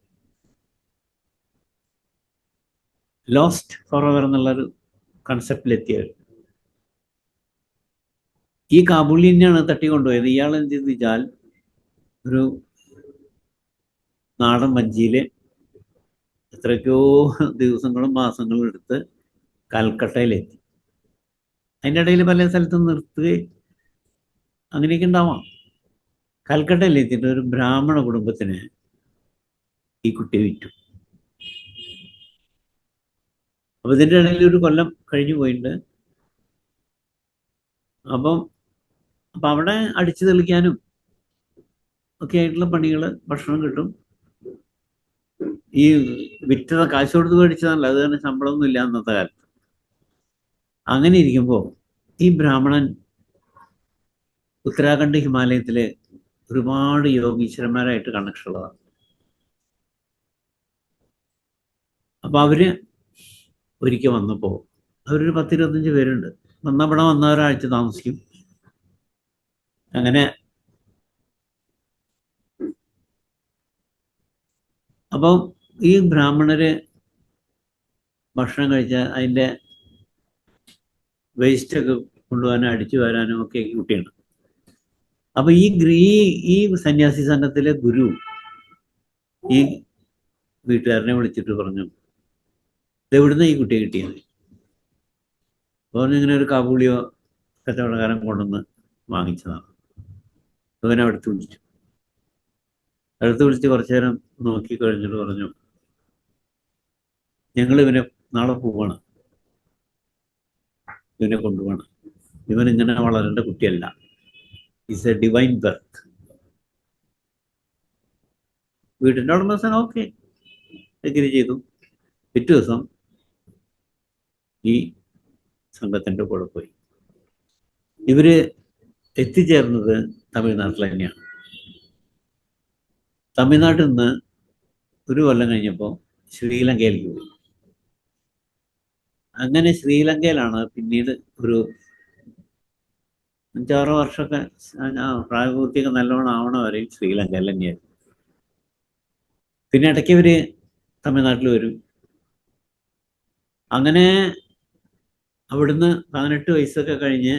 S1: ലോസ്റ്റ് ഫോർ എവർ എന്നുള്ളൊരു കൺസെപ്റ്റിലെത്തിയവർ. ഈ കാബൂളി തന്നെയാണ് തട്ടിക്കൊണ്ടുപോയത്. ഇയാൾ എന്ത് ചെയ്തു വെച്ചാൽ ഒരു നാടൻ വഞ്ചിയില് എത്രയൊക്കെയോ ദിവസങ്ങളും മാസങ്ങളും എടുത്ത് കൽക്കട്ടയിലെത്തി. അതിൻ്റെ ഇടയിൽ പല സ്ഥലത്തും നിർത്തുകയും അങ്ങനെയൊക്കെ ഉണ്ടാവാം. കൽക്കട്ടയിലെത്തിയിട്ട് ഒരു ബ്രാഹ്മണ കുടുംബത്തിന് ഈ കുട്ടിയെ വിറ്റു. അപ്പൊ ഇതിൻ്റെ ഇടയിൽ ഒരു കൊല്ലം കഴിഞ്ഞു പോയിട്ടുണ്ട്. അപ്പം അവിടെ അടിച്ചു തെളിക്കാനും ഒക്കെ ആയിട്ടുള്ള പണികൾ, ഭക്ഷണം കിട്ടും. ഈ വിറ്റത കാശ് കൊടുത്ത് മേടിച്ചതല്ല, അത് തന്നെ ശമ്പളമൊന്നും ഇല്ല അന്നത്തെ കാലത്ത്. അങ്ങനെ ഇരിക്കുമ്പോൾ ഈ ബ്രാഹ്മണൻ ഉത്തരാഖണ്ഡ് ഹിമാലയത്തിലെ ഒരുപാട് യോഗീശ്വരന്മാരായിട്ട് കണക്ഷൻ ഉള്ളതാണ്. അപ്പൊ അവര് ഒരിക്കൽ വന്നപ്പോൾ, അവരൊരു 10-25 പേരുണ്ട്. ഇവിടെ വന്ന ഒരാഴ്ച താമസിക്കും. അങ്ങനെ അപ്പം ഈ ബ്രാഹ്മണര് ഭക്ഷണം കഴിച്ചാൽ അതിൻ്റെ വേസ്റ്റൊക്കെ കൊണ്ടുപോകാനും അടിച്ചു വരാനും ഒക്കെ കുട്ടിയാണ്. അപ്പൊ ഈ സന്യാസി സംഘത്തിലെ ഗുരു ഈ വീട്ടുകാരനെ വിളിച്ചിട്ട് പറഞ്ഞു, എവിടുന്ന് ഈ കുട്ടിയെ കിട്ടിയത്? പറഞ്ഞു, ഇങ്ങനെ ഒരു കാബൂളിയോ കച്ചവടക്കാരൻ കൊണ്ടുവന്ന് വാങ്ങിച്ചതാണ്. അവനെ അടുത്ത് വിളിച്ച് കുറച്ചു നേരം നോക്കി കഴിഞ്ഞിട്ട് പറഞ്ഞു, ഞങ്ങൾ ഇവനെ നാളെ പോവാണ്, ഇവനെ കൊണ്ടുപോകണം. ഇവൻ ഇങ്ങനെ വളരേണ്ട കുട്ടിയല്ല, ഇറ്റ്സ് എ ഡിവൈൻ ബർത്ത്. വീട്ടിൻ്റെ ഉടമസ്ഥൻ ഓക്കെ എഗ്രി ചെയ്തു. പിറ്റേ ദിവസം ഈ സംഘത്തിൻ്റെ കൂടെ പോയി. ഇവര് എത്തിച്ചേർന്നത് തമിഴ്നാട്ടിൽ തന്നെയാണ്. തമിഴ്നാട്ടിൽ നിന്ന് ഒരു കൊല്ലം കഴിഞ്ഞപ്പോൾ ശ്രീലങ്കയിലേക്ക് പോയി. അങ്ങനെ ശ്രീലങ്കയിലാണ് പിന്നീട് ഒരു 5-6 വർഷമൊക്കെ പ്രായപൂർത്തിയൊക്കെ നല്ലോണം ആവണ വരെയും ശ്രീലങ്കയിൽ തന്നെയായിരുന്നു. പിന്നെ ഇടയ്ക്ക് ഇവര് തമിഴ്നാട്ടിൽ വരും. അങ്ങനെ അവിടുന്ന് 18 വയസ്സൊക്കെ കഴിഞ്ഞ്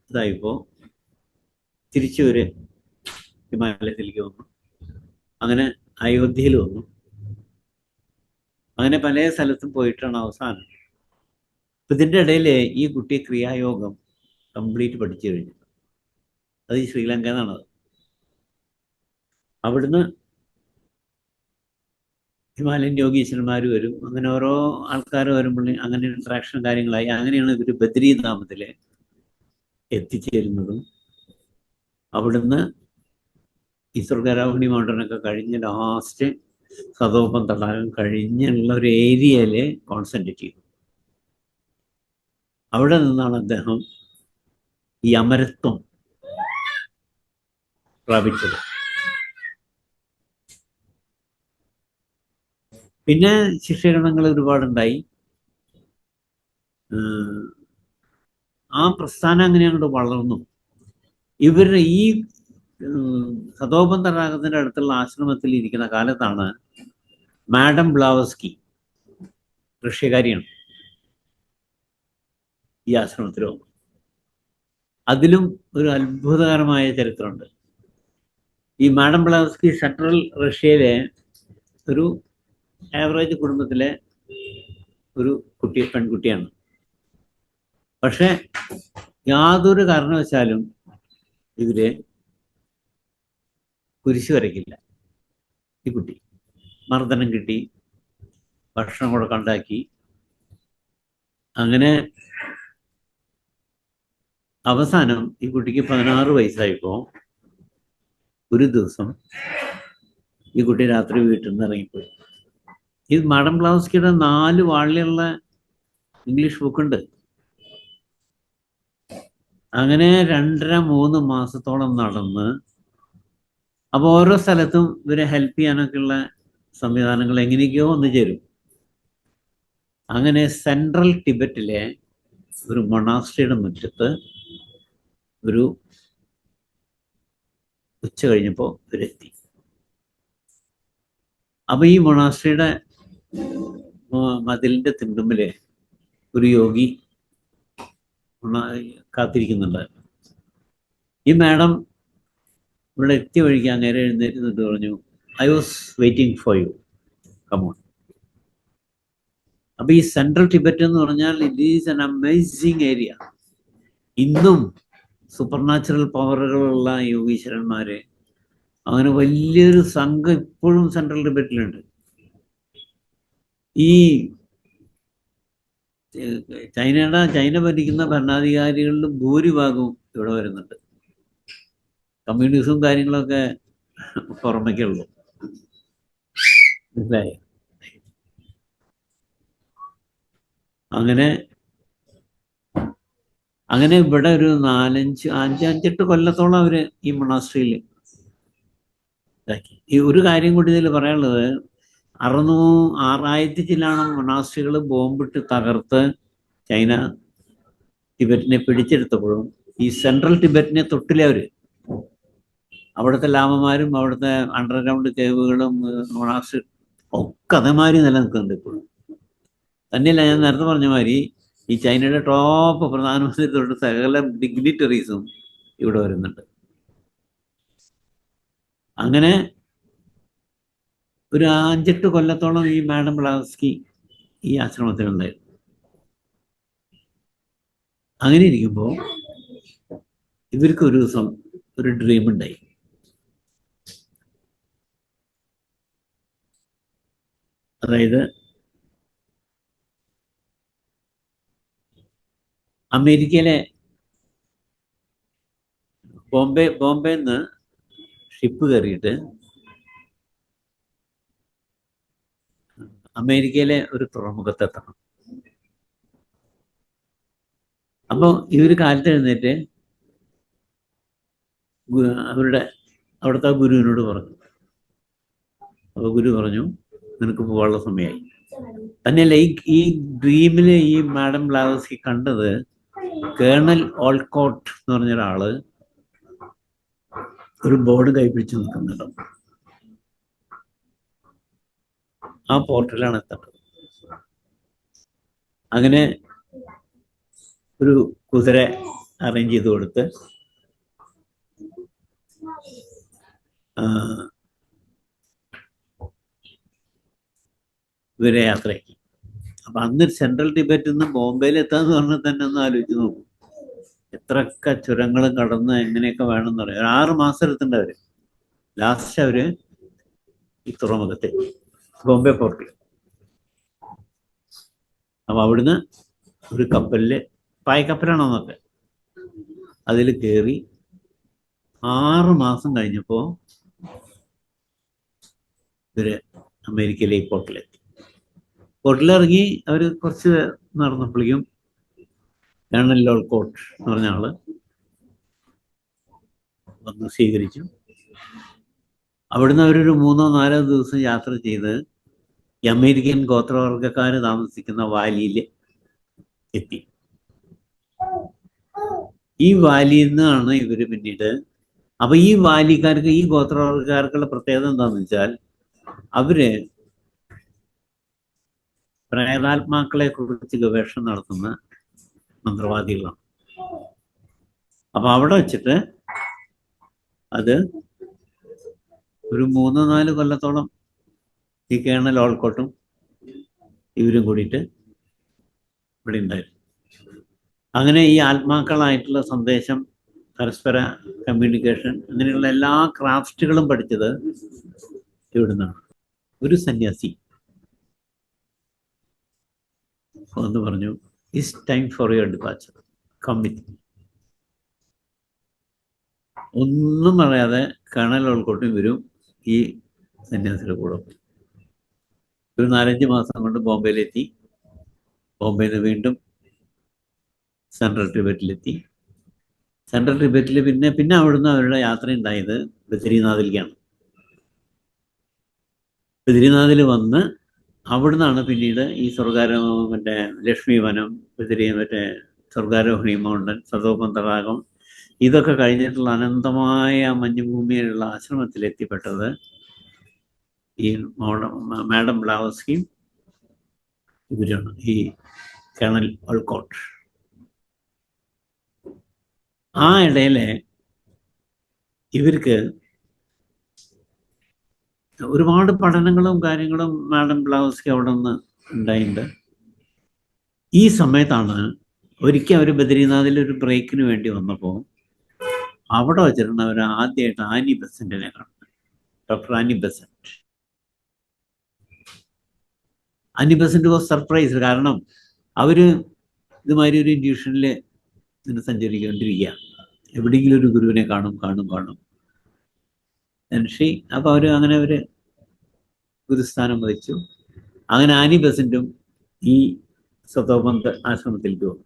S1: ഇതായപ്പോൾ തിരിച്ചു ഒരു ഹിമാലയത്തിലേക്ക് വന്നു. അങ്ങനെ അയോധ്യയിൽ വന്നു. അങ്ങനെ പല സ്ഥലത്തും പോയിട്ടാണ് അവസാനം. ഇതിൻ്റെ ഇടയിൽ ഈ കുട്ടി ക്രിയായോഗം കംപ്ലീറ്റ് പഠിച്ചു കഴിഞ്ഞു. അത് ഈ ശ്രീലങ്ക എന്നാണത്. അവിടുന്ന് ഹിമാലയൻ യോഗീശ്വരന്മാർ വരും. അങ്ങനെ ഓരോ ആൾക്കാർ വരുമ്പോൾ അങ്ങനെ ഇൻട്രാക്ഷൻ കാര്യങ്ങളായി. അങ്ങനെയാണ് ഇവർ ബദ്രീധാമത്തിൽ എത്തിച്ചേരുന്നതും. അവിടുന്ന് ഈ സ്വർഗാരോഹിണി മൗണ്ടനൊക്കെ കഴിഞ്ഞ് ലാസ്റ്റ് സതോപം തടാകം കഴിഞ്ഞുള്ള ഒരു ഏരിയയിൽ കോൺസെൻട്രേറ്റ് ചെയ്തു. അവിടെ നിന്നാണ് അദ്ദേഹം ഈ അമരത്വം പ്രാപിച്ചത്. പിന്നെ ശിഷ്യഗണങ്ങൾ ഒരുപാടുണ്ടായി. ആ പ്രസ്ഥാനം അങ്ങനെ അങ്ങോട്ട് വളർന്നു. ഇവരുടെ ഈ സതോപം തടാകത്തിന്റെ അടുത്തുള്ള ആശ്രമത്തിൽ ഇരിക്കുന്ന കാലത്താണ് മാഡം ബ്ലാവസ്കി, റഷ്യക്കാരിയാണ്, ഈ ആശ്രമത്തിൽ വന്നു. അതിലും ഒരു അത്ഭുതകരമായ ചരിത്രമുണ്ട്. ഈ മാഡം ബ്ലാവസ്കി സെൻട്രൽ റഷ്യയിലെ ഒരു ആവറേജ് കുടുംബത്തിലെ ഒരു പെൺകുട്ടിയാണ്. പക്ഷെ യാതൊരു കാരണവശാലും ഇവര് കുരിശ് വരയ്ക്കില്ല. ഈ കുട്ടി മർദ്ദനം കിട്ടി, ഭക്ഷണം കൂടെ കണ്ടാക്കി. അങ്ങനെ അവസാനം ഈ കുട്ടിക്ക് 16 വയസ്സായപ്പോൾ ഒരു ദിവസം ഈ കുട്ടി രാത്രി വീട്ടിൽ നിന്ന് ഇറങ്ങിപ്പോയി. ഇത് മാഡം ബ്ലൗസ്കിയുടെ 4 വാള്യമുള്ള ഇംഗ്ലീഷ് ബുക്കുണ്ട്. അങ്ങനെ 2.5-3 മാസത്തോളം നടന്ന്, അപ്പോൾ ഓരോ സ്ഥലത്തും ഇവരെ ഹെൽപ്പ് ചെയ്യാനൊക്കെയുള്ള സംവിധാനങ്ങൾ എങ്ങനെയൊക്കെയോ വന്നു ചേരും. അങ്ങനെ സെൻട്രൽ ടിബറ്റിലെ ഒരു മൊണാസ്ട്രിയുടെ മുറ്റത്ത് ഒരു ഉച്ച കഴിഞ്ഞപ്പോൾ ഇവരെത്തി. അപ്പൊ ഈ മൊണാസ്ട്രിയുടെ മതിലിന്റെ തിണ്ടുമ്പില് ഒരു യോഗി കാത്തിരിക്കുന്നുണ്ടായിരുന്നു. ഈ മാഡം ഇവിടെ എത്തിയ വഴിക്ക് അങ്ങേരെ എഴുന്നേറ്റ് പറഞ്ഞു, I was waiting for you, come on. അപ്പൊ ഈ സെൻട്രൽ ടിബറ്റ് എന്ന് പറഞ്ഞാൽ it is an amazing area. ഇന്നും സൂപ്പർ നാച്ചുറൽ പവറുകളുള്ള യോഗീശ്വരന്മാര്, അങ്ങനെ വലിയൊരു സംഘം ഇപ്പോഴും സെൻട്രൽ ടിബറ്റിലുണ്ട്. ഈ ചൈന ഭരിക്കുന്ന ഭരണാധികാരികളിൽ ഭൂരിഭാഗവും ഇവിടെ വരുന്നുണ്ട്. കമ്മ്യൂണിസവും കാര്യങ്ങളൊക്കെ പുറമേക്കുള്ളൂ, മനസ്സിലായോ? അങ്ങനെ ഇവിടെ ഒരു 5-8 കൊല്ലത്തോളം അവര് ഈ മൊണാസ്ട്രിയിൽ ഇതാക്കി. ഈ ഒരു കാര്യം കൂടി ഇതിൽ പറയാനുള്ളത്, 6000 ചില്ലാണ് മൊണാസ്ട്രികൾ ബോംബിട്ട് തകർത്ത് ചൈന ടിബറ്റിനെ പിടിച്ചെടുത്തപ്പോഴും ഈ സെൻട്രൽ ടിബറ്റിനെ തൊട്ടില്ല അവര്. അവിടുത്തെ ലാമമാരും അവിടുത്തെ അണ്ടർഗ്രൗണ്ട് കേവുകളും മൊണാസ്ട്രി ഒക്കെ അതേമാതിരി നിലനിൽക്കുന്നുണ്ട് ഇപ്പോഴും. തന്നെയല്ല, ഞാൻ നേരത്തെ പറഞ്ഞ മാതിരി ഈ ചൈനയുടെ ടോപ്പ് പ്രധാനമന്ത്രി തൊട്ട് സകല ഡിഗ്നിറ്ററീസും ഇവിടെ വരുന്നുണ്ട്. അങ്ങനെ ഒരു 5-8 കൊല്ലത്തോളം ഈ മാഡം ബ്ലാവസ്കി ഈ ആശ്രമത്തിലുണ്ടായിരുന്നു. അങ്ങനെ ഇരിക്കുമ്പോൾ ഇവർക്ക് ഒരു ദിവസം ഒരു ഡ്രീം ഉണ്ടായി. അതായത് അമേരിക്കയിലെ ബോംബെന്ന് ഷിപ്പ് കയറിയിട്ട് അമേരിക്കയിലെ ഒരു തുറമുഖത്തെത്തണം. അപ്പോൾ ഇവർ കാലത്ത് എഴുന്നേറ്റ് അവിടുത്തെ ഗുരുവിനോട് പറഞ്ഞു. അപ്പോൾ ഗുരു പറഞ്ഞു, നിനക്ക് പോകാനുള്ള സമയമായി. തന്നെയല്ല, ഈ ഡ്രീമിൽ ഈ മാഡം ബ്ലാവസ്കി കണ്ടത് കേണൽ ഓൾക്കോട്ട് എന്ന് പറഞ്ഞ ഒരാള് ഒരു ബോർഡ് കൈപ്പിടിച്ച് നിൽക്കുന്നുണ്ട്. ആ പോർട്ടലാണ് എത്തേണ്ടത്. അങ്ങനെ ഒരു കുതിര അറേഞ്ച് ചെയ്ത് കൊടുത്ത് ഇവരെ യാത്രയാക്കി. അപ്പൊ അന്ന് സെൻട്രൽ ടിബറ്റിൽ നിന്ന് ബോംബെയിൽ എത്താന്ന് പറഞ്ഞാൽ തന്നെ ഒന്ന് ആലോചിച്ച് നോക്കും, എത്രയൊക്കെ ചുരങ്ങളും കടന്ന് എങ്ങനെയൊക്കെ വേണമെന്ന് പറയാം. 6 മാസം എടുത്തിട്ടുണ്ട്. ലാസ്റ്റ് അവര് ഈ തുറമുഖത്തെ ബോംബെ പോർട്ടിൽ. അപ്പൊ അവിടുന്ന് ഒരു കപ്പലില്, പായ്ക്കപ്പലാണോന്നൊക്കെ, അതിൽ കയറി 6 മാസം കഴിഞ്ഞപ്പോ ഇവര് അമേരിക്കയിലെ ഈ പോർട്ടിലെത്തി. പോർട്ടിലിറങ്ങി അവർ കുറച്ച് നടന്നപ്പോഴേക്കും കേണൽ ഓൾക്കോട്ട് എന്ന് പറഞ്ഞ ആള് വന്ന് സ്വീകരിച്ചു. അവിടുന്ന് അവരൊരു 3-4 ദിവസം യാത്ര ചെയ്ത് ഈ അമേരിക്കൻ ഗോത്രവർഗക്കാർ താമസിക്കുന്ന വാലിയിൽ എത്തി. ഈ വാലിയിൽ നിന്നാണ് ഇവര് പിന്നീട്, അപ്പൊ ഈ വാലിക്കാർക്ക്, ഈ ഗോത്രവർഗക്കാർക്കുള്ള പ്രത്യേകത എന്താണെന്ന് വെച്ചാൽ, അവര് പ്രേതാത്മാക്കളെ കുറിച്ച് ഗവേഷണം നടത്തുന്ന മന്ത്രവാദികളാണ്. അപ്പൊ അവിടെ വെച്ചിട്ട് അത് ഒരു 3-4 കൊല്ലത്തോളം ഈ കേണൽ ഓൾക്കോട്ടും ഇവരും കൂടിയിട്ട് ഇവിടെ ഉണ്ടായിരുന്നു. അങ്ങനെ ഈ ആത്മാക്കളായിട്ടുള്ള സന്ദേശം പരസ്പര കമ്മ്യൂണിക്കേഷൻ, അങ്ങനെയുള്ള എല്ലാ ക്രാഫ്റ്റുകളും പഠിച്ചത് ഇവിടുന്നാണ്. ഒരു സന്യാസി എന്ന് പറഞ്ഞു, it's time for your departure, come with me. ഒന്നും പറയാതെ കേണൽ ഓൾക്കോട്ടും വരും ഈ സന്യാസിയുടെ കൂടെ പോയി. ഒരു 4-5 മാസം കൊണ്ട് ബോംബെയിലെത്തി. ബോംബെയിൽ നിന്ന് വീണ്ടും സെൻട്രൽ ടിബറ്റിലെത്തി. സെൻട്രൽ ടിബറ്റിൽ പിന്നെ അവിടുന്ന് അവരുടെ യാത്ര ഉണ്ടായത് ബദ്രീനാഥിലേക്കാണ്. ബദ്രീനാഥിൽ വന്ന് അവിടുന്നാണ് പിന്നീട് ഈ മറ്റേ ലക്ഷ്മി വനം, മറ്റേ സ്വർഗാരോഹിണി മൗണ്ടൻ, സതോപം തടാകം, ഇതൊക്കെ കഴിഞ്ഞിട്ടുള്ള അനന്തമായ മഞ്ഞുഭൂമിയിലുള്ള ആശ്രമത്തിൽ എത്തിപ്പെട്ടത് ഈ മാഡം ബ്ലാവസ്കിയും ഇവരാണ്, ഈ കേണൽ ഓൾക്കോട്ട്. ആ ഇടയിലെ ഇവർക്ക് ഒരുപാട് പഠനങ്ങളും കാര്യങ്ങളും മാഡം ബ്ലാവസ്കി അവിടെ നിന്ന് ഉണ്ടായിട്ടുണ്ട്. ഈ സമയത്താണ് ഒരിക്കൽ അവർ ബദ്രീനാഥിൽ ഒരു ബ്രേക്കിന് വേണ്ടി വന്നപ്പോൾ അവിടെ വെച്ചിട്ടുണ്ട് അവർ ആദ്യമായിട്ട് ആനി ബെസന്റിനെ കാണുന്നത്. Doctor Annie Besant. Annie Besant was surprise. കാരണം അവര് ഇതുമാതിരി ഒരു ഇൻഡ്യൂഷനിൽ ഇങ്ങനെ സഞ്ചരിക്കൊണ്ടിരിക്കുക, എവിടെയെങ്കിലും ഒരു ഗുരുവിനെ കാണും. അപ്പൊ അവര് ഗുരുസ്ഥാനം വഹിച്ചു. അങ്ങനെ ആനി ബെസന്റും ഈ സതോപന്ത് ആശ്രമത്തിലേക്ക് വന്നു.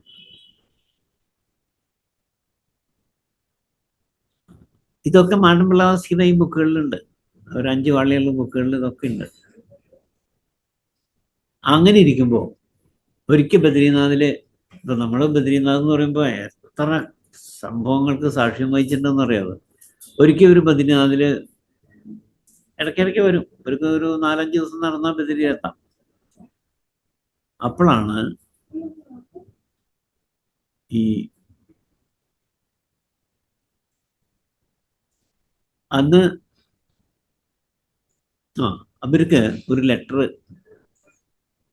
S1: ഇതൊക്കെ മാഡം ബ്ലാവസ്കിയുടെ ഈ ബുക്കുകളിലുണ്ട്. ഒരു 5 വാള്യമുള്ള ബുക്കുകളിൽ ഇതൊക്കെ ഉണ്ട്. അങ്ങനെ ഇരിക്കുമ്പോൾ ഒരിക്കൽ ബദ്രീനാഥില്, ഇപ്പൊ നമ്മള് ബദ്രീനാഥ് എന്ന് പറയുമ്പോൾ എത്ര സംഭവങ്ങൾക്ക് സാക്ഷ്യം വഹിച്ചിട്ടുണ്ടെന്ന് അറിയാതെ, ഒരിക്കൽ ഒരു ബദ്രീനാഥില് ഇടയ്ക്കിടയ്ക്ക് വരും. അവർക്ക് ഒരു 4-5 ദിവസം നടന്നാൽ ബദ്രിയിലെത്താം. അപ്പോഴാണ് ഈ അന്ന് അവർക്ക് ഒരു ലെറ്റർ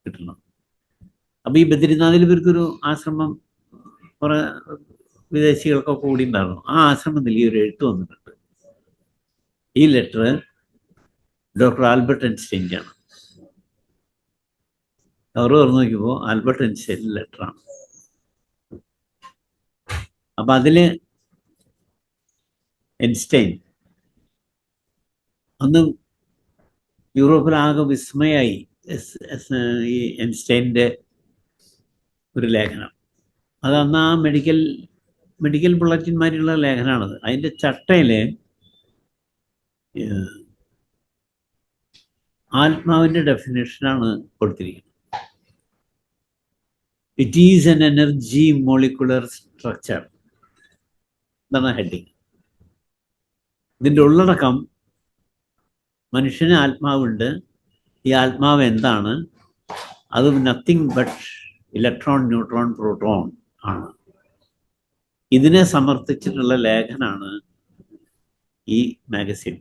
S1: കിട്ടണം. അപ്പൊ ഈ ബദ്രീനാഥിൽ ഇവർക്കൊരു ആശ്രമം കുറെ വിദേശികൾക്കൊക്കെ കൂടി ഉണ്ടായിരുന്നു. ആ ആശ്രമത്തിൽ ഈ ഒരു എഴുത്ത് വന്നിട്ടുണ്ട്. ഈ ലെറ്റർ ഡോക്ടർ ആൽബർട്ട് ഐൻസ്റ്റൈൻ്റെ ആണ്. അവർ തുറന്നു നോക്കിയപ്പോൾ ആൽബർട്ട് ഐൻസ്റ്റൈൻ്റെ ലെറ്ററാണ്. അപ്പൊ അതില് ഐൻസ്റ്റൈൻ അന്ന് യൂറോപ്പിലാകെ വിസ്മയായി. ഈ ഐൻസ്റ്റൈൻ്റെ ഒരു ലേഖനം, അത് അന്ന് ആ മെഡിക്കൽ ബുള്ളറ്റിന്മാരുള്ള ലേഖനമാണത്. അതിൻ്റെ ചട്ടയില് ആത്മാവിൻ്റെ ഡെഫിനേഷനാണ് കൊടുത്തിരിക്കുന്നത്. It is an energy molecular structure എന്നാണ് ഹെഡിങ്. ഇതിൻ്റെ ഉള്ളടക്കം മനുഷ്യന് ആത്മാവുണ്ട്. ഈ ആത്മാവ് എന്താണ്? അത് nothing but electron, neutron, proton ആണ്. ഇതിനെ സമർത്ഥിച്ചിട്ടുള്ള ലേഖനാണ് ഈ മാഗസിൻ.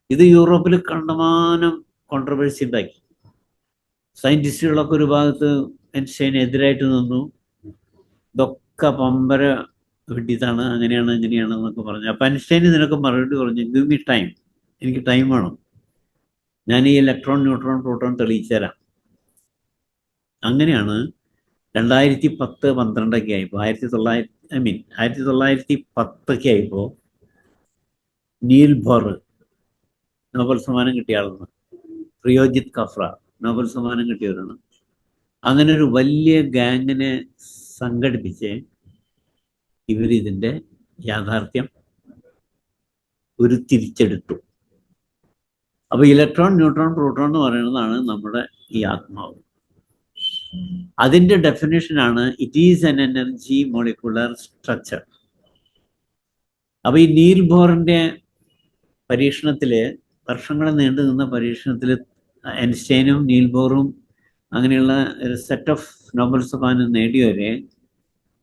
S1: ഇത് യൂറോപ്പിൽ കണ്ടമാനം കോൺട്രവേഴ്സി ഉണ്ടാക്കി. സയന്റിസ്റ്റുകളൊക്കെ ഒരു ഭാഗത്ത് ഐൻസ്റ്റൈന് എതിരായിട്ട് നിന്നു. ഇതൊക്കെ പമ്പര വിഡിതാണ്, അങ്ങനെയാണ് ഇങ്ങനെയാണ് എന്നൊക്കെ പറഞ്ഞു. അപ്പൊ ഐൻസ്റ്റൈൻ ഇതിനൊക്കെ മറുപടി പറഞ്ഞു, ഗിവ് മി ടൈം, എനിക്ക് ടൈം വേണം, ഞാൻ ഈ ഇലക്ട്രോൺ, ന്യൂട്രോൺ, പ്രോട്ടോൺ തെളിയിച്ചു തരാം. അങ്ങനെയാണ് 2010-12 ആയപ്പോൾ, 1910 ആയപ്പോൾ നീൽ ബോർ നോബൽ സമ്മാനം കിട്ടിയ ആളാണ്. പ്രിയോജിത് കഫ്ര നോബൽ സമ്മാനം കിട്ടിയവരാണ്. അങ്ങനെ ഒരു വലിയ ഗാങ്ങിനെ സംഘടിപ്പിച്ച് ഇവരിതിൻ്റെ യാഥാർത്ഥ്യം തിരിച്ചെടുത്തു. അപ്പൊ ഇലക്ട്രോൺ, ന്യൂട്രോൺ, പ്രോട്ടോൺ എന്ന് പറയുന്നതാണ് നമ്മുടെ ഈ ആത്മാവ്. അതിൻ്റെ ഡെഫിനേഷനാണ് it is an energy molecular structure. അപ്പൊ ഈ നീൽ ബോറിന്റെ പരീക്ഷണത്തില്, വർഷങ്ങൾ നീണ്ടു നിന്ന പരീക്ഷണത്തിൽ ഐൻസ്റ്റൈനും നീൽ ബോറും അങ്ങനെയുള്ള ഒരു സെറ്റ് ഓഫ് നോബൽ സമ്മാനം നേടിയവരെ,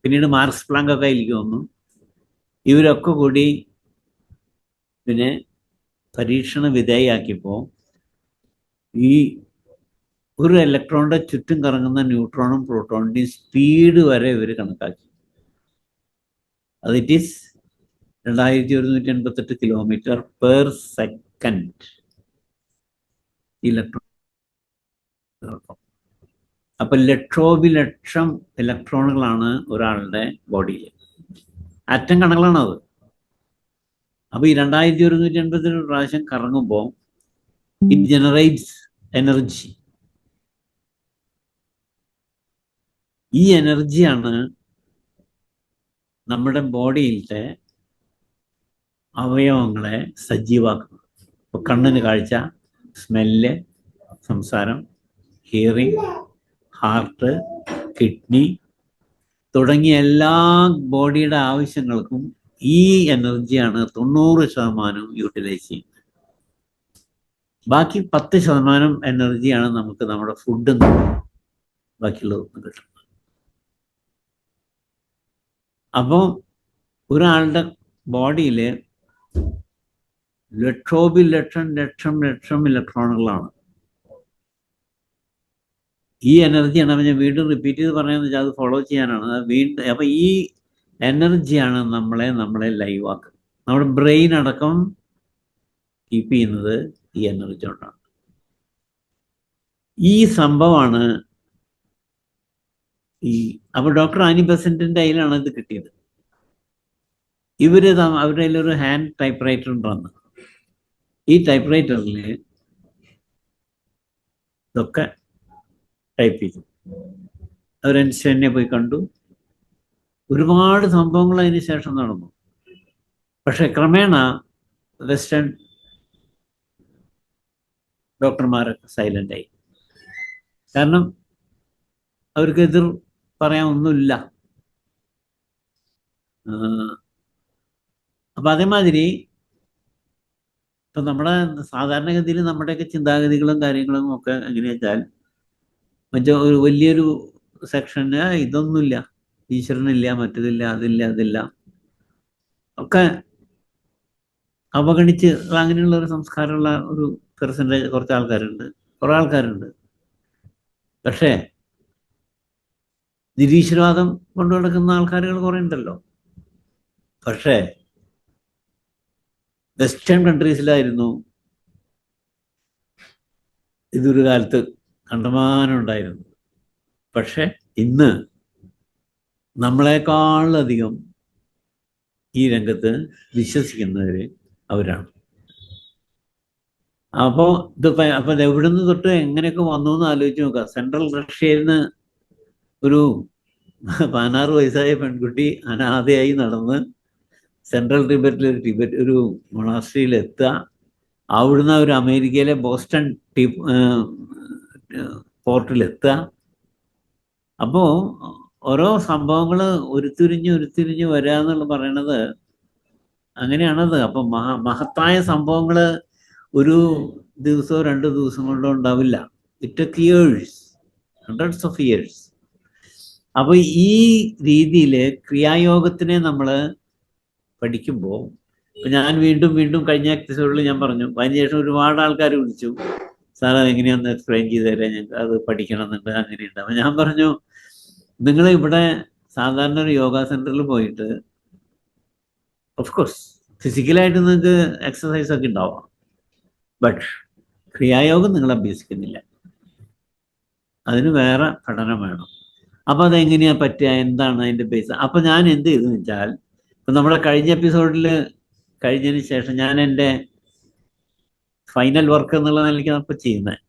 S1: പിന്നീട് മാർക്സ് പ്ലാങ്ക് ഒക്കെ എനിക്ക് തോന്നുന്നു, ഇവരൊക്കെ കൂടി പിന്നെ പരീക്ഷണ വിധേയാക്കിയപ്പോൾ ഈ ഒരു ഇലക്ട്രോണിന്റെ ചുറ്റും കറങ്ങുന്ന ന്യൂട്രോണും പ്രോട്ടോണിന്റെയും സ്പീഡ് വരെ ഇവർ കണക്കാക്കി. അത് ഇറ്റ് ഈസ് 2188 km/s ഇലക്ട്രോൺ. അപ്പൊ ലക്ഷോപിലക്ഷം ഇലക്ട്രോണുകളാണ് ഒരാളുടെ ബോഡിയിൽ. ആറ്റം കണങ്ങളാണ് അത്. അപ്പൊ ഈ 2188 പ്രാവശ്യം കറങ്ങുമ്പോൾ ഇറ്റ് ജനറേറ്റ്സ് എനർജി. ഈ എനർജിയാണ് നമ്മുടെ ബോഡിയിലത്തെ അവയവങ്ങളെ സജീവാക്കുന്നത്. ഇപ്പൊ കണ്ണിന് കാഴ്ച, സ്മെല്ല്, സംസാരം, ഹിയറിംഗ്, ഹാർട്ട്, കിഡ്നി തുടങ്ങിയ എല്ലാ ബോഡിയുടെ ആവശ്യങ്ങൾക്കും ഈ എനർജിയാണ് 90% യൂട്ടിലൈസ് ചെയ്യുന്നത്. ബാക്കി 10% എനർജിയാണ് നമുക്ക് നമ്മുടെ ഫുഡ് ബാക്കിയുള്ളതൊന്നും കിട്ടുന്നത്. അപ്പോൾ ഒരാളുടെ ബോഡിയിൽ ലക്ഷം ഇലക്ട്രോണുകളാണ്. ഈ എനർജിയാണ്. അപ്പം ഞാൻ വീണ്ടും റിപ്പീറ്റ് ചെയ്ത് പറയാന്ന് വെച്ചാൽ അത് ഫോളോ ചെയ്യാനാണ്. വീണ്ടും അപ്പം ഈ എനർജിയാണ് നമ്മളെ ലൈവ് ആക്കുന്നത്. നമ്മുടെ ബ്രെയിൻ അടക്കം കീപ്പ് ചെയ്യുന്നത് ഈ എനർജി കൊണ്ടാണ്. ഈ സംഭവമാണ് അപ്പോൾ ഡോക്ടർ ആനി ബെസന്റിന്റെ കയ്യിലാണ് ഇത് കിട്ടിയത്. അവരുടെ കയ്യിലൊരു ഹാൻഡ് ടൈപ്പ് റൈറ്റർ ഉണ്ടെന്ന്. ഈ ടൈപ്പ് റൈറ്ററിൽ ഇതൊക്കെ ടൈപ്പ് ചെയ്തു. അവരെന്നെ പോയി കണ്ടു. ഒരുപാട് സംഭവങ്ങൾ അതിന് ശേഷം നടന്നു. പക്ഷെ ക്രമേണ വെസ്റ്റേൺ ഡോക്ടർമാരൊക്കെ സൈലൻ്റായി. കാരണം അവർക്ക് എതിർ പറയാൻ ഒന്നുമില്ല. അപ്പം അതേമാതിരി ഇപ്പം നമ്മുടെ സാധാരണഗതിയിൽ നമ്മുടെയൊക്കെ ചിന്താഗതികളും കാര്യങ്ങളും ഒക്കെ എങ്ങനെയാ വെച്ചാൽ ഒരു വലിയൊരു സെക്ഷന് ഇതൊന്നുമില്ല, ഈശ്വരനില്ല, മറ്റതില്ല, അതില്ല ഒക്കെ അവഗണിച്ച് അങ്ങനെയുള്ള ഒരു സംസ്കാരമുള്ള ഒരു പെർസെൻറ്റേജ് കുറച്ച് ആൾക്കാരുണ്ട്, കുറേ ആൾക്കാരുണ്ട്. പക്ഷേ നിരീശ്വരവാദം കൊണ്ടു നടക്കുന്ന ആൾക്കാരുകൾ കുറേ ഉണ്ടല്ലോ. പക്ഷേ വെസ്റ്റേൺ കൺട്രീസിലായിരുന്നു ഇതൊരു കാലത്ത് കണ്ടമാനം ഉണ്ടായിരുന്നു. പക്ഷെ ഇന്ന് നമ്മളെക്കാളധികം ഈ രംഗത്ത് വിശ്വസിക്കുന്നവർ അവരാണ്. അപ്പോൾ ഇത് എവിടുന്ന് തൊട്ട് എങ്ങനെയൊക്കെ വന്നു എന്ന് ആലോചിച്ച് നോക്കുക. സെൻട്രൽ റഷ്യയിൽ നിന്ന് ഒരു 16 വയസ്സായ പെൺകുട്ടി അനാഥയായി നടന്ന് സെൻട്രൽ ഒരു മൊണാസ്ട്രിയിൽ എത്തുക. അവിടുന്ന് ഒരു അമേരിക്കയിലെ ബോസ്റ്റൺ പോർട്ടിലെത്തുക. അപ്പോൾ ഓരോ സംഭവങ്ങൾ ഉരുത്തിരിഞ്ഞ് വരിക എന്നുള്ള പറയണത് അങ്ങനെയാണത്. അപ്പം മഹത്തായ സംഭവങ്ങൾ ഒരു ദിവസമോ 2 ദിവസം കൊണ്ടോ ഉണ്ടാവില്ല. It take years, hundreds of years. അപ്പോൾ ഈ രീതിയിൽ ക്രിയായോഗത്തിനെ നമ്മൾ പഠിക്കുമ്പോൾ, ഇപ്പം ഞാൻ വീണ്ടും കഴിഞ്ഞ എപ്പിസോഡിൽ ഞാൻ പറഞ്ഞു, അതിനുശേഷം ഒരുപാട് ആൾക്കാർ വിളിച്ചു, സാർ അതെങ്ങനെയാണെന്ന് എക്സ്പ്ലെയിൻ ചെയ്ത് തരാം, ഞങ്ങൾക്ക് അത് പഠിക്കണമെന്നുണ്ട്, അങ്ങനെയുണ്ട്. അപ്പം ഞാൻ പറഞ്ഞു, നിങ്ങൾ ഇവിടെ സാധാരണ ഒരു യോഗ സെൻറ്ററിൽ പോയിട്ട് ഓഫ് കോഴ്സ് ഫിസിക്കലായിട്ട് നിങ്ങൾക്ക് എക്സസൈസ് ഒക്കെ ഉണ്ടാവാം, ബട്ട് ക്രിയായോഗം നിങ്ങൾ അഭ്യസിക്കുന്നില്ല. അതിന് വേറെ പഠനം വേണം. അപ്പം അതെങ്ങനെയാ പറ്റുക, എന്താണ് അതിൻ്റെ ബേസ്? അപ്പം ഞാൻ എന്ത് ചെയ്തെന്ന് വെച്ചാൽ, ഇപ്പം നമ്മുടെ കഴിഞ്ഞ എപ്പിസോഡിൽ കഴിഞ്ഞതിന് ശേഷം ഞാൻ എൻ്റെ ഫൈനൽ വർക്ക് എന്നുള്ള നിലയ്ക്കാണ് ഇപ്പം ചെയ്യുന്നത്.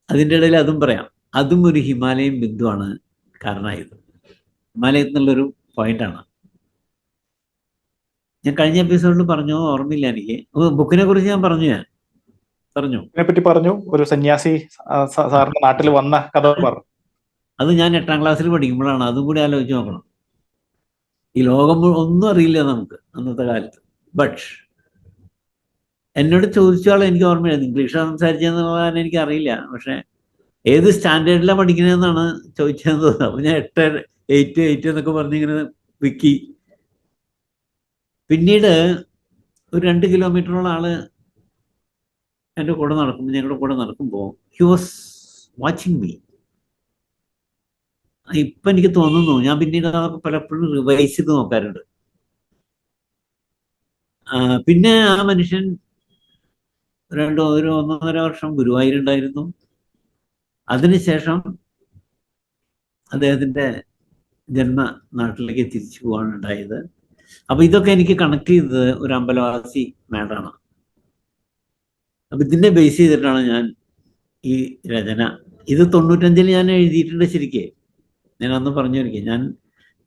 S1: അതിൻ്റെ ഇടയിൽ അതും പറയാം. അതും ഒരു ഹിമാലയൻ ബിന്ദുവാണ് കാരണമായത്. ഹിമാലയത്തിൽ നിന്നുള്ളൊരു പോയിന്റാണ്. ഞാൻ കഴിഞ്ഞ എപ്പിസോഡിൽ പറഞ്ഞു, ഓർമ്മയില്ല എനിക്ക്. ബുക്കിനെ കുറിച്ച് ഞാൻ പറഞ്ഞു
S2: ഇതിനെപ്പറ്റി പറഞ്ഞു. ഒരു സന്യാസി സാറിന്റെ നാട്ടിൽ വന്ന കഥ പറഞ്ഞു.
S1: അത് ഞാൻ 8ാം ക്ലാസ്സിൽ പഠിക്കുമ്പോഴാണ്. അതും കൂടി ആലോചിച്ച് നോക്കണം. ഈ ലോകം ഒന്നും അറിയില്ല നമുക്ക് അന്നത്തെ കാലത്ത്. ബട്ട് എന്നോട് ചോദിച്ചാൽ എനിക്ക് ഓർമ്മയില്ല. ഇംഗ്ലീഷ് സംസാരിച്ചെന്നുള്ളതാണ് എനിക്ക് അറിയില്ല. പക്ഷെ ഏത് സ്റ്റാൻഡേർഡിലാണ് പഠിക്കണതെന്നാണ് ചോദിച്ചത്. അപ്പോൾ ഞാൻ 8 എന്നൊക്കെ പറഞ്ഞിങ്ങനെ വിക്കി. പിന്നീട് ഒരു 2 കിലോമീറ്ററോളം ആള് എൻ്റെ കൂടെ നടക്കുമ്പോൾ, ഞങ്ങളുടെ കൂടെ നടക്കുമ്പോൾ ഹി വാസ് വാച്ചിങ് മീ. ഇപ്പൊ എനിക്ക് തോന്നുന്നു, ഞാൻ പിന്നീട് അതൊക്കെ പലപ്പോഴും റിവൈസ് ചെയ്ത് നോക്കാറുണ്ട്. പിന്നെ ആ മനുഷ്യൻ ഒരു 1.5 വർഷം ഗുരുവായൂരുണ്ടായിരുന്നു. അതിനുശേഷം അദ്ദേഹത്തിന്റെ ജന്മ നാട്ടിലേക്ക് തിരിച്ചു പോകാണ് ഉണ്ടായത്. അപ്പൊ ഇതൊക്കെ എനിക്ക് കണക്ട് ചെയ്തത് ഒരു അമ്പലവാസി മാഡാണ്. അപ്പൊ ഇതിനെ ബേസ് ചെയ്തിട്ടാണ് ഞാൻ ഈ രചന, ഇത് 95-ൽ ഞാൻ എഴുതിയിട്ടുണ്ട്. ശരിക്ക് ഞാൻ അന്ന് പറഞ്ഞിരിക്കും, ഞാൻ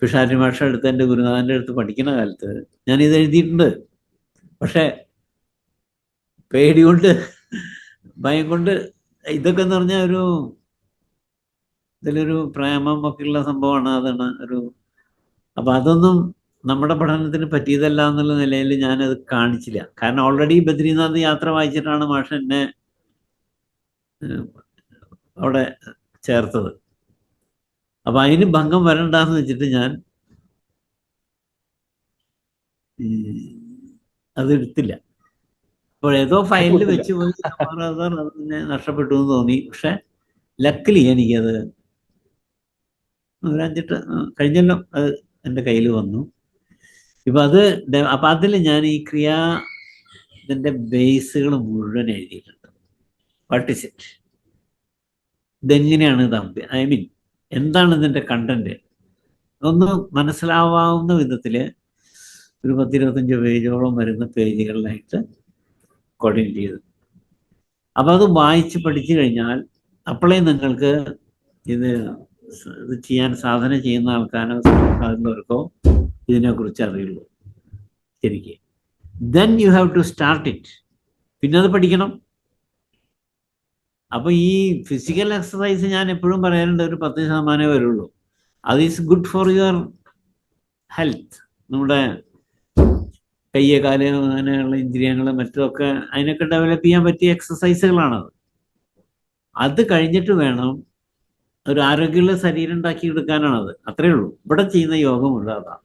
S1: പിഷാരി മാഷ അടുത്ത്, എൻ്റെ ഗുരുനാഥന്റെ അടുത്ത് പഠിക്കുന്ന കാലത്ത് ഞാൻ ഇത് എഴുതിയിട്ടുണ്ട്. പക്ഷെ പേടി കൊണ്ട്, ഭയം കൊണ്ട്, ഇതൊക്കെ എന്ന് പറഞ്ഞാൽ ഇതിലൊരു പ്രേമം ഒക്കെ ഉള്ള സംഭവമാണ്. അതാണ് അപ്പൊ അതൊന്നും നമ്മുടെ പഠനത്തിന് പറ്റിയതല്ല എന്നുള്ള നിലയിൽ ഞാനത് കാണിച്ചില്ല. കാരണം ഓൾറെഡി ബദ്രീനാഥ് യാത്ര വായിച്ചിട്ടാണ് മാഷ് എന്നെ അവിടെ ചേർത്തത്. അപ്പൊ അതിന് ഭംഗം വരണ്ടെന്ന് വെച്ചിട്ട് ഞാൻ അത് എടുത്തില്ല. അപ്പോൾ ഏതോ ഫയലിൽ വെച്ച് പോയി അതിനെ നഷ്ടപ്പെട്ടു എന്ന് തോന്നി. പക്ഷെ ലക്കിലി എനിക്കത് ഒരു 5-8 കഴിഞ്ഞല്ലോ അത് എൻ്റെ കയ്യിൽ വന്നു. ഇപ്പൊ അപ്പൊ അതിൽ ഞാൻ ഈ ഇതിന്റെ ബേസുകൾ മുഴുവൻ എഴുതിയിട്ടുണ്ട്. വാട്ട് ഇസ് ഇറ്റ്, ഇതെങ്ങനെയാണ് ഇത്, എന്താണ് ഇതിന്റെ കണ്ടന്റ്, ഒന്ന് മനസ്സിലാവാവുന്ന വിധത്തില് ഒരു 10-25 പേജോളം വരുന്ന പേജുകളിലായിട്ട് കോർഡിനേറ്റ് ചെയ്തു. അപ്പൊ അത് വായിച്ച് പഠിച്ചു കഴിഞ്ഞാൽ അപ്പോഴേ നിങ്ങൾക്ക് ഇത് ചെയ്യാൻ, സാധന ചെയ്യുന്ന ആൾക്കാർക്കോ ഇതിനെക്കുറിച്ച് അറിയുള്ളൂ ശരിക്ക്. Then you have to start it. പിന്നെ അത് പഠിക്കണം. അപ്പൊ ഈ ഫിസിക്കൽ എക്സസൈസ് ഞാൻ എപ്പോഴും പറയാറുണ്ട്, ഒരു 10% വരുള്ളൂ. അത് is good for your health. നമ്മുടെ കയ്യ്, കാല്, അങ്ങനെയുള്ള ഇന്ദ്രിയങ്ങൾ മറ്റുമൊക്കെ അതിനൊക്കെ ഡെവലപ്പ് ചെയ്യാൻ പറ്റിയ എക്സസൈസുകളാണത്. അത് കഴിഞ്ഞിട്ട് വേണം ഒരു ആരോഗ്യമുള്ള ശരീരം ഉണ്ടാക്കി എടുക്കാനാണത്. അത്രയേ ഉള്ളൂ. ഇവിടെ ചെയ്യുന്ന യോഗമുള്ള അതാണ്.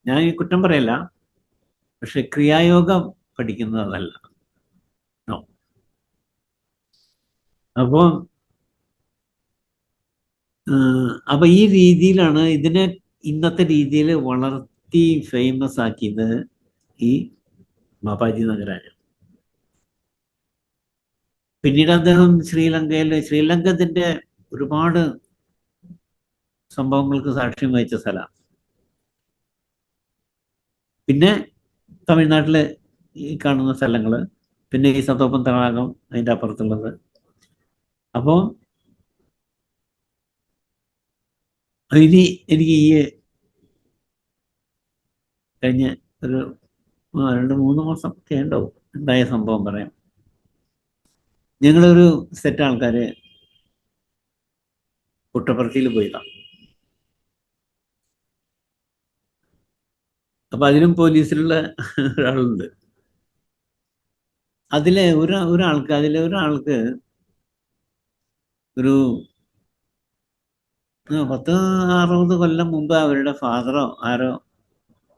S1: ഞാൻ ഈ കുറ്റം പറയല്ല, പക്ഷെ ക്രിയായോഗം പഠിക്കുന്നത് അതല്ല. അപ്പൊ ഈ രീതിയിലാണ് ഇതിനെ ഇന്നത്തെ രീതിയിൽ വളർത്തി ഫേമസ് ആക്കിയത് ഈ ബാബാജി നഗരാജൻ. പിന്നീട് അദ്ദേഹം ശ്രീലങ്കത്തിന്റെ ഒരുപാട് സംഭവങ്ങൾക്ക് സാക്ഷ്യം വഹിച്ച സ്ഥലമാണ്. പിന്നെ തമിഴ്നാട്ടിലെ ഈ കാണുന്ന സ്ഥലങ്ങള്, പിന്നെ ഈ സതോപ്പൻ തടാകം അതിൻ്റെ അപ്പുറത്തുള്ളത്. അപ്പോൾ ഇനി എനിക്ക് ഈ കഴിഞ്ഞ ഒരു 2-3 മാസം ഒക്കെ ഉണ്ടാവും ഉണ്ടായ സംഭവം പറയാം. ഞങ്ങളൊരു സെറ്റ് ആൾക്കാര് പുട്ടപ്പർത്തിയിൽ പോയതാണ്. അപ്പൊ അതിലും പോലീസിലുള്ള ഒരാളുണ്ട്. അതിലെ ഒരാൾക്ക് ഒരു 10-60 കൊല്ലം മുമ്പ് അവരുടെ ഫാദറോ ആരോ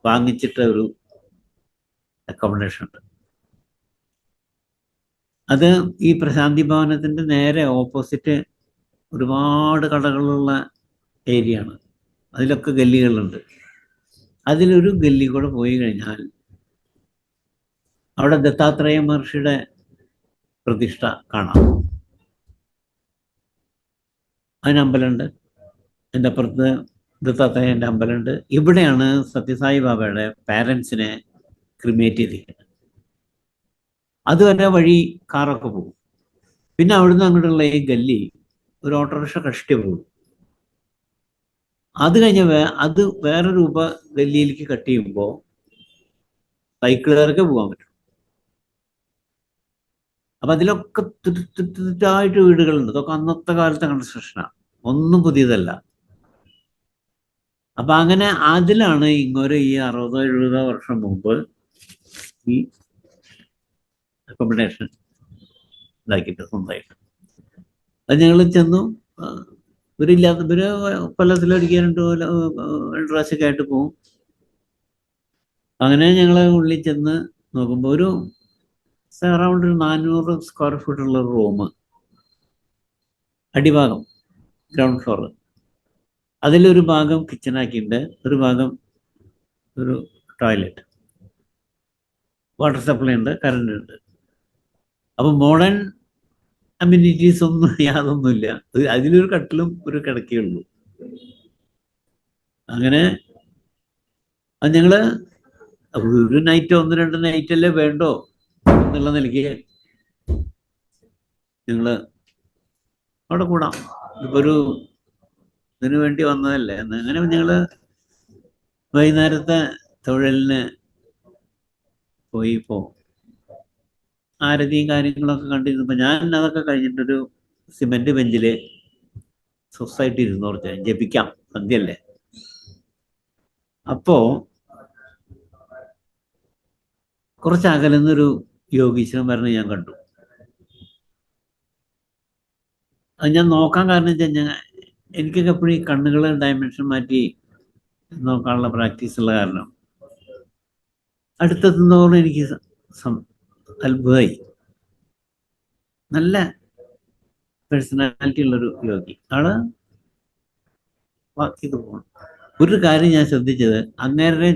S1: വാങ്ങിച്ചിട്ട ഒരു അക്കോമഡേഷൻ ഉണ്ട്. അത് ഈ പ്രശാന്തി ഭവനത്തിന്റെ നേരെ ഓപ്പോസിറ്റ് ഒരുപാട് കടകളുള്ള ഏരിയ ആണ്. അതിലൊക്കെ ഗല്ലികളുണ്ട്. അതിലൊരു ഗല്ലി കൂടെ പോയി കഴിഞ്ഞാൽ അവിടെ ദത്താത്രേയ മഹർഷിയുടെ പ്രതിഷ്ഠ കാണാം. അതിനമ്പലമുണ്ട്. എൻ്റെ അപ്പുറത്ത് ദത്താത്രേയൻ്റെ അമ്പലമുണ്ട്. ഇവിടെയാണ് സത്യസായി ബാബയുടെ പാരൻസിനെ ക്രിമേറ്റ് ചെയ്തിരിക്കുന്നത്. അതുവരെ വഴി കാറൊക്കെ പോകും. പിന്നെ അവിടുന്ന് അങ്ങോട്ടുള്ള ഈ ഗല്ലി ഒരു ഓട്ടോറിക്ഷ കഷ്ടി പോകും. അത് കഴിഞ്ഞ് അത് വേറൊരു ഗല്ലിയിലേക്ക് കട്ട് ചെയ്യുമ്പോൾ സൈക്കിളുകാർക്ക് പോകാൻ പറ്റും. അപ്പൊ അതിലൊക്കെ തുറ്റായിട്ട് വീടുകളുണ്ട്. ഇതൊക്കെ അന്നത്തെ കാലത്തെ കൺസ്ട്രക്ഷനാണ്, ഒന്നും പുതിയതല്ല. അപ്പൊ അങ്ങനെ അതിലാണ് ഇങ്ങോട്ട് ഈ 60-70 വർഷം മുമ്പ് ഈ അക്കോമഡേഷൻ ഇതാക്കിയിട്ട് സ്വന്തമായിട്ട്. അത് ഞങ്ങൾ ചെന്നു. ഇവര് കൊല്ലത്തിലൊരിക്കൽ 2 പ്രാവശ്യമൊക്കെ ആയിട്ട് പോകും. അങ്ങനെ ഞങ്ങൾ ഉള്ളിൽ ചെന്ന് നോക്കുമ്പോൾ ഒരു അറൗണ്ട് 400 സ്ക്വയർ ഫീറ്റുള്ള റൂം, അടിഭാഗം ഗ്രൗണ്ട് ഫ്ലോർ. അതിലൊരു ഭാഗം കിച്ചണാക്കിയിട്ടുണ്ട്, ഒരു ഭാഗം ഒരു ടോയ്ലറ്റ്, വാട്ടർ സപ്ലൈ ഉണ്ട്, കറണ്ട് ഉണ്ട്. അപ്പൊ മോഡേൺ അമ്യൂണിറ്റീസ് ഒന്നും യാതൊന്നുമില്ല. അതിലൊരു കട്ടിലും ഒരു കിടക്കയുള്ളൂ. അങ്ങനെ അത് ഞങ്ങള് ഒരു നൈറ്റ് 1-2 നൈറ്റല്ലേ വേണ്ടോ എന്നുള്ള നിലയ്ക്ക് ഞങ്ങള് അവിടെ കൂടാം, ഇപ്പൊ ഒരു ഇതിനു വേണ്ടി വന്നതല്ലേ എന്ന്. അങ്ങനെ ഞങ്ങള് വൈകുന്നേരത്തെ തൊഴിലിന് പോയി ആരതിയും കാര്യങ്ങളൊക്കെ കണ്ടിരുന്നപ്പോ ഞാൻ അതൊക്കെ കഴിഞ്ഞിട്ടൊരു സിമെന്റ് ബെഞ്ചില് സൊസൈറ്റി ഇരുന്ന് കുറച്ച് ജപിക്കാം, സന്ധ്യല്ലേ. അപ്പോ കുറച്ച് അകലുന്നൊരു യോഗീശ്വരൻ വരണ ഞാൻ കണ്ടു. അത് ഞാൻ നോക്കാൻ കാരണം വെച്ചാൽ എനിക്കൊക്കെ എപ്പോഴും ഈ കണ്ണുകളെ ഡയമെൻഷൻ മാറ്റി നോക്കാനുള്ള പ്രാക്ടീസ് ഉള്ള കാരണം അടുത്തെത്തുന്നതോടെ എനിക്ക് അത്ഭുതമായി. നല്ല പേഴ്സണാലിറ്റി ഉള്ളൊരു യോഗി ആള്. ഇത് പോകണം. ഒരു കാര്യം ഞാൻ ശ്രദ്ധിച്ചത്, അങ്ങേരുടെ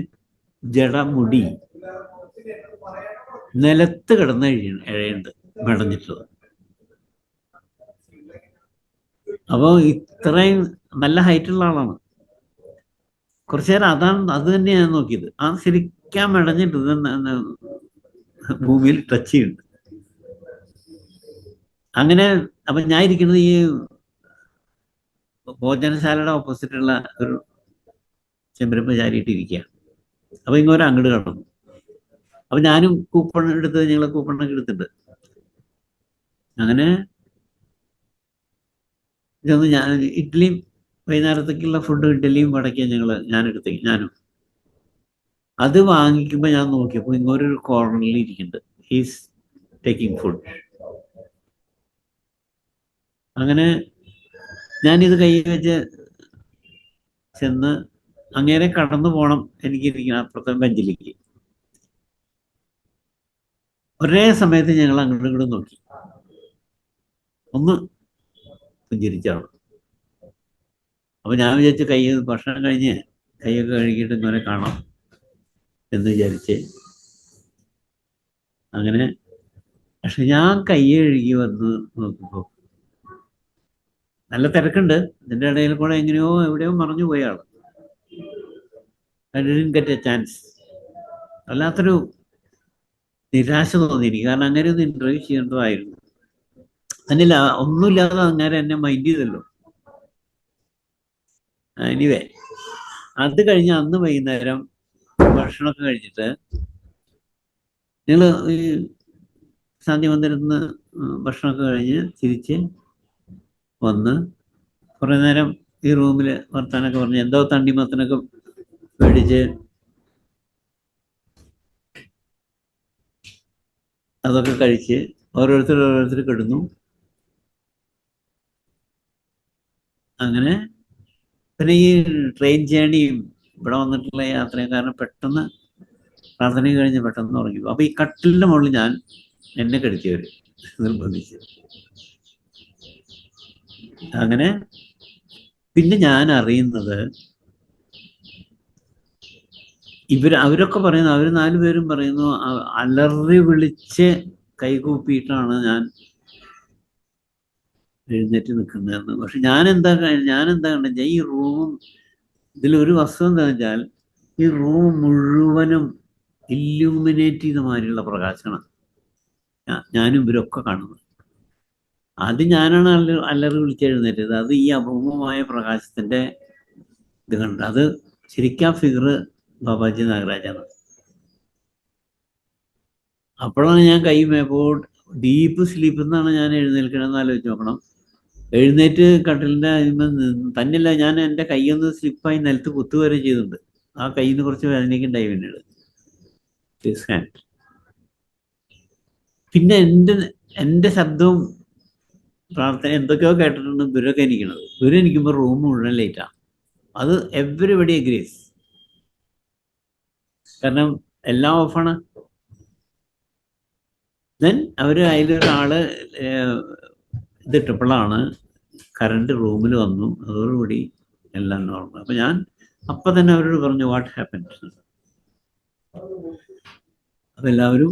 S1: ജടമുടി നിലത്ത് കിടന്ന് എഴയുണ്ട്, മെടഞ്ഞിട്ടുള്ളത്. അപ്പോൾ ഇത്രയും നല്ല ഹൈറ്റുള്ള ആളാണ്. കുറച്ചു നേരം അത് തന്നെയാണ് ഞാൻ നോക്കിയത്. ആ ശരിക്കാൻ മെടഞ്ഞിട്ട് ഭൂമിയിൽ ടച്ച് ചെയ്യുന്നുണ്ട്. അങ്ങനെ അപ്പൊ ഞാൻ ഇരിക്കുന്നത് ഈ ഭോജനശാലയുടെ ഓപ്പോസിറ്റുള്ള ഒരു ചെമ്പരപ്പ് ചാരിയിട്ടിരിക്കുക. അപ്പൊ ഇങ്ങോട്ട് അങ്ങോട്ട് കടന്നു. അപ്പൊ ഞാനും ഞങ്ങളെ കൂപ്പണൊക്കെ എടുത്തിട്ടുണ്ട്. അങ്ങനെ ഞാൻ ഇഡ്ഡലിയും വൈകുന്നേരത്തേക്കുള്ള ഫുഡ്, ഇഡ്ഡലിയും വടക്കിയാണ് ഞാനും അത് വാങ്ങിക്കുമ്പോൾ ഞാൻ നോക്കിയപ്പോൾ ഇങ്ങോട്ടൊരു കോർണറിൽ ഇരിക്കുന്നുണ്ട്, ഹീസ് ടേക്കിംഗ് ഫുഡ്. അങ്ങനെ ഞാനിത് കൈ വെച്ച് ചെന്ന് അങ്ങേരെ കടന്നു പോകണം എനിക്കിരിക്കണം അപ്പുറത്തെ ബെഞ്ചിലേക്ക്. ഒരേ സമയത്ത് ഞങ്ങൾ അങ്ങോട്ടും ഇങ്ങോട്ടും നോക്കി, ഒന്ന് പുഞ്ചിരിച്ചാണ്. അപ്പൊ ഞാൻ വിചാരിച്ചു ഭക്ഷണം കഴിഞ്ഞ് കൈയൊക്കെ കഴുകിയിട്ട് ഇങ്ങനെ കാണാം എന്ന് വിചാരിച്ച്. അങ്ങനെ പക്ഷെ ഞാൻ കൈ കഴുകി വന്ന് നോക്കുമ്പോൾ നല്ല തിരക്കുണ്ട്. ഇതിൻ്റെ ഇടയിൽ കൂടെ എവിടെയോ മറഞ്ഞു പോയ ആള്. I didn't get A chance. വല്ലാത്തൊരു നിരാശ തോന്നി എനിക്ക്. കാരണം അങ്ങനെ ഒന്ന് ഇന്റർവ്യൂ ചെയ്യേണ്ടതായിരുന്നു. തന്നില്ല, ഒന്നുമില്ലാതെ അങ്ങനെ എന്നെ മൈൻഡ് ചെയ്തല്ലോ. എനിവേ, അത് കഴിഞ്ഞ് അന്ന് വൈകുന്നേരം ഭക്ഷണമൊക്കെ കഴിച്ചിട്ട് ഞങ്ങൾ ഈ ശാന്തി മന്ദിരത്തിൽ നിന്ന് ഭക്ഷണമൊക്കെ കഴിഞ്ഞ് തിരിച്ച് വന്ന് കുറേ നേരം ഈ റൂമിൽ വർത്താനൊക്കെ പറഞ്ഞ് എന്തോ തണ്ണിമത്തനൊക്കെ മേടിച്ച് അതൊക്കെ കഴിച്ച് ഓരോരുത്തർ കിടന്നു. അങ്ങനെ പിന്നെ ഈ ട്രെയിൻ ജേണിയും ഇവിടെ വന്നിട്ടുള്ള യാത്രയും കാരണം പെട്ടെന്ന് പ്രാർത്ഥന കഴിഞ്ഞ് പെട്ടെന്ന് ഉറങ്ങി. അപ്പൊ ഈ കട്ടിലിന്റെ മുകളിൽ എന്നെ കിടത്തിയവര് നിർബന്ധിച്ച്. അങ്ങനെ പിന്നെ ഞാൻ അറിയുന്നത് അവരൊക്കെ പറയുന്നു, അവര് 4 പേരും പറയുന്നു അലറി വിളിച്ച് കൈകൂപ്പിയിട്ടാണ് ഞാൻ എഴുന്നേറ്റ് നിൽക്കുന്നതെന്ന്. പക്ഷെ ഞാൻ എന്താ കണ്ടെച്ചാൽ ഈ റൂമും ഇതിലൊരു വസ്തു എന്താ വെച്ചാൽ ഈ റൂം മുഴുവനും ഇല്യൂമിനേറ്റ് ചെയ്ത മാതിരിയുള്ള പ്രകാശമാണ് ഞാനും ഇവരൊക്കെ കാണുന്നത്. അത് ഞാനാണ് അല്ലറി വിളിച്ചെഴുന്നേറ്റത്. അത് ഈ അപൂർവമായ പ്രകാശത്തിന്റെ ഇത് കണ്ട്. അത് ശരിക്കും ഫിഗർ ബാബാജി നാഗരാജാണ്. അപ്പോഴാണ് ഞാൻ കൈ മേപ്പോട്ട് ഡീപ്പ് സ്ലീപ്പിൽ നിന്നാണ് ഞാൻ എഴുന്നേൽക്കണമെന്ന് ആലോചിച്ച് നോക്കണം. എഴുന്നേറ്റ് കട്ടിലിന്റെ തന്നെയല്ല, ഞാൻ എൻ്റെ കൈയൊന്ന് സ്ലിപ്പായി നിലത്ത് കുത്തുവരെ ചെയ്തിട്ടുണ്ട്. ആ കയ്യിൽ നിന്ന് കുറച്ച് വേദനയ്ക്കുണ്ടായി പിന്നീട്. പിന്നെ എൻ്റെ ശബ്ദവും പ്രാർത്ഥന എന്തൊക്കെയോ കേട്ടിട്ടുണ്ട് ഇവരൊക്കെ എനിക്കണത്. ഇവരെനിക്കുമ്പോൾ റൂം മുഴുവൻ ലേറ്റാണ്. അത് എവരിബഡി അഗ്രീസ്. കാരണം എല്ലാം ഓഫാണ്. ദെൻ അതിലൊരാള് ഇതിട്ടപ്പോഴാണ് കറണ്ട് റൂമിൽ വന്നു. അതോടുകൂടി എല്ലാം നോർമൽ. അപ്പം ഞാൻ അപ്പം തന്നെ അവരോട് പറഞ്ഞു വാട്ട് ഹാപ്പൻസ്. അപ്പം എല്ലാവരും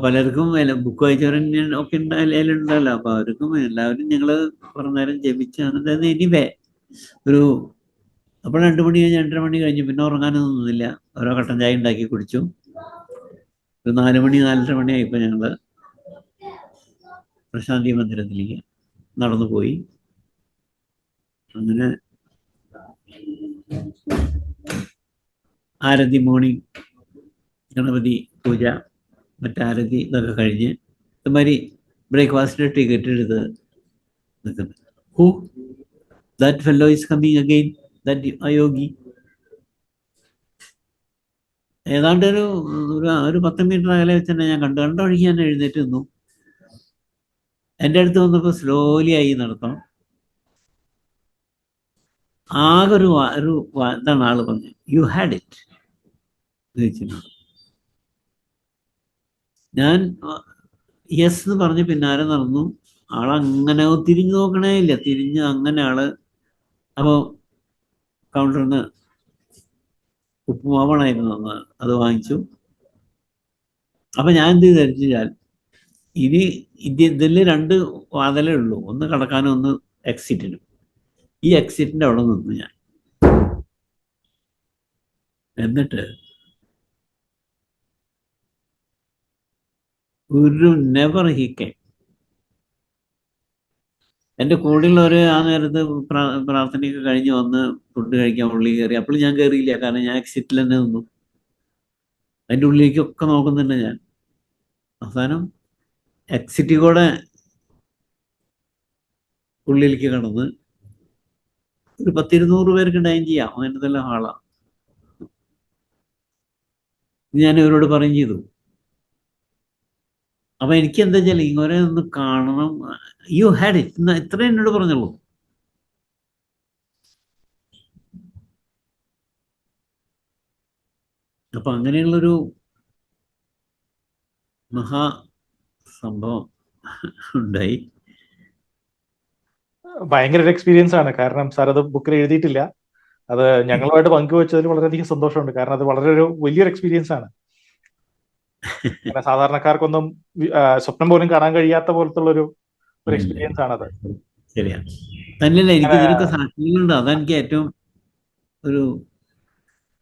S1: പലർക്കും ബുക്ക് വായിച്ചവരും ഒക്കെ ഉണ്ടല്ലോ. അപ്പം അവർക്കും എല്ലാവരും ഞങ്ങൾ കുറേ നേരം ജപിച്ചാണ് എനിവേ ഒരു അപ്പോൾ 2 മണി കഴിഞ്ഞ് 2:30 മണി കഴിഞ്ഞ് പിന്നെ ഉറങ്ങാനൊന്നും നിന്നില്ല. ഓരോ കട്ടൻ ചായ ഉണ്ടാക്കി കുടിച്ചു. ഒരു 4 മണി 4:30 മണിയായപ്പോൾ ഞങ്ങൾ പ്രശാന്തി മന്ദിരത്തിലേക്ക് നടന്നു പോയി. അങ്ങനെ ആരതി, മോർണിംഗ് ഗണപതി പൂജ, മറ്റാരതി ഇതൊക്കെ കഴിഞ്ഞ് ഇതുമാതിരി ബ്രേക്ക്ഫാസ്റ്റിൻ്റെ ടിക്കറ്റ് എടുത്ത് നിൽക്കുന്നു. Who that fellow is coming again, that അയോഗി. ഏതാണ്ട് ഒരു 10 മീറ്റർ അകലെ വെച്ച് തന്നെ ഞാൻ കണ്ട വഴിക്ക് ഞാൻ എഴുന്നേറ്റ് നിന്നു. എൻ്റെ അടുത്ത് വന്നപ്പോൾ സ്ലോലി ആയി നടത്തം. ആകെ എന്താണ് ആള് പറഞ്ഞു, യു ഹാഡ് ഇറ്റ് ചോദിച്ചിരുന്നു. ഞാൻ യെസ് എന്ന് പറഞ്ഞ് പിന്നാലെ നടന്നു. ആളങ്ങനെ തിരിഞ്ഞു നോക്കണേ ഇല്ല, തിരിഞ്ഞ് അങ്ങനെ ആള്. അപ്പോൾ കൗണ്ടറിൽ നിന്ന് ഉപ്പുമാവണായിരുന്നു അന്ന്, അത് വാങ്ങിച്ചു. അപ്പം ഞാൻ എന്ത് ധരിച്ചാൽ ഇനി ഇതിൽ 2 വാതിലേ ഉള്ളൂ, ഒന്ന് കടക്കാനും ഒന്ന് എക്സിറ്റിനും. ഈ എക്സിറ്റിൻ്റെ അവിടെ നിന്നു ഞാൻ. എന്നിട്ട് ഒരു നെവർ ഹി കേം. എൻ്റെ കൂടെയുള്ളവർ ആ നേരത്ത് പ്രാർത്ഥനയൊക്കെ കഴിഞ്ഞ് വന്ന് ഫുഡ് കഴിക്കാൻ ഉള്ളിൽ കയറി. അപ്പോൾ ഞാൻ കയറിയില്ല, കാരണം ഞാൻ എക്സിറ്റിൽ തന്നെ നിന്നു. അതിൻ്റെ ഉള്ളിലേക്കൊക്കെ നോക്കുന്നുണ്ട് ഞാൻ. അവസാനം എക്സിറ്റിൽ കൂടെ ഉള്ളിലേക്ക് കടന്ന് ഒരു 10-200 പേർക്ക് ഡൈൻ ചെയ്യാം, അതിൻ്റെ തന്നെ ഹാളാണ്. ഞാൻ ഇവരോട് പറയും ചെയ്തു. അപ്പം എനിക്ക് എന്താ വെച്ചാൽ ഇവരെ ഒന്ന് കാണണം. യു ഹാഡ് ഇറ്റ്, ഇത്രയും എന്നോട് പറഞ്ഞുള്ളൂ. അപ്പം അങ്ങനെയുള്ളൊരു മഹാ സംഭവം ഉണ്ടായി.
S2: ഭയങ്കര ഒരു എക്സ്പീരിയൻസ് ആണ്. കാരണം സാർ അത് ബുക്കിൽ എഴുതിയിട്ടില്ല. അത് ഞങ്ങളുമായിട്ട് പങ്കുവെച്ചതിൽ വളരെയധികം സന്തോഷമുണ്ട്. കാരണം അത് വളരെ വലിയൊരു എക്സ്പീരിയൻസ് ആണ്. സാധാരണക്കാർക്കൊന്നും സ്വപ്നം പോലും കാണാൻ കഴിയാത്ത പോലത്തുള്ള ഒരു എക്സ്പീരിയൻസ് ആണത്.
S1: ശരിയാണ്. തന്നെയല്ല, എനിക്ക് ഇതിനൊക്കെ സാക്ഷ്യങ്ങളുണ്ട്. അതെനിക്ക് ഏറ്റവും ഒരു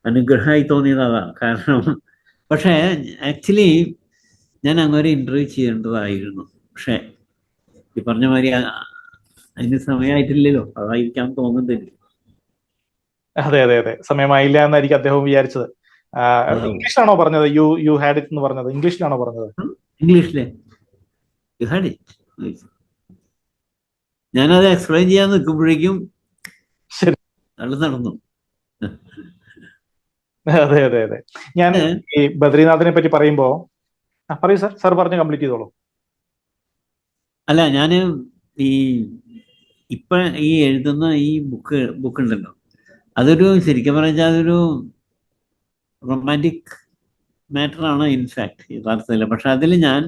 S1: അനുഗ്രഹമായി തോന്നിയത് അതാ. കാരണം പക്ഷേ ആക്ച്വലി ഞാൻ അങ്ങനെ ഇന്റർവ്യൂ ചെയ്യേണ്ടതായിരുന്നു. പക്ഷേ ഈ പറഞ്ഞ മാതിരി അതിന് സമയമായിട്ടില്ലല്ലോ, അതായിരിക്കാം തോന്നുന്നില്ല.
S2: അതെ അതെ അതെ, സമയമായില്ല എന്നായിരിക്കും അദ്ദേഹം വിചാരിച്ചത്. ഇംഗ്ലീഷിലാണോ പറഞ്ഞത്? യു ഹാഡ് ഇറ്റ് എന്ന് പറഞ്ഞത് ഇംഗ്ലീഷിലാണോ പറഞ്ഞത്?
S1: ഇംഗ്ലീഷിലെ യു ഹാഡ് ഇറ്റ്. ഞാനത് എക്സ്പ്ലെയിൻ ചെയ്യാൻ നിൽക്കുമ്പോഴേക്കും
S2: ശരി,
S1: അത് നടന്നു.
S2: അതെ അതെ അതെ. ഞാൻ ഈ ബദ്രീനാഥിനെ പറ്റി പറയുമ്പോ പറയൂ സാർ, സാർ പറഞ്ഞ് കംപ്ലീറ്റ് ചെയ്തോളൂ.
S1: അല്ല, ഞാൻ ഇപ്പൊ ഈ എഴുതുന്ന ഈ ബുക്ക് ഉണ്ടല്ലോ, അതൊരു ശരിക്കും പറഞ്ഞാൽ അതൊരു റൊമാൻറ്റിക് മാറ്ററാണ് ഇൻഫാക്ട് യഥാർത്ഥത്തിൽ. പക്ഷെ അതിൽ ഞാൻ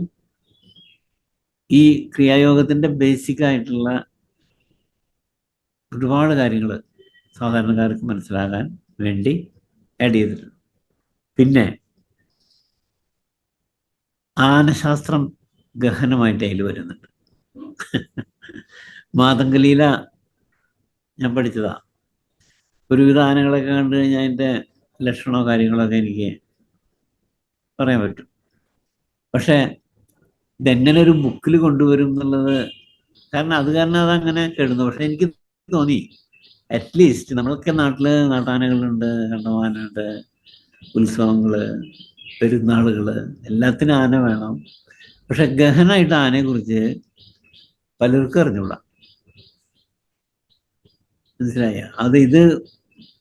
S1: ഈ ക്രിയായോഗത്തിന്റെ ബേസിക് ആയിട്ടുള്ള ഒരുപാട് കാര്യങ്ങൾ സാധാരണക്കാർക്ക് മനസ്സിലാകാൻ വേണ്ടി ആഡ് ചെയ്തിട്ടുണ്ട്. പിന്നെ ആനശാസ്ത്രം ഗഹനമായിട്ട് അതിൽ വരുന്നുണ്ട്. മാതംഗലീല ഞാൻ പഠിച്ചതാ. ഒരുവിധ ആനകളൊക്കെ കണ്ടു കഴിഞ്ഞാൽ അതിൻ്റെ ലക്ഷണമോ കാര്യങ്ങളൊക്കെ എനിക്ക് പറയാൻ പറ്റും. പക്ഷേ ഇതെങ്ങനെ ഒരു ബുക്കിൽ കൊണ്ടുവരും എന്നുള്ളത് കാരണം അതങ്ങനെ കെടുന്നു. പക്ഷെ എനിക്ക് തോന്നി അറ്റ്ലീസ്റ്റ് നമ്മളൊക്കെ നാട്ടിൽ നാട്ടാനകളുണ്ട്, കണ്ടമാനുണ്ട്, ഉത്സവങ്ങൾ, പെരുന്നാളുകൾ, എല്ലാത്തിനും ആന വേണം. പക്ഷെ ഗഹനായിട്ട് ആനയെക്കുറിച്ച് പലർക്കും അറിഞ്ഞൂടാ. മനസ്സിലായ? ഇത്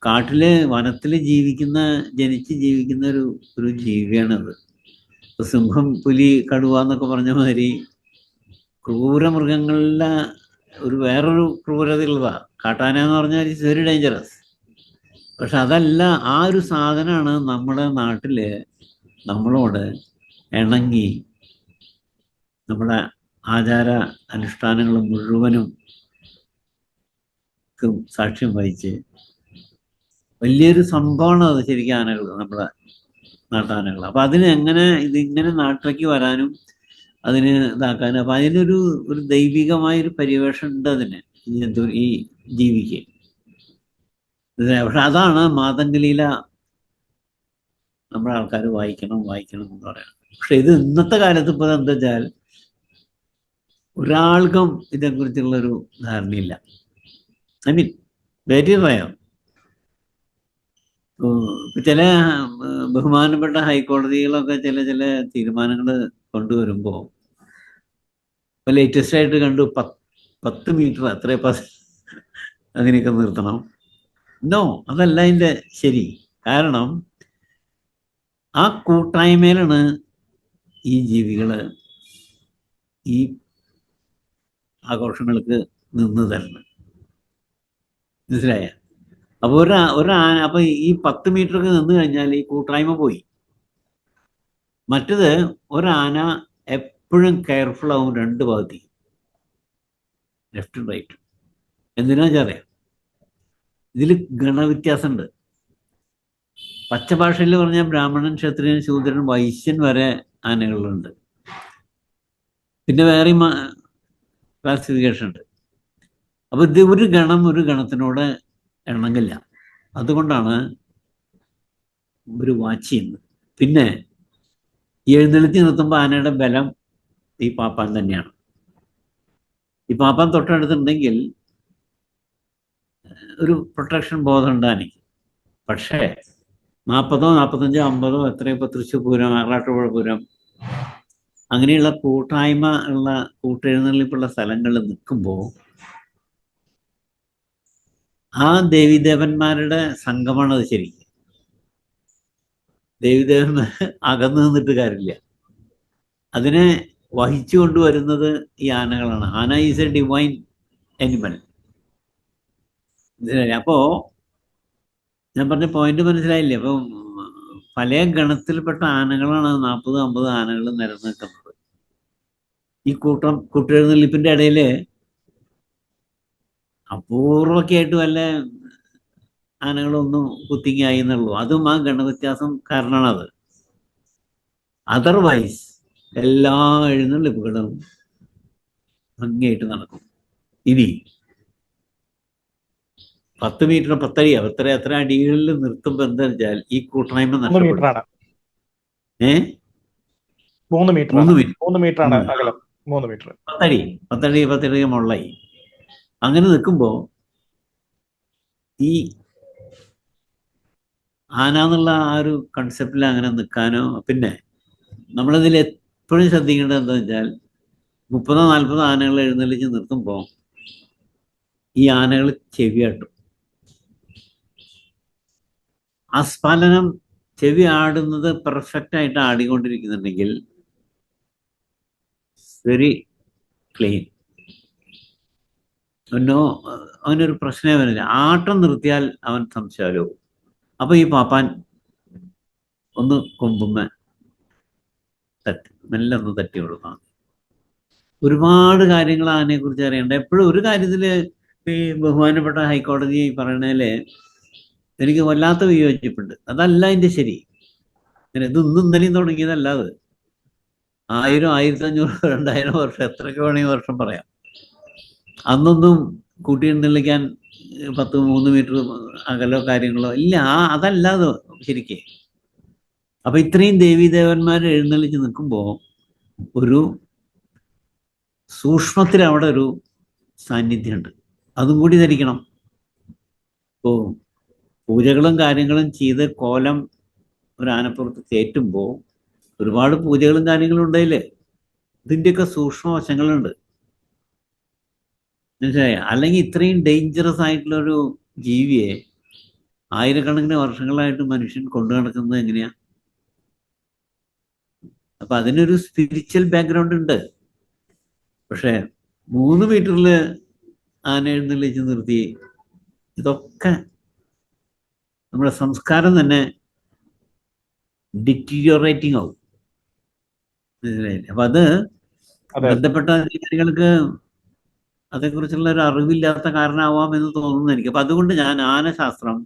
S1: കാട്ടില് വനത്തിൽ ജനിച്ച് ജീവിക്കുന്ന ഒരു ജീവിയാണത്. ഇപ്പൊ സിംഹം, പുലി, കടുവ എന്നൊക്കെ പറഞ്ഞ മാതിരി ക്രൂരമൃഗങ്ങളിലെ വേറൊരു ക്രൂരതയുള്ളതാ കാട്ടാന എന്ന് പറഞ്ഞാൽ ഇറ്റ്സ് വെരി ഡേഞ്ചറസ്. പക്ഷെ അതല്ല, ആ ഒരു സാധനമാണ് നമ്മുടെ നാട്ടില് നമ്മളോട് ഇണങ്ങി നമ്മുടെ ആചാര അനുഷ്ഠാനങ്ങൾ മുഴുവനും ശരിക്കും സാക്ഷ്യം വഹിച്ച് വലിയൊരു സംഭവമാണ് അത് ശരിക്കും ആനകൾ, നമ്മുടെ നാട്ടാനകൾ. അപ്പൊ അതിന് എങ്ങനെ ഇതിങ്ങനെ നാട്ടിലേക്ക് വരാനും അതിന് ഇതാക്കാനും, അപ്പൊ അതിനൊരു ദൈവികമായൊരു പരിവേഷം ഉണ്ട് അതിന്, ഈ ജീവിക്ക്. പക്ഷെ അതാണ് മാതംഗലീല നമ്മുടെ ആൾക്കാർ വായിക്കണം എന്ന് പറയണം. പക്ഷെ ഇത് ഇന്നത്തെ കാലത്ത് ഇപ്പോൾ എന്താ വെച്ചാൽ ഒരാൾക്കും ഇതേക്കുറിച്ചുള്ളൊരു ധാരണയില്ല. I mean very rare. ചില ബഹുമാനപ്പെട്ട ഹൈക്കോടതികളൊക്കെ ചില തീരുമാനങ്ങൾ കൊണ്ടുവരുമ്പോൾ ഇപ്പൊ ലേറ്റസ്റ്റ് ആയിട്ട് കണ്ടു 10 മീറ്റർ അത്രേ അങ്ങനെയൊക്കെ നിർത്തണം. നോ, അതല്ല അതിൻ്റെ ശരി. കാരണം ആ കൂട്ടായ്മയിലാണ് ഈ ജീവികള് ഈ ആഘോഷങ്ങൾക്ക് നിന്ന് തരുന്നത്. മനസ്സിലായ? അപ്പൊ ഒരാന അപ്പൊ ഈ 10 മീറ്ററൊക്കെ നിന്ന് കഴിഞ്ഞാൽ ഈ കൂട്ടായ്മ പോയി. മറ്റത് ഒരാന എപ്പോഴും കെയർഫുൾ ആവും രണ്ട് ഭാഗത്തേക്ക്, ലെഫ്റ്റും റൈറ്റും. എന്തിനാ വെച്ചറിയാം, ഇതിൽ ഗണവ്യത്യാസമുണ്ട്. പച്ചഭാഷയിൽ പറഞ്ഞാൽ ബ്രാഹ്മണൻ, ക്ഷത്രിയൻ, ശൂദ്രൻ, വൈശ്യൻ വരെ ആനകളുണ്ട്. പിന്നെ വേറെയും ക്ലാസിഫിക്കേഷൻ ഉണ്ട്. അപ്പൊ ഇത് ഒരു ഗണത്തിനോട് ഇണങ്ങില്ല. അതുകൊണ്ടാണ് ഒരു വാച്ച് ചെയ്യുന്നത്. പിന്നെ എഴുന്നള്ളിച്ച് നിർത്തുമ്പോൾ ആനയുടെ ബലം ഈ പാപ്പാൻ തന്നെയാണ്. ഈ പാപ്പാൻ തൊട്ടടുത്തുണ്ടെങ്കിൽ ഒരു പ്രൊട്ടക്ഷൻ ബോധം ഉണ്ടാനിക്ക്. പക്ഷേ 40, 45, 50 എത്രയോ ഇപ്പോൾ തൃശ്ശൂർ പൂരം, ആറാട്ടുപുഴ പൂരം അങ്ങനെയുള്ള കൂട്ടായ്മ ഉള്ള കൂട്ടെഴുന്നള്ളിപ്പുള്ള സ്ഥലങ്ങളിൽ നിൽക്കുമ്പോൾ ആ ദേവീദേവന്മാരുടെ സംഘമാണത്. ശരിക്കും ദേവീദേവന്മാർ അകന്നു നിന്നിട്ട് കാര്യമില്ല. അതിനെ വഹിച്ചു കൊണ്ടുവരുന്നത് ഈ ആനകളാണ്. ആന ഈസ് എ ഡിവൈൻ അനിമൽ. അപ്പോ ഞാൻ പറഞ്ഞ പോയിന്റ് മനസ്സിലായില്ലേ? അപ്പം പല ഗണത്തിൽപ്പെട്ട ആനകളാണ് 40-50 ആനകൾ നിലനിൽക്കുന്നത്. ഈ കൂട്ടെഴുന്നള്ളിപ്പിന്റെ ഇടയില് അപൂർവൊക്കെ ആയിട്ട് വല്ല ആനകളൊന്നും കുത്തിങ്ങായി എന്നുള്ളൂ. അതും ആ ഗണവ്യത്യാസം കാരണമാണത്. അതർവൈസ് എല്ലാ എഴുന്നള്ളിപ്പുകളും ഭംഗിയായിട്ട് നടക്കും. ഇനി 10 മീറ്റർ 10 അടി എത്ര അടികളിൽ നിർത്തുമ്പോൾ എന്താ വെച്ചാൽ ഈ കൂട്ടായ്മ നഷ്ടപ്പെടും.
S2: 3 മീറ്റർ ആണ് അകലം. 3 മീറ്റർ
S1: 10 അടി മുകളിലായി. അങ്ങനെ നിൽക്കുമ്പോൾ ഈ ആന എന്നുള്ള ആ ഒരു കൺസെപ്റ്റിൽ അങ്ങനെ നിൽക്കാനോ, പിന്നെ നമ്മളതിൽ എപ്പോഴും ശ്രദ്ധിക്കേണ്ടത് എന്താ വെച്ചാൽ 30-40 ആനകൾ എഴുന്നള്ളിച്ച് നിർത്തുമ്പോൾ ഈ ആനകൾ ചെവിയാട്ടും. ആസ്ഫാലനം, ചെവി ആടുന്നത് പെർഫെക്റ്റ് ആയിട്ട് ആടിക്കൊണ്ടിരിക്കുന്നുണ്ടെങ്കിൽ വെരി ക്ലീൻ, അവനൊരു പ്രശ്നമേ വരില്ല. ആട്ടം നിർത്തിയാൽ അവൻ സംശയാലോ. അപ്പൊ ഈ പാപ്പാൻ ഒന്ന് കൊമ്പുമ്മ മെല്ലെ ഒന്ന് തട്ടി കൊടുക്കണം. ഒരുപാട് കാര്യങ്ങൾ ആനയെ കുറിച്ച് അറിയണ്ട. എപ്പോഴും ഒരു കാര്യത്തില് ഈ ബഹുമാനപ്പെട്ട ഹൈക്കോടതി പറയണേല് എനിക്ക് വല്ലാത്ത വിയോജിപ്പുണ്ട്. അതല്ല അതിന്റെ ശരി. ഇത് ഇന്നും ഇന്നലെയും തുടങ്ങിയതല്ല. അത് 1000, 1500, 2000 വർഷം, എത്രയൊക്കെ വേണമെങ്കിൽ വർഷം പറയാം. അന്നൊന്നും കൂട്ടിയെഴുന്നള്ളിക്കാൻ 3 മീറ്റർ അകലോ കാര്യങ്ങളോ ഇല്ല. അതല്ല അത് ശരിക്ക്. അപ്പൊ ഇത്രയും ദേവീദേവന്മാർ എഴുന്നള്ളിച്ച് നിൽക്കുമ്പോൾ ഒരു സൂക്ഷ്മത്തിൽ അവിടെ ഒരു സാന്നിധ്യമുണ്ട്. അതും കൂടി ധരിക്കണം. ഇപ്പോൾ പൂജകളും കാര്യങ്ങളും ചെയ്ത് കോലം ഒരു ആനപ്പുറത്ത് കയറ്റുമ്പോൾ ഒരുപാട് പൂജകളും കാര്യങ്ങളും ഉണ്ടായില്ലേ. ഇതിൻ്റെയൊക്കെ സൂക്ഷ്മ വശങ്ങളുണ്ട്. മനസ്സിലായ? അല്ലെങ്കിൽ ഇത്രയും ഡേഞ്ചറസ് ആയിട്ടുള്ളൊരു ജീവിയെ ആയിരക്കണക്കിന് വർഷങ്ങളായിട്ട് മനുഷ്യൻ കൊണ്ടു നടക്കുന്നത് എങ്ങനെയാ? അപ്പൊ അതിനൊരു സ്പിരിച്വൽ ബാക്ക്ഗ്രൗണ്ട് ഉണ്ട്. പക്ഷെ 3 മീറ്ററിൽ ആന എഴുന്നള്ളിച്ച് നിർത്തി, ഇതൊക്കെ നമ്മുടെ സംസ്കാരം തന്നെ ഡിറ്റീരിയോറേറ്റിംഗ് ആവും. മനസ്സിലായില്ലേ? അപ്പൊ അത് ബന്ധപ്പെട്ട അധികാരികൾക്ക് അതേക്കുറിച്ചുള്ള ഒരു അറിവില്ലാത്ത കാരണമാവാം എന്ന് തോന്നുന്നു എനിക്ക്. അപ്പം അതുകൊണ്ട് ഞാൻ ആനശാസ്ത്രം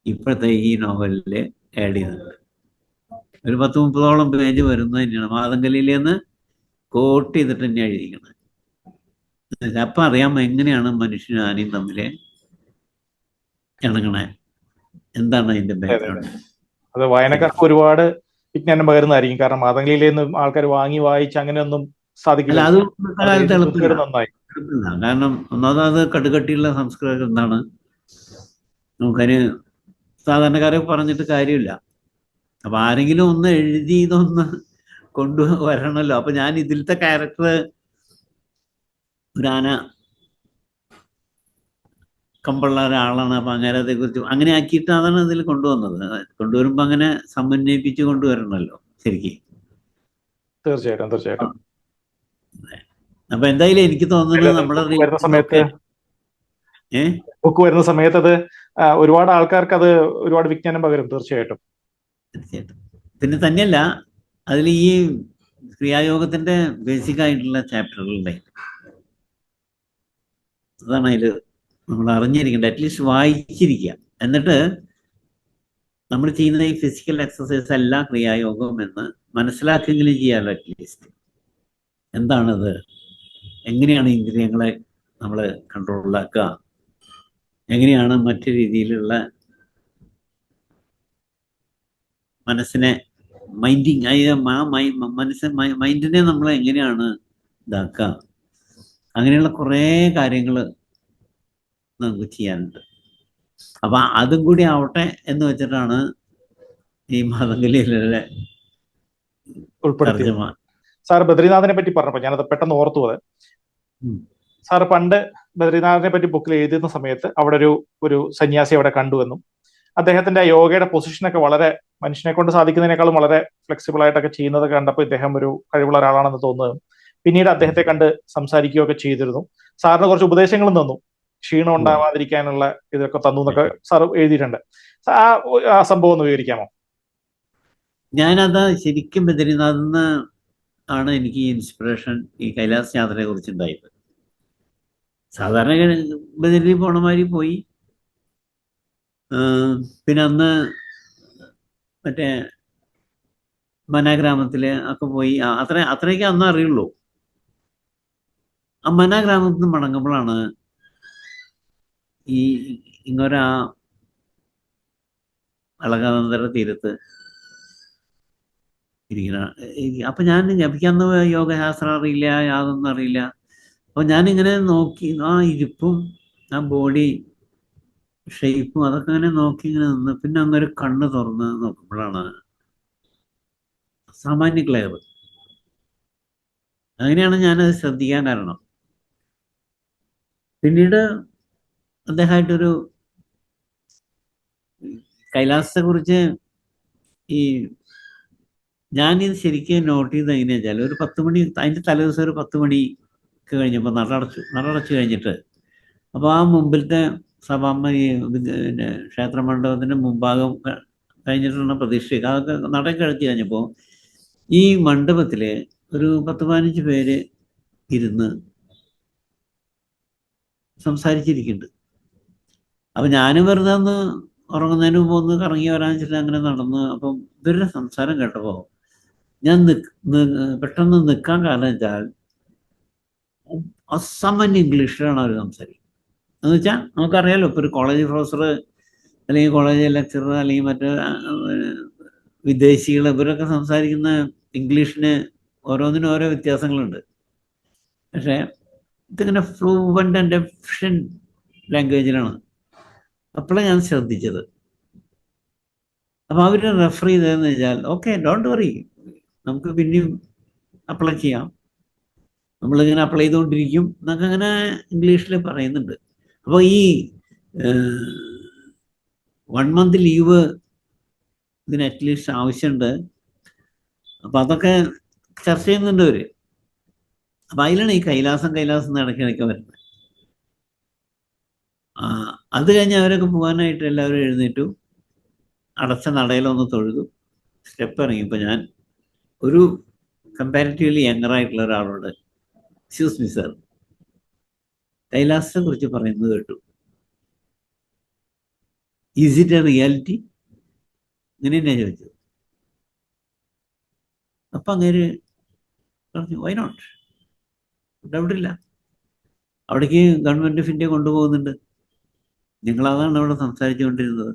S1: ഇപ്പോഴത്തെ ഈ നോവലിൽ ആഡ് ചെയ്തിട്ടുണ്ട്. ഒരു 10-30ഓളം പേജ് വരുന്നത് തന്നെയാണ് മാതങ്കലിയിലേന്ന് കോട്ട് ചെയ്തിട്ട് തന്നെ എഴുതിയിരിക്കുന്നത്. അപ്പം അറിയാം എങ്ങനെയാണ് മനുഷ്യനും ആനയും തമ്മിൽ ഇണങ്ങണേ, എന്താണ് അതിന്റെ ബാക്ക്ഗ്രൗണ്ട്.
S2: അത് വായനക്കാർക്ക് ഒരുപാട് വിജ്ഞാനം പകരുന്നതായിരിക്കും. കാരണം മാതംഗലിയിലേന്ന് ആൾക്കാർ വാങ്ങി വായിച്ച് അങ്ങനെയൊന്നും
S1: അല്ല,
S2: സാധിക്കില്ല.
S1: അത് ഇന്നത്തെ കാലത്ത് എളുപ്പമില്ല.
S2: നന്നായി.
S1: കാരണം ഒന്നാമത് അത് കടുകട്ടിയുള്ള സംസ്കൃതം എന്താണ്, നമുക്കതിന് സാധാരണക്കാരെ പറഞ്ഞിട്ട് കാര്യമില്ല. അപ്പൊ ആരെങ്കിലും ഒന്ന് എഴുതി ഇതൊന്ന് കൊണ്ടുവരണല്ലോ. അപ്പൊ ഞാൻ ഇതിലത്തെ ക്യാരക്ടർ ഒരു ആന കമ്പുള്ള ഒരാളാണ്. അപ്പൊ അങ്ങനെ അതേക്കുറിച്ച് അങ്ങനെ ആക്കിയിട്ട് അതാണ് ഇതിൽ കൊണ്ടുവന്നത്. കൊണ്ടുവരുമ്പോ അങ്ങനെ സമന്വയിപ്പിച്ച് കൊണ്ടുവരണല്ലോ ശരിക്കും.
S2: തീർച്ചയായിട്ടും.
S1: അപ്പൊ എന്തായാലും എനിക്ക് തോന്നുന്നത് നമ്മുടെ
S2: ബുക്ക് വരുന്ന സമയത്ത് അത് ഒരുപാട് ആൾക്കാർക്ക് അത് ഒരുപാട് വിജ്ഞാനം പകരും. തീർച്ചയായിട്ടും.
S1: പിന്നെ തന്നെയല്ല, അതിൽ ഈ ക്രിയായോഗത്തിന്റെ ബേസിക് ആയിട്ടുള്ള ചാപ്റ്ററുകളുടെ അതാണ് അതിൽ നമ്മൾ അറിഞ്ഞിരിക്കേണ്ടത്. അറ്റ്ലീസ്റ്റ് വായിച്ചിരിക്കുക. എന്നിട്ട് നമ്മൾ ചെയ്യുന്ന ഈ ഫിസിക്കൽ എക്സസൈസ് അല്ല ക്രിയായോഗം എന്ന് മനസ്സിലാക്കെങ്കിലും ചെയ്യാമല്ലോ. അറ്റ്ലീസ്റ്റ് എന്താണത്, എങ്ങനെയാണ് ഇന്ദ്രിയങ്ങളെ നമ്മൾ കൺട്രോളിലാക്കുക, എങ്ങനെയാണ് മറ്റു രീതിയിലുള്ള മനസ്സിനെ മൈൻഡിനെ നമ്മൾ എങ്ങനെയാണ് ഇതാക്കുക, അങ്ങനെയുള്ള കുറേ കാര്യങ്ങൾ നമുക്ക് ചെയ്യാനുണ്ട്. അപ്പൊ അതും കൂടി ആവട്ടെ എന്ന് വെച്ചിട്ടാണ് ഈ മാതംഗലിയിലെ
S2: ഉൾപ്പെടുത്തിയത്. സാർ ബദ്രിനാഥിനെ പറ്റി പറഞ്ഞപ്പോ ഞാനത് പെട്ടെന്ന് ഓർത്തു. അത് സാറ് പണ്ട് ബദ്രിനാഥിനെ പറ്റി ബുക്കിൽ എഴുതുന്ന സമയത്ത് അവിടെ ഒരു സന്യാസി അവിടെ കണ്ടുവെന്നും അദ്ദേഹത്തിന്റെ യോഗയുടെ പൊസിഷനൊക്കെ വളരെ മനുഷ്യനെ കൊണ്ട് സാധിക്കുന്നതിനേക്കാളും വളരെ ഫ്ലെക്സിബിൾ ആയിട്ടൊക്കെ ചെയ്യുന്നത് കണ്ടപ്പോൾ ഇദ്ദേഹം ഒരു കഴിവുള്ള ഒരാളാണെന്ന് തോന്നുന്നതും പിന്നീട് അദ്ദേഹത്തെ കണ്ട് സംസാരിക്കുകയൊക്കെ ചെയ്തിരുന്നു. സാറിന് കുറച്ച് ഉപദേശങ്ങളും തന്നു, ക്ഷീണം ഉണ്ടാവാതിരിക്കാനുള്ള ഇതൊക്കെ തന്നു എന്നൊക്കെ സാർ എഴുതിയിട്ടുണ്ട്. ആ സംഭവം ഒന്ന് വിവരിക്കാമോ?
S1: ഞാനത് ശരിക്കും ബദ്രിനാഥിന്ന് ആണ് എനിക്ക് ഈ ഇൻസ്പിറേഷൻ ഈ കൈലാസ് യാത്രയെ കുറിച്ചുണ്ടായത്. സാധാരണ ബദരി പോണ മാതിരി പോയി. പിന്നെ അന്ന് മറ്റേ മനാഗ്രാമത്തില് ഒക്കെ പോയി. അത്രയൊക്കെ അന്ന് അറിയുള്ളൂ. ആ മനാഗ്രാമത്തിൽ നിന്ന് മടങ്ങുമ്പോഴാണ് ഈ ഇങ്ങൊരാ അളകാനന്ദരുടെ തീരത്ത് ഇരിക്കുന്ന. അപ്പൊ ഞാൻ ജപിക്കാന്ന് യോഗശാസ്ത്രം അറിയില്ല, യാതൊന്നും അറിയില്ല. അപ്പൊ ഞാനിങ്ങനെ നോക്കി ആ ഇരിപ്പും ആ ബോഡി ഷേപ്പും അതൊക്കെ ഇങ്ങനെ നോക്കി ഇങ്ങനെ നിന്ന് പിന്നെ അങ്ങൊരു കണ്ണ് തുറന്ന് നോക്കുമ്പോഴാണ് സാമാന്യ ക്ലിയർ. അങ്ങനെയാണ് ഞാനത് ശ്രദ്ധിക്കാൻ കാരണം. പിന്നീട് അദ്ദേഹമായിട്ടൊരു കൈലാസത്തെ കുറിച്ച് ഈ ഞാനിത് ശരിക്കും നോട്ട് ചെയ്ത് എങ്ങനെയാ വെച്ചാൽ ഒരു 10 മണി അതിൻ്റെ തലേദിവസം ഒരു 10 മണിക്ക് കഴിഞ്ഞപ്പോൾ നടടച്ചു കഴിഞ്ഞിട്ട് അപ്പോൾ ആ മുമ്പിലത്തെ സഭാമ്മ ഈ പിന്നെ ക്ഷേത്ര മണ്ഡപത്തിൻ്റെ മുമ്പാകം കഴിഞ്ഞിട്ടുള്ള പ്രതീക്ഷയ്ക്ക് അതൊക്കെ നട കഴിച്ച് കഴിഞ്ഞപ്പോൾ ഈ മണ്ഡപത്തിൽ ഒരു 10-15 പേര് ഇരുന്ന് സംസാരിച്ചിരിക്കുന്നുണ്ട്. അപ്പം ഞാനും വെറുതെ ഒന്ന് ഉറങ്ങുന്നതിന് മുമ്പ് ഒന്ന് കറങ്ങി വരാൻ വെച്ചിട്ട് അങ്ങനെ നടന്ന് അപ്പം ഇവരുടെ സംസാരം കേട്ടപ്പോൾ ഞാൻ പെട്ടെന്ന് നിൽക്കാൻ കാരണം വെച്ചാൽ അസാമാന്യ ഇംഗ്ലീഷിലാണ് അവർ സംസാരിക്കുന്നത്. എന്ന് വെച്ചാൽ നമുക്കറിയാലോ, ഇപ്പോൾ ഒരു കോളേജ് പ്രൊഫസർ അല്ലെങ്കിൽ കോളേജ് ലെക്ചറർ അല്ലെങ്കിൽ മറ്റ് വിദേശികൾ ഇവരൊക്കെ സംസാരിക്കുന്ന ഇംഗ്ലീഷിന് ഓരോന്നിനും ഓരോ വ്യത്യാസങ്ങളുണ്ട്. പക്ഷേ ഇതിങ്ങനെ ഫ്ലൂവൻ്റ് ആൻഡ് എഫിഷ്യൻറ്റ് ലാംഗ്വേജിലാണ്. അപ്പോഴാണ് ഞാൻ ശ്രദ്ധിച്ചത്. അപ്പോൾ അവർ റെഫർ ചെയ്തതെന്ന് വെച്ചാൽ ഓക്കെ ഡോണ്ട് വറി, നമുക്ക് പിന്നെയും അപ്ലൈ ചെയ്യാം, നമ്മളിങ്ങനെ അപ്ലൈ ചെയ്തുകൊണ്ടിരിക്കും എന്നൊക്കെ അങ്ങനെ ഇംഗ്ലീഷിൽ പറയുന്നുണ്ട്. അപ്പോൾ ഈ 1 മന്ത് ലീവ് ഇതിന് അറ്റ്ലീസ്റ്റ് ആവശ്യമുണ്ട്. അപ്പം അതൊക്കെ ചർച്ച ചെയ്യുന്നുണ്ട് അവർ. അപ്പം അതിലാണ് ഈ കൈലാസം ഇടയ്ക്കിടയ്ക്ക് വരുന്നത്. അത് കഴിഞ്ഞ് അവരൊക്കെ പോകാനായിട്ട് എല്ലാവരും എഴുന്നേറ്റു, അടച്ച നടയിലൊന്ന് തൊഴുതു, സ്റ്റെപ്പ് ഇറങ്ങിയപ്പോൾ ഞാൻ ഒരു കമ്പാരിറ്റീവ്ലി യങ്ങറായിട്ടുള്ള ഒരാളോട് എക്സ്ക്യൂസ് മീ സർ, കൈലാസത്തെ കുറിച്ച് പറയുന്നത് കേട്ടു. Is it A reality? ഇങ്ങനെ തന്നെയാണ് ചോദിച്ചത്. അപ്പം അങ്ങേര് പറഞ്ഞു വൈ നോട്ട്, ഡൗട്ടില്ല, അവിടേക്ക് ഗവൺമെൻറ് ഓഫ് ഇന്ത്യ കൊണ്ടുപോകുന്നുണ്ട്. നിങ്ങളതാണ് അവിടെ സംസാരിച്ചുകൊണ്ടിരുന്നത്.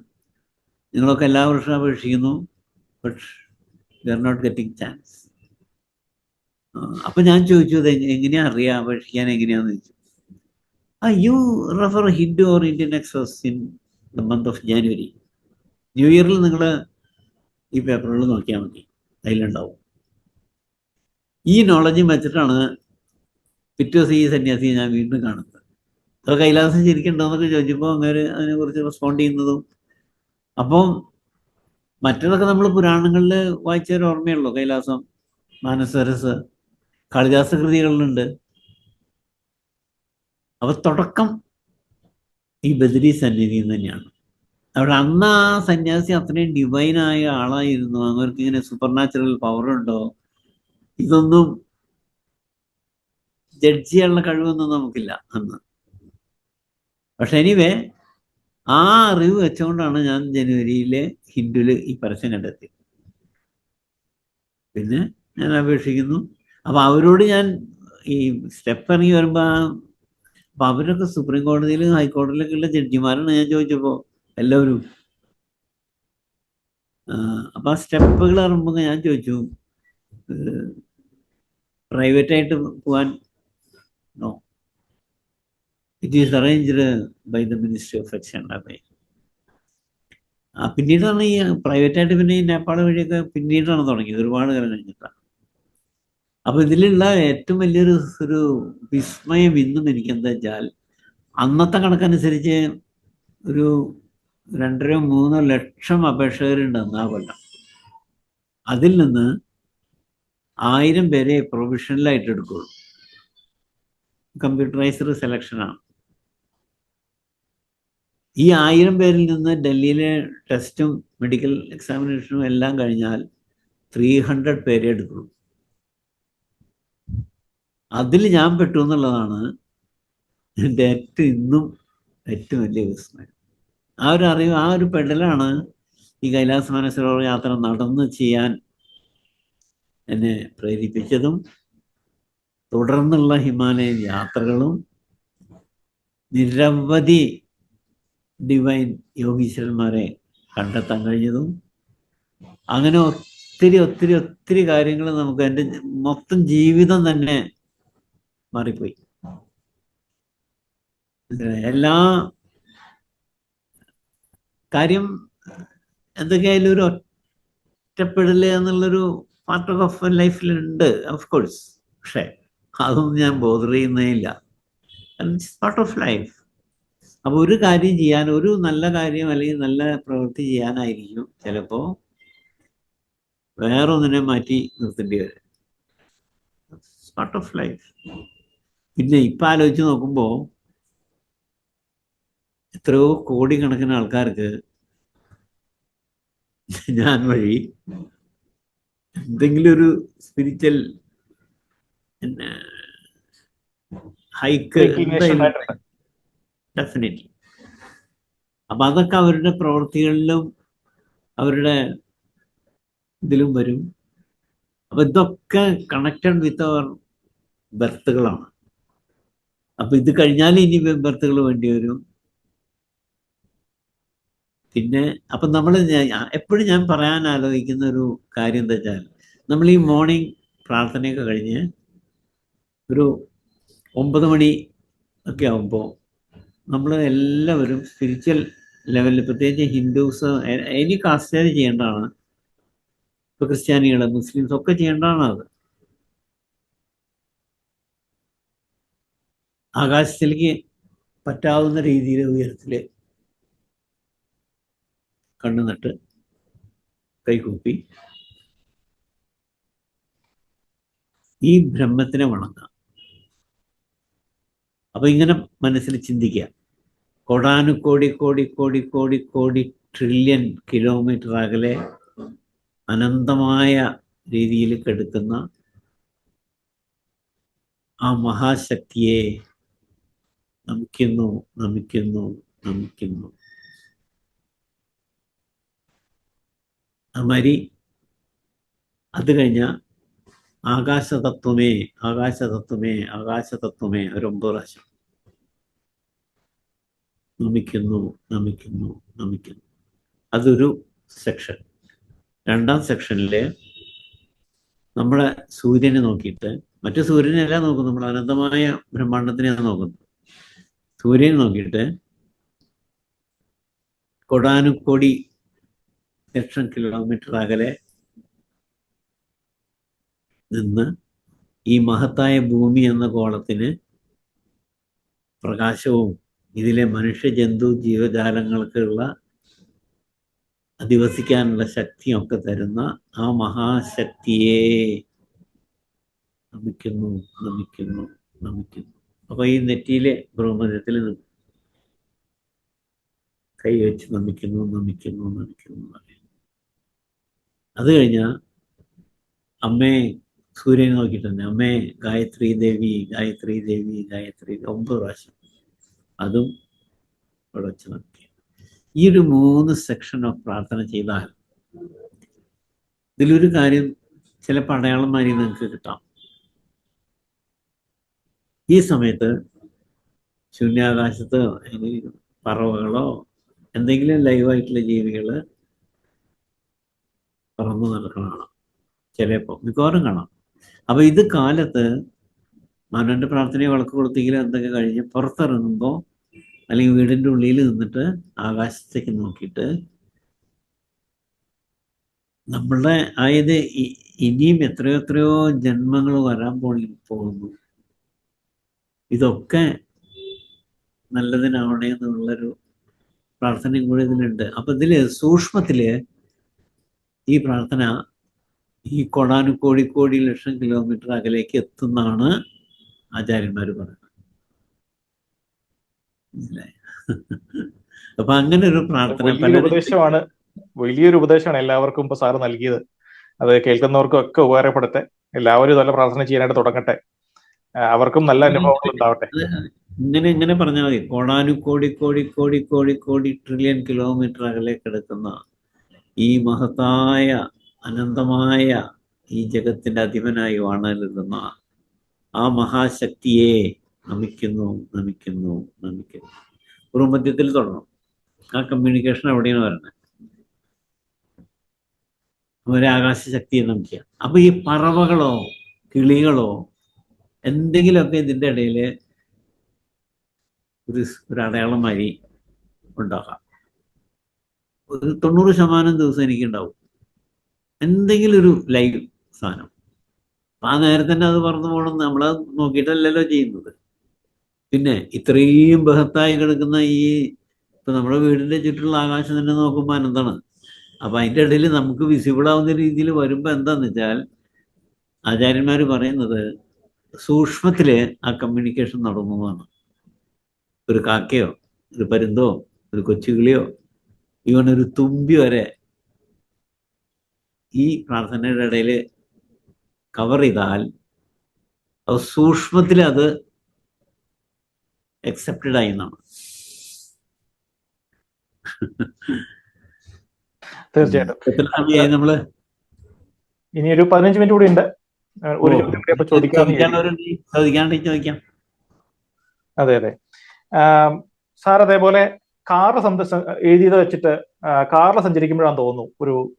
S1: നിങ്ങളൊക്കെ എല്ലാ വർഷവും അപേക്ഷിക്കുന്നു, but we are not getting chance. അപ്പം ഞാൻ ചോദിച്ചു അത് എങ്ങനെയാ അറിയാം അപേക്ഷിക്കാൻ എങ്ങനെയാന്ന് ചോദിച്ചു. You refer Hindu or Indian Express in the month of January. New ഇയറിൽ നിങ്ങൾ ഈ പേപ്പറുകൾ നോക്കിയാൽ മതി, അതിലുണ്ടാവും. ഈ നോളജും വെച്ചിട്ടാണ് പിറ്റേ ദിവസം ഈ സന്യാസിയെ ഞാൻ വീണ്ടും കാണുന്നത്. അപ്പോൾ കൈലാസം ശരിക്കുണ്ടോയെന്നൊക്കെ ചോദിച്ചപ്പോൾ അങ്ങനെ അതിനെക്കുറിച്ച് റെസ്പോണ്ട് ചെയ്യുന്നതും. അപ്പം മറ്റതൊക്കെ നമ്മൾ പുരാണങ്ങളിൽ വായിച്ചൊരു ഓർമ്മയുള്ളൂ. കൈലാസം, മാനസരസ്, കാളിദാസ കൃതികളിലുണ്ട്. അപ്പോൾ തുടക്കം ഈ ബദരി സന്നിധിയിൽ തന്നെയാണ്. അവിടെ അന്ന് ആ സന്യാസി അത്രയും ഡിവൈനായ ആളായിരുന്നു. അവർക്ക് ഇങ്ങനെ സൂപ്പർ നാച്ചുറൽ പവറുണ്ടോ, ഇതൊന്നും ജഡ്ജ് ചെയ്യാനുള്ള കഴിവൊന്നും നമുക്കില്ല അന്ന്. പക്ഷെ എനിവേ ആ അറിവ് വെച്ചുകൊണ്ടാണ് ഞാൻ ജനുവരിയിലെ ഹിന്ദുവിൽ ഈ പരസ്യം കണ്ടെത്തി. പിന്നെ ഞാൻ അപേക്ഷിക്കുന്നു. അപ്പം അവരോട് ഞാൻ ഈ സ്റ്റെപ്പ് ഇറങ്ങി വരുമ്പോൾ അപ്പം അവരൊക്കെ സുപ്രീം കോടതിയിലും ഹൈക്കോടതിയിലൊക്കെ ഉള്ള ജഡ്ജിമാരാണ്. ഞാൻ ചോദിച്ചപ്പോൾ എല്ലാവരും അപ്പം ആ സ്റ്റെപ്പുകൾ ഇറങ്ങുമ്പോൾ ഞാൻ ചോദിച്ചു പ്രൈവറ്റായിട്ട് പോകാൻ? No, it is arranged by the ministry of ex. പിന്നീടാണ് ഈ പ്രൈവറ്റായിട്ട് പിന്നെ ഈ നേപ്പാൾ വഴിയൊക്കെ പിന്നീടാണ് തുടങ്ങിയത്, ഒരുപാട് കാലം കഴിഞ്ഞിട്ടാണ്. അപ്പോൾ ഇതിലുള്ള ഏറ്റവും വലിയൊരു വിസ്മയം ഇന്നും എനിക്ക് എന്താ വെച്ചാൽ, അന്നത്തെ കണക്കനുസരിച്ച് ഒരു 2-3 ലക്ഷം അപേക്ഷകരുണ്ടെന്ന് ആ കൊല്ലം. അതിൽ നിന്ന് 1000 പേരെ പ്രൊവിഷണലായിട്ട് എടുക്കുള്ളൂ. കമ്പ്യൂട്ടറൈസ്ഡ് സെലക്ഷനാണ്. ഈ 1000 പേരിൽ നിന്ന് ഡൽഹിയിലെ ടെസ്റ്റും മെഡിക്കൽ എക്സാമിനേഷനും എല്ലാം കഴിഞ്ഞാൽ 300 പേരെ എടുക്കുള്ളൂ. അതിൽ ഞാൻ പെട്ടു എന്നുള്ളതാണ് എൻ്റെ ഇന്നും ഏറ്റവും വലിയ വിസ്മയം. ആ ഒരു അറിവ്, ആ ഒരു പെടലാണ് ഈ കൈലാസ മാനസരോവർ യാത്ര നടന്ന് ചെയ്യാൻ എന്നെ പ്രേരിപ്പിച്ചതും തുടർന്നുള്ള ഹിമാലയൻ യാത്രകളും നിരവധി ഡിവൈൻ യോഗീശ്വരന്മാരെ കണ്ടെത്താൻ കഴിഞ്ഞതും. അങ്ങനെ ഒത്തിരി ഒത്തിരി ഒത്തിരി കാര്യങ്ങൾ നമുക്ക്, എൻ്റെ മൊത്തം ജീവിതം തന്നെ മാറിപ്പോയി. എല്ലാ കാര്യം എന്തൊക്കെയായാലും ഒരു ഒറ്റപ്പെടൽ എന്നുള്ളൊരു പാർട്ട് ഓഫ് ലൈഫിലുണ്ട്, ഓഫ് കോഴ്സ്. പക്ഷേ അതൊന്നും ഞാൻ ബോധർ ചെയ്യുന്നേ ഇല്ല. It's part of life. അപ്പോൾ ഒരു കാര്യം ചെയ്യാൻ, ഒരു നല്ല കാര്യം അല്ലെങ്കിൽ നല്ല പ്രവൃത്തി ചെയ്യാനായിരിക്കും ചിലപ്പോൾ വേറൊന്നിനെ മാറ്റി നിർത്തേണ്ടി വരും. Part of life. പിന്നെ ഇപ്പം ആലോചിച്ച് നോക്കുമ്പോൾ എത്രയോ കോടിക്കണക്കിന് ആൾക്കാർക്ക് ഞാൻ വഴി എന്തെങ്കിലും ഒരു സ്പിരിച്വൽ ഹൈക്ക് ഡെഫിനറ്റ്ലി. അപ്പം അതൊക്കെ അവരുടെ പ്രവൃത്തികളിലും അവരുടെ ഇതിലും വരും. അപ്പം ഇതൊക്കെ കണക്റ്റഡ് വിത്ത് അവർ ബർത്തുകളാണ്. അപ്പം ഇത് കഴിഞ്ഞാൽ ഇനി ബർത്തുകൾ വേണ്ടി വരും. പിന്നെ അപ്പം നമ്മൾ എപ്പോഴും ഞാൻ പറയാൻ ആലോചിക്കുന്ന ഒരു കാര്യം എന്താ വെച്ചാൽ, നമ്മൾ ഈ മോർണിംഗ് പ്രാർത്ഥനയൊക്കെ കഴിഞ്ഞ് ഒരു 9 മണി ഒക്കെ ആകുമ്പോൾ നമ്മൾ എല്ലാവരും സ്പിരിച്വൽ ലെവലിൽ, പ്രത്യേകിച്ച് ഹിന്ദുസ്, എനി കാസ്റ്റുകാർ ചെയ്യേണ്ടതാണ്. ഇപ്പോൾ ക്രിസ്ത്യാനികൾ, മുസ്ലിംസ് ഒക്കെ ചെയ്യേണ്ടതാണ് അത്. ആകാശത്തിലേക്ക് പറ്റാവുന്ന രീതിയിൽ ഉയരത്തിൽ കണ്ണു നട്ട് കൈകൂപ്പി ഈ ബ്രഹ്മത്തിനെ വണങ്ങാം. അപ്പൊ ഇങ്ങനെ മനസ്സിൽ ചിന്തിക്കുക, കോടാനുകോടി കോടി കോടി കോടി കോടി ട്രില്യൺ കിലോമീറ്റർ അകലെ അനന്തമായ രീതിയിൽ കിടക്കുന്ന ആ മഹാശക്തിയെ നമിക്കുന്നു, നമിക്കുന്നു, നമിക്കുന്നു. അമരി. അത് കഴിഞ്ഞ ആകാശതത്വമേ, ആകാശതത്വമേ, ആകാശതത്വമേ ഒരു 9 പ്രാവശ്യം നമിക്കുന്നു, നമിക്കുന്നു, നമിക്കുന്നു. അതൊരു സെക്ഷൻ. രണ്ടാം സെക്ഷനിൽ നമ്മളെ സൂര്യനെ നോക്കിയിട്ട്, മറ്റു സൂര്യനെയല്ല നോക്കുന്നത്, നമ്മൾ അനന്തമായ ബ്രഹ്മാണ്ടത്തിനെയാണ് നോക്കുന്നത്. സൂര്യനെ നോക്കിയിട്ട് കോടാനുകോടി ലക്ഷം കിലോമീറ്റർ അകലെ നിന്ന് ഈ മഹത്തായ ഭൂമി എന്ന ഗോളത്തിന് പ്രകാശവും ഇതിലെ മനുഷ്യ ജന്തു ജീവജാലങ്ങൾക്കുള്ള അധിവസിക്കാനുള്ള ശക്തിയൊക്കെ തരുന്ന ആ മഹാശക്തിയെ നമിക്കുന്നു, നമിക്കുന്നു, നമിക്കുന്നു. അപ്പൊ ഈ നെറ്റിയിലെ ബ്രഹ്മജത്തിൽ കൈവച്ച് നമിക്കുന്നു, നമിക്കുന്നു, നമിക്കുന്നു പറയും. അത് കഴിഞ്ഞാൽ അമ്മേ, സൂര്യനെ നോക്കിയിട്ട് തന്നെ അമ്മേ ഗായത്രി ദേവി, ഗായത്രി ദേവി, ഗായത്രി 9 പ്രാവശ്യം അതും ഇവിടെ വെച്ച് നമിക്കുക. ഈ ഒരു 3 സെക്ഷൻ ഓഫ് പ്രാർത്ഥന ചെയ്താൽ ഇതിലൊരു കാര്യം ചിലപ്പോൾ അടയാളന്മാരി നിങ്ങൾക്ക് കിട്ടാം. ഈ സമയത്ത് ശൂന്യാകാശത്ത് പറവകളോ എന്തെങ്കിലും ലൈവായിട്ടുള്ള ജീവികൾ പറന്നു നടക്കണതാണ് ചിലപ്പോൾ, മിക്കവാറും കാണാം. അപ്പൊ ഇത് കാലത്ത് മനോന്റെ പ്രാർത്ഥനയെ വിളക്ക് കൊളുത്തിയെങ്കിലും എന്തൊക്കെ കഴിഞ്ഞ് പുറത്തിറങ്ങുമ്പോൾ അല്ലെങ്കിൽ വീടിൻ്റെ ഉള്ളിൽ നിന്നിട്ട് ആകാശത്തേക്ക് നോക്കിയിട്ട് നമ്മളുടെ അതായത് ഇനിയും എത്രയോ എത്രയോ ജന്മങ്ങൾ വരാൻ പോകുന്നു, ഇതൊക്കെ നല്ലതിനാവണേ എന്നുള്ളൊരു പ്രാർത്ഥനയും കൂടി ഇതിലുണ്ട്. അപ്പൊ ഇതില് സൂക്ഷ്മത്തില് ഈ പ്രാർത്ഥന ഈ കോടാനുകോടി ലക്ഷം കിലോമീറ്റർ അകലേക്ക് എത്തുന്നാണ് ആചാര്യന്മാർ പറയുന്നത്. അപ്പൊ അങ്ങനെ ഒരു പ്രാർത്ഥന
S2: വലിയൊരു ഉപദേശമാണ് എല്ലാവർക്കും ഇപ്പൊ സാറ് നൽകിയത്. അത് കേൾക്കുന്നവർക്കും ഒക്കെ ഉപകാരപ്പെടട്ടെ. എല്ലാവരും നല്ല പ്രാർത്ഥന ചെയ്യാനായിട്ട് തുടങ്ങട്ടെ. അവർക്കും നല്ല അനുഭവങ്ങൾ ഉണ്ടാവട്ടെ.
S1: ഇങ്ങനെ പറഞ്ഞാൽ മതി. കോടാനുകോടി ട്രില്യൺ കിലോമീറ്റർ അകലെ കിടക്കുന്ന ഈ മഹത്തായ അനന്തമായ ഈ ജഗത്തിന്റെ അധിപനായി വാണരുന്ന ആ മഹാശക്തിയെ നമിക്കുന്നു, നമിക്കുന്നു, നമിക്കുന്നു. ഒരു മധ്യത്തിൽ തുടങ്ങും. ആ കമ്മ്യൂണിക്കേഷൻ എവിടെയാണ് വരുന്നത്? ഒരു ആകാശശക്തിയെ നമിക്കുക. അപ്പൊ ഈ പറവകളോ കിളികളോ എന്തെങ്കിലുമൊക്കെ ഇതിൻ്റെ ഇടയിൽ ഒരു അടയാളം മാതിരി ഉണ്ടാക്കാം. ഒരു 90% ദിവസം എനിക്കുണ്ടാവും എന്തെങ്കിലും ഒരു ലൈവ് സാധനം. ആ നേരത്തെ തന്നെ അത് പറന്നു പോകണം, നമ്മളത് നോക്കിയിട്ടല്ലല്ലോ ചെയ്യുന്നത്. പിന്നെ ഇത്രയും ബൃഹത്തായി കിടക്കുന്ന ഇപ്പൊ നമ്മുടെ വീടിന്റെ ചുറ്റുള്ള ആകാശം തന്നെ നോക്കുമ്പോൾ അനന്താണ്. അപ്പൊ അതിൻ്റെ ഇടയിൽ നമുക്ക് വിസിബിൾ ആവുന്ന രീതിയിൽ വരുമ്പോൾ എന്താന്ന് വെച്ചാൽ ആചാര്യന്മാർ പറയുന്നത് സൂക്ഷ്മത്തില് ആ കമ്മ്യൂണിക്കേഷൻ നടന്നതാണ്. ഒരു കാക്കയോ ഒരു പരുന്തോ ഒരു കൊച്ചുകിളിയോ ഇവൻ ഒരു തുമ്പി വരെ ഈ പ്രാർത്ഥനയുടെ ഇടയിൽ കവർ ചെയ്താൽ അത് സൂക്ഷ്മത്തിൽ അത് അക്സെപ്റ്റഡ് ആയി എന്നാണ്.
S2: തീർച്ചയായിട്ടും
S1: നമ്മള്
S2: ഇനി ഒരു 15 മിനിറ്റ് കൂടി ഉണ്ട്. ഒരു ചോദിക്കാം. അതെ. സാർ അതേപോലെ കാറിൽ എഴുതിയത് വെച്ചിട്ട് കാറിൽ സഞ്ചരിക്കുമ്പോഴാണ് തോന്നുന്നു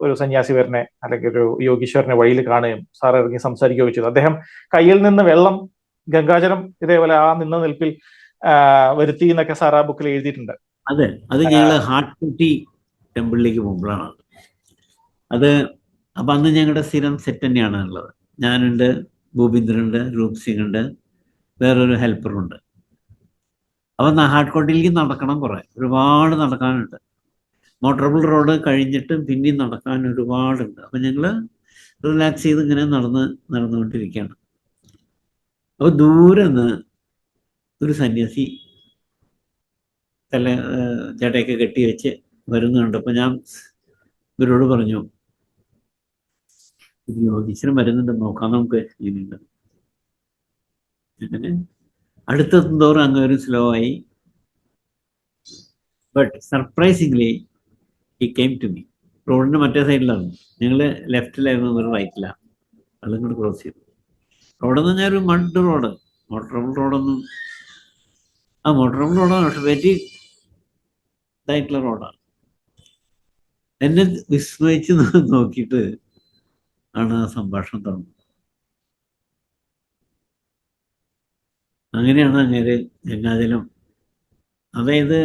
S2: ഒരു സന്യാസി വരനെ അല്ലെങ്കിൽ ഒരു യോഗീശ്വരനെ വഴിയിൽ കാണുകയും സാർ ഇറങ്ങി സംസാരിക്കുകയും ചെയ്തു. അദ്ദേഹം കയ്യിൽ നിന്ന് വെള്ളം ഗംഗാജലം ഇതേപോലെ ആ നിന്ന നിൽപ്പിൽ വരുത്തി എന്നൊക്കെ സാർ ആ ബുക്കിൽ എഴുതിയിട്ടുണ്ട്.
S1: അതെ, അത് ഞങ്ങള് ഹാർട്ട് ടെമ്പിളിലേക്ക് പോകുമ്പോഴാണ് അത്. അപ്പൊ അന്ന് ഞങ്ങളുടെ സ്ഥിരം സെറ്റ് തന്നെയാണ് ഉള്ളത്. ഞാനുണ്ട്, ഭൂപീന്ദ്രനുണ്ട്, രൂപ് സിംഗ് ഉണ്ട്, വേറൊരു ഹെൽപ്പറുണ്ട്. അപ്പൊ ഹാർട്ട് കോട്ടിലേക്ക് നടക്കണം, ഒരുപാട് നടക്കാനുണ്ട്. മോട്ടോറബിൾ റോഡ് കഴിഞ്ഞിട്ട് പിന്നെയും നടക്കാൻ ഒരുപാടുണ്ട്. അപ്പൊ ഞങ്ങള് റിലാക്സ് ചെയ്ത് ഇങ്ങനെ നടന്നുകൊണ്ടിരിക്കുകയാണ്. അപ്പൊ ദൂരെ നിന്ന് ഒരു സന്യാസി ജടയൊക്കെ കെട്ടി വെച്ച് വരുന്നുണ്ട്. അപ്പൊ ഞാൻ ഇവരോട് പറഞ്ഞു, യോഗീശ്വരൻ വരുന്നുണ്ട്, നോക്കാം നമുക്ക്. ഇങ്ങനെയുണ്ട്. അങ്ങനെ അടുത്തെത്തും തോറും അങ്ങ് ഒരു സ്ലോ ആയി. But surprisingly he came to me. റോഡിന്റെ മറ്റേ സൈഡിലാണ്, ഞങ്ങൾ ലെഫ്റ്റിലായിരുന്നു, ഒരു റൈറ്റിലാണ്. അതും കൂടെ ക്രോസ് ചെയ്തു. റോഡെന്ന് പറഞ്ഞാൽ ഒരു മഡ് റോഡ്, മോട്ടറബിൾ റോഡൊന്നും, മോട്ടറബിൾ റോഡാണ്, പക്ഷെ വെരി ഇതായിട്ടുള്ള റോഡാണ്. എന്നെ വിസ്മയിച്ച് നോക്കിയിട്ട് ആണ് ആ സംഭാഷണം തുടങ്ങുന്നത്. അങ്ങനെയാണ് അങ്ങനെ ഗംഗാജലം. അതായത്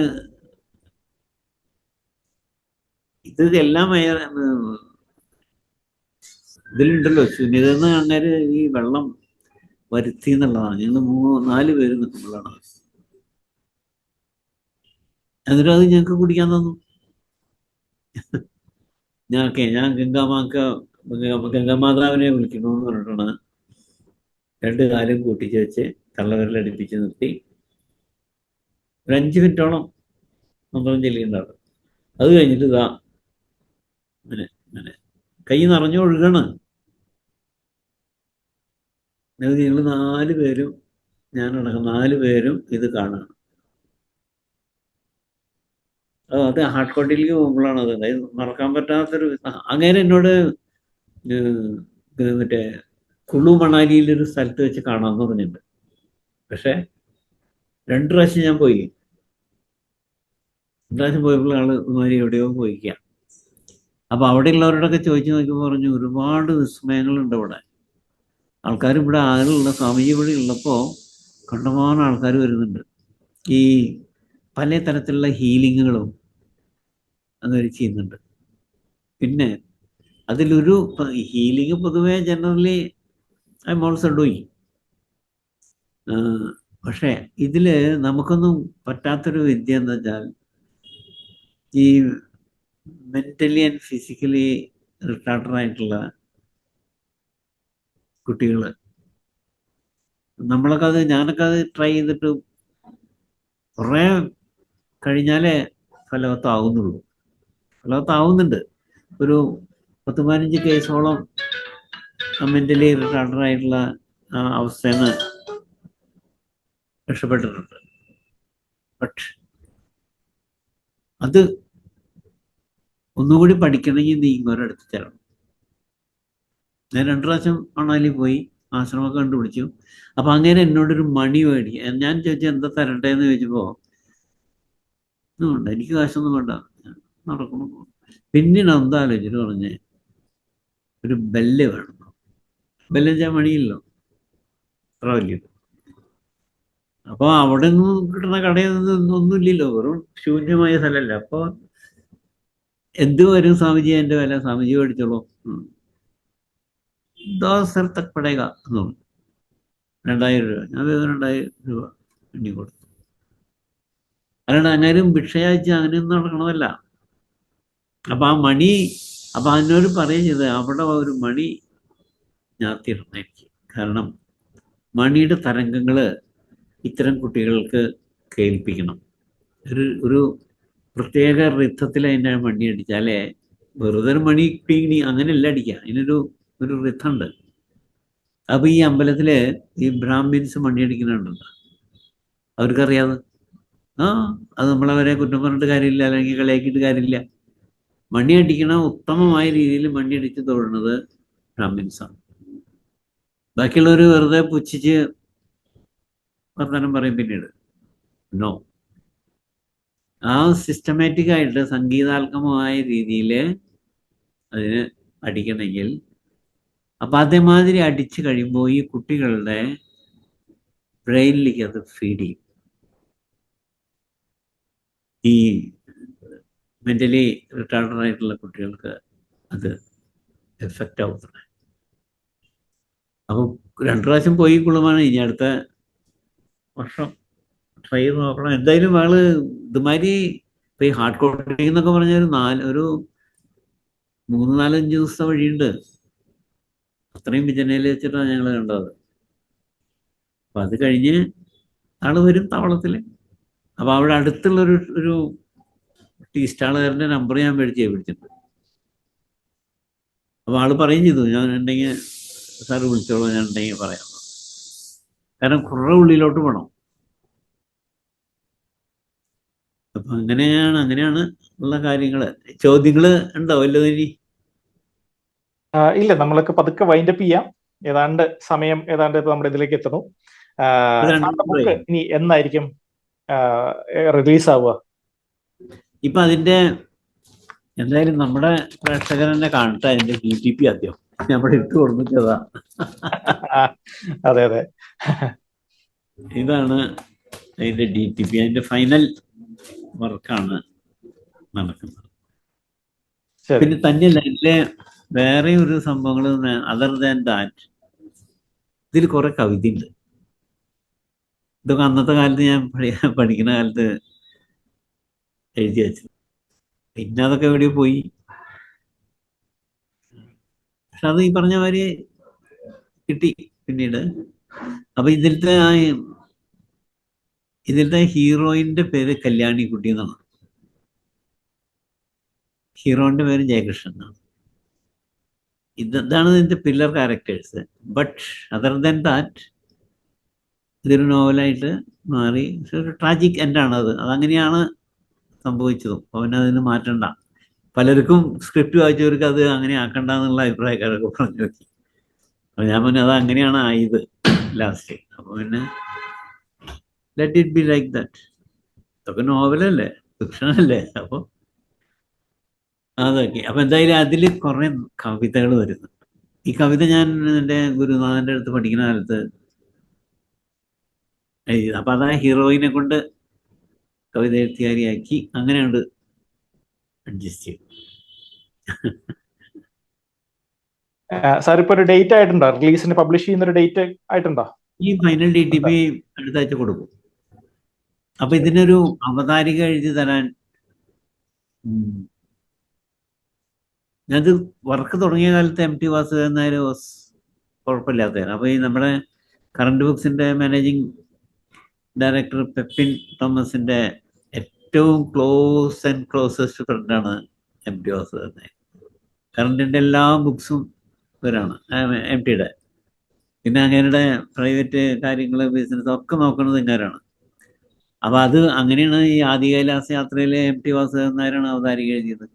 S1: ഇത് എല്ലാം ഇതിലുണ്ടല്ലോ, സുനിതെന്ന് അങ്ങനെ ഈ വെള്ളം വരുത്തി എന്നുള്ളതാണ്. ഞങ്ങൾ 4 പേര് നിൽക്കുമ്പോഴാണ്. എന്നിട്ട് അത് ഞങ്ങൾക്ക് കുടിക്കാൻ തന്നു. ഞാൻ ഗംഗാമാതാവിനെ വിളിക്കണമെന്ന് പറഞ്ഞിട്ടാണ് 2 കാലും കൂട്ടിച്ച് വെച്ച് തള്ളവിരലടിപ്പിച്ച് നിർത്തി ഒരു 5 മിനിറ്റോളം മന്ത്രം ചെല്ലിയിട്ടുണ്ടാവും. അത് കഴിഞ്ഞിട്ട് ഇതാ അങ്ങനെ കൈ നിറഞ്ഞു ഒഴുകാണ്. ഞങ്ങൾ 4 പേരും, ഞാനടക്കം 4 പേരും ഇത് കാണുകയാണ്. അത് ഹാർഡ് കോട്ടിലേക്ക് പോകുമ്പോഴാണ് അത്. അതായത് മറക്കാൻ പറ്റാത്തൊരു. അങ്ങനെ എന്നോട് മറ്റേ കുളു മണാലിയിലൊരു സ്ഥലത്ത് വെച്ച് കാണാമെന്ന് പറഞ്ഞിട്ടുണ്ട്. പക്ഷെ 2 പ്രാവശ്യം ഞാൻ പോയി. 2 പ്രാവശ്യം പോയപ്പോൾ ആള് ഇതുമാതിരി എവിടെയോ പോയിക്കുക. അപ്പൊ അവിടെയുള്ളവരോടൊക്കെ ചോദിച്ചു നോക്കിയപ്പോൾ പറഞ്ഞു, ഒരുപാട് വിസ്മയങ്ങളുണ്ട് ഇവിടെ. ആൾക്കാർ ഇവിടെ ആളുള്ള സ്വാമിജി ഇവിടെ ഉള്ളപ്പോൾ കണ്ടമാനം ആൾക്കാർ വരുന്നുണ്ട്. ഈ പല തരത്തിലുള്ള ഹീലിങ്ങുകളും അങ്ങനെ ചെയ്യുന്നുണ്ട്. പിന്നെ അതിലൊരു ഹീലിംഗ് പൊതുവെ generally I am also doing. പക്ഷേ ഇതിൽ നമുക്കൊന്നും പറ്റാത്തൊരു വിദ്യ എന്ന് വെച്ചാൽ, ഈ മെൻ്റലി ആൻഡ് ഫിസിക്കലി റിട്ടാർഡറായിട്ടുള്ള കുട്ടികൾ, ഞാനൊക്കെ അത് ട്രൈ ചെയ്തിട്ട് കുറേ കഴിഞ്ഞാലേ ഫലവത്താവുന്നുണ്ട്. ഒരു 10-15 കേസോളം മെൻ്റലി റിട്ടാർഡറായിട്ടുള്ള അവസ്ഥയിൽ നിന്ന് രക്ഷപ്പെട്ടിട്ടുണ്ട്. ബട്ട് അത് ഒന്നുകൂടി പഠിക്കണമെങ്കിൽ നീ ഇങ്ങോരടുത്ത് ചെല്ലണം. ഞാൻ 2 പ്രാവശ്യം മണാലി പോയി, ആശ്രമമൊക്കെ കണ്ടുപിടിച്ചു. അപ്പം അങ്ങനെ എന്നോടൊരു മണി മേടിക്കുക. ഞാൻ ചോദിച്ചു എന്താ തരണ്ടേന്ന് ചോദിച്ചപ്പോൾ, ഒന്നും വേണ്ട, എനിക്ക് കാശൊന്നും വേണ്ട, നടക്കണം. പിന്നീട് എന്താ ആലോചിച്ചിട്ട് പറഞ്ഞ് ഒരു ബെല്ല് വേണം. ബെല്ല് വെച്ചാൽ മണിയില്ലല്ലോ, അത്ര വലിയത്. അപ്പോൾ അവിടെ നിന്ന് കിട്ടുന്ന കടയിൽ നിന്ന് ഒന്നുമില്ലല്ലോ, വെറും ശൂന്യമായ സ്ഥലമല്ല. അപ്പോൾ എന്ത് വരും സ്വാമിജി, എൻ്റെ വില സ്വാമിജി മേടിച്ചോളൂ, 10 സർ തക് പടേക എന്ന് പറഞ്ഞു. 2000 രൂപ. ഞാൻ 2000 രൂപ എണ്ണി കൊടുത്തു. അല്ലാണ്ട് അങ്ങനെയും ഭിക്ഷയച്ച് അങ്ങനെയൊന്നും നടക്കണമല്ല. അപ്പം ആ മണി, അപ്പം അതിനോട് പറയുകയും ചെയ്ത് അവിടെ ഒരു മണി ഞാത്തിയിടണമെനിക്ക്. കാരണം മണിയുടെ തരംഗങ്ങൾ ഇത്തരം കുട്ടികൾക്ക് കേൾപ്പിക്കണം. ഒരു പ്രത്യേക റിഥത്തിൽ അതിൻ്റെ മണി അടിച്ചാലേ, വെറുതെ ഒരു മണി പിങ്ങി അങ്ങനെയല്ല അടിക്കുക, അതിനൊരു റിഥമുണ്ട്. അപ്പോൾ ഈ അമ്പലത്തിൽ ഈ ബ്രാഹ്മിൻസ് മണി അടിക്കുന്നുണ്ടല്ലോ, അവർക്കറിയാതെ. അത് നമ്മളവരെ കുറ്റം പറഞ്ഞിട്ട് കാര്യമില്ല, അല്ലെങ്കിൽ കളിയാക്കിയിട്ട് കാര്യമില്ല. മണി അടിക്കണ ഉത്തമമായ രീതിയിൽ മണി അടിച്ച് തൊഴുന്നത് ബ്രാഹ്മിൻസാണ്. ബാക്കിയുള്ളവർ വെറുതെ പുച്ഛിച്ച് വർത്തമാനം പറയും പിന്നീട്. നോ, ആ സിസ്റ്റമാറ്റിക് ആയിട്ട് സംഗീതാത്മകമായ രീതിയിൽ അതിന് അടിക്കണമെങ്കിൽ, അപ്പം അതേമാതിരി അടിച്ചു കഴിയുമ്പോൾ ഈ കുട്ടികളുടെ ബ്രെയിനിലേക്ക് അത് ഫീഡ് ചെയ്യും. ഈ മെൻ്റലി റിട്ടാർഡറായിട്ടുള്ള കുട്ടികൾക്ക് അത് എഫക്റ്റ് ആവുന്നത്. അപ്പം 2 പ്രാവശ്യം പോയി കുളുമാണ്. ഇനി അടുത്ത വർഷം ട്രൈ ചെയ്ത് നോക്കണം. എന്തായാലും ആള് ഇതുമാതിരി ഇപ്പം ഈ ഹാർഡ് കോട്ടിംഗ് എന്നൊക്കെ പറഞ്ഞാൽ ഒരു 3-4-5 ദിവസത്തെ വഴിയുണ്ട്. അത്രയും വിജനയിൽ വെച്ചിട്ടാണ് ഞങ്ങൾ കണ്ടത്. അപ്പം അത് കഴിഞ്ഞ് ആള് വരും താവളത്തിൽ. അപ്പം അവിടെ അടുത്തുള്ളൊരു ടീ സ്റ്റാളുകാരൻ്റെ നമ്പർ ഞാൻ പിടിച്ചിട്ടുണ്ട്. അപ്പോൾ ആള് പറയും ചെയ്തു, ഞാൻ ഉണ്ടെങ്കിൽ സാറ് വിളിച്ചോളൂ, ഞാൻ ഉണ്ടെങ്കിൽ പറയാം. കാരണം കുറേ ഉള്ളിലോട്ട് പോകണം. അപ്പൊ അങ്ങനെയാണ് ഉള്ള കാര്യങ്ങള്. ചോദ്യങ്ങള് ഉണ്ടോ വല്ലതും ഇനി?
S2: ഇല്ല, നമ്മളൊക്കെ പതുക്കെ വൈൻഡപ്പ് ചെയ്യാം. ഏതാണ്ട് സമയം ഏതാണ്ട് ഇപ്പൊ നമ്മുടെ ഇതിലേക്ക് എത്തുന്നു.
S1: ഇത്
S2: സാറിന്റെ
S1: രണ്ടും
S2: ബുക്ക്
S1: പറയും.
S2: ഇനി എന്നായിരിക്കും റിലീസ് ആവുക?
S1: ഇപ്പൊ അതിന്റെ എന്തായാലും നമ്മുടെ പ്രേക്ഷകർ തന്നെ കാണട്ടെ അതിന്റെ DTP ആദ്യം. നമ്മുടെ ഇട്ട് കൊടുത്തിട്ടതാ.
S2: അതെ അതെ.
S1: ഇതാണ് അതിന്റെ DTP. അതിന്റെ ഫൈനൽ വർക്കാണ് നടക്കുന്നത്.
S2: ശരി.
S1: പിന്നെ തന്നെയല്ല, ഇതിലെ വേറെ ഒരു സംഭവങ്ങൾ അതർ ദാൻ ദാറ്റ്, ഇതിൽ കുറെ കവിത ഉണ്ട്. ഇതൊക്കെ അന്നത്തെ കാലത്ത് ഞാൻ പഠിക്കുന്ന കാലത്ത് എഴുതി വെച്ചു. പിന്നെ അതൊക്കെ എവിടെ പോയി. പക്ഷെ അത് ഈ പറഞ്ഞ മാതിരി കിട്ടി പിന്നീട്. അപ്പൊ ഇതിലത്തെ ഹീറോയിന്റെ പേര് കല്യാണിക്കുട്ടി എന്നാണ്. ഹീറോയിന്റെ പേര് ജയകൃഷ്ണൻ എന്നാണ്. ഇതാണ് ഇതിന്റെ pillar characters. But other than that ഇതൊരു നോവലായിട്ട് മാറി. പക്ഷെ ഒരു ട്രാജിക് എൻഡാണ് അതങ്ങനെയാണ് സംഭവിച്ചതും. അപ്പോൾ പിന്നെ അതിന് മാറ്റണ്ട. പലർക്കും സ്ക്രിപ്റ്റ് വായിച്ചവർക്ക് അത് അങ്ങനെ ആക്കണ്ട എന്നുള്ള അഭിപ്രായക്കാരൊക്കെ പറഞ്ഞു നോക്കി. അപ്പോൾ ഞാൻ പിന്നെ അത് അങ്ങനെയാണ് ആയത് ലാസ്റ്റ്. അപ്പോൾ പിന്നെ let it be like that. ഇതൊക്കെ നോവലല്ലേ, ഫിക്ഷനല്ലേ. അപ്പോൾ അതൊക്കെ. അപ്പം എന്തായാലും അതിൽ കുറേ കവിതകൾ വരുന്നു. ഈ കവിത ഞാൻ എൻ്റെ ഗുരുനാഥൻ്റെ അടുത്ത് പഠിക്കുന്ന കാലത്ത് എഴുതി. അപ്പം അതാ ഹീറോയിനെ കൊണ്ട് കവിത എഴുത്തുകാരിയാക്കി അങ്ങനെയുണ്ട് അഡ്ജസ്റ്റ് ചെയ്തു.
S2: സാർ ഇപ്പൊ ഒരു ഡേറ്റ് ആയിട്ടുണ്ടോ? റിലീസിന് പബ്ലിഷ് ചെയ്യുന്ന ഒരു ഡേറ്റ് ആയിട്ടുണ്ടോ?
S1: ഈ ഫൈനൽ DTP അടുത്ത ആഴ്ച കൊടുക്കും. അപ്പൊ ഇതിനൊരു അവതാരിക എഴുതി തരാൻ ഞാനത് വർക്ക് തുടങ്ങിയ കാലത്ത് MT വാസുദേവൻ നായർ കുഴപ്പമില്ലാത്തതാണ്. അപ്പോൾ ഈ നമ്മുടെ കറണ്ട് ബുക്സിന്റെ മാനേജിങ് ഡയറക്ടർ പെപ്പിൻ തോമസിന്റെ ഏറ്റവും ക്ലോസ് ആൻഡ് ക്ലോസസ്റ്റ് ഫ്രണ്ടാണ് MT വാസുദേവൻ നായർ. കറണ്ടിന്റെ എല്ലാ ബുക്സും ഇവരാണ്, MTയുടെ. പിന്നെ അങ്ങേരുടെ പ്രൈവറ്റ് കാര്യങ്ങൾ, ബിസിനസ് ഒക്കെ നോക്കുന്നത് ഇങ്ങനെയാണ്. അപ്പൊ അത് അങ്ങനെയാണ് ഈ ആദികൈലാസ യാത്രയിലെ MT വാസുദേവൻ നായരാണ് അവതാരിക എഴുതിയത്.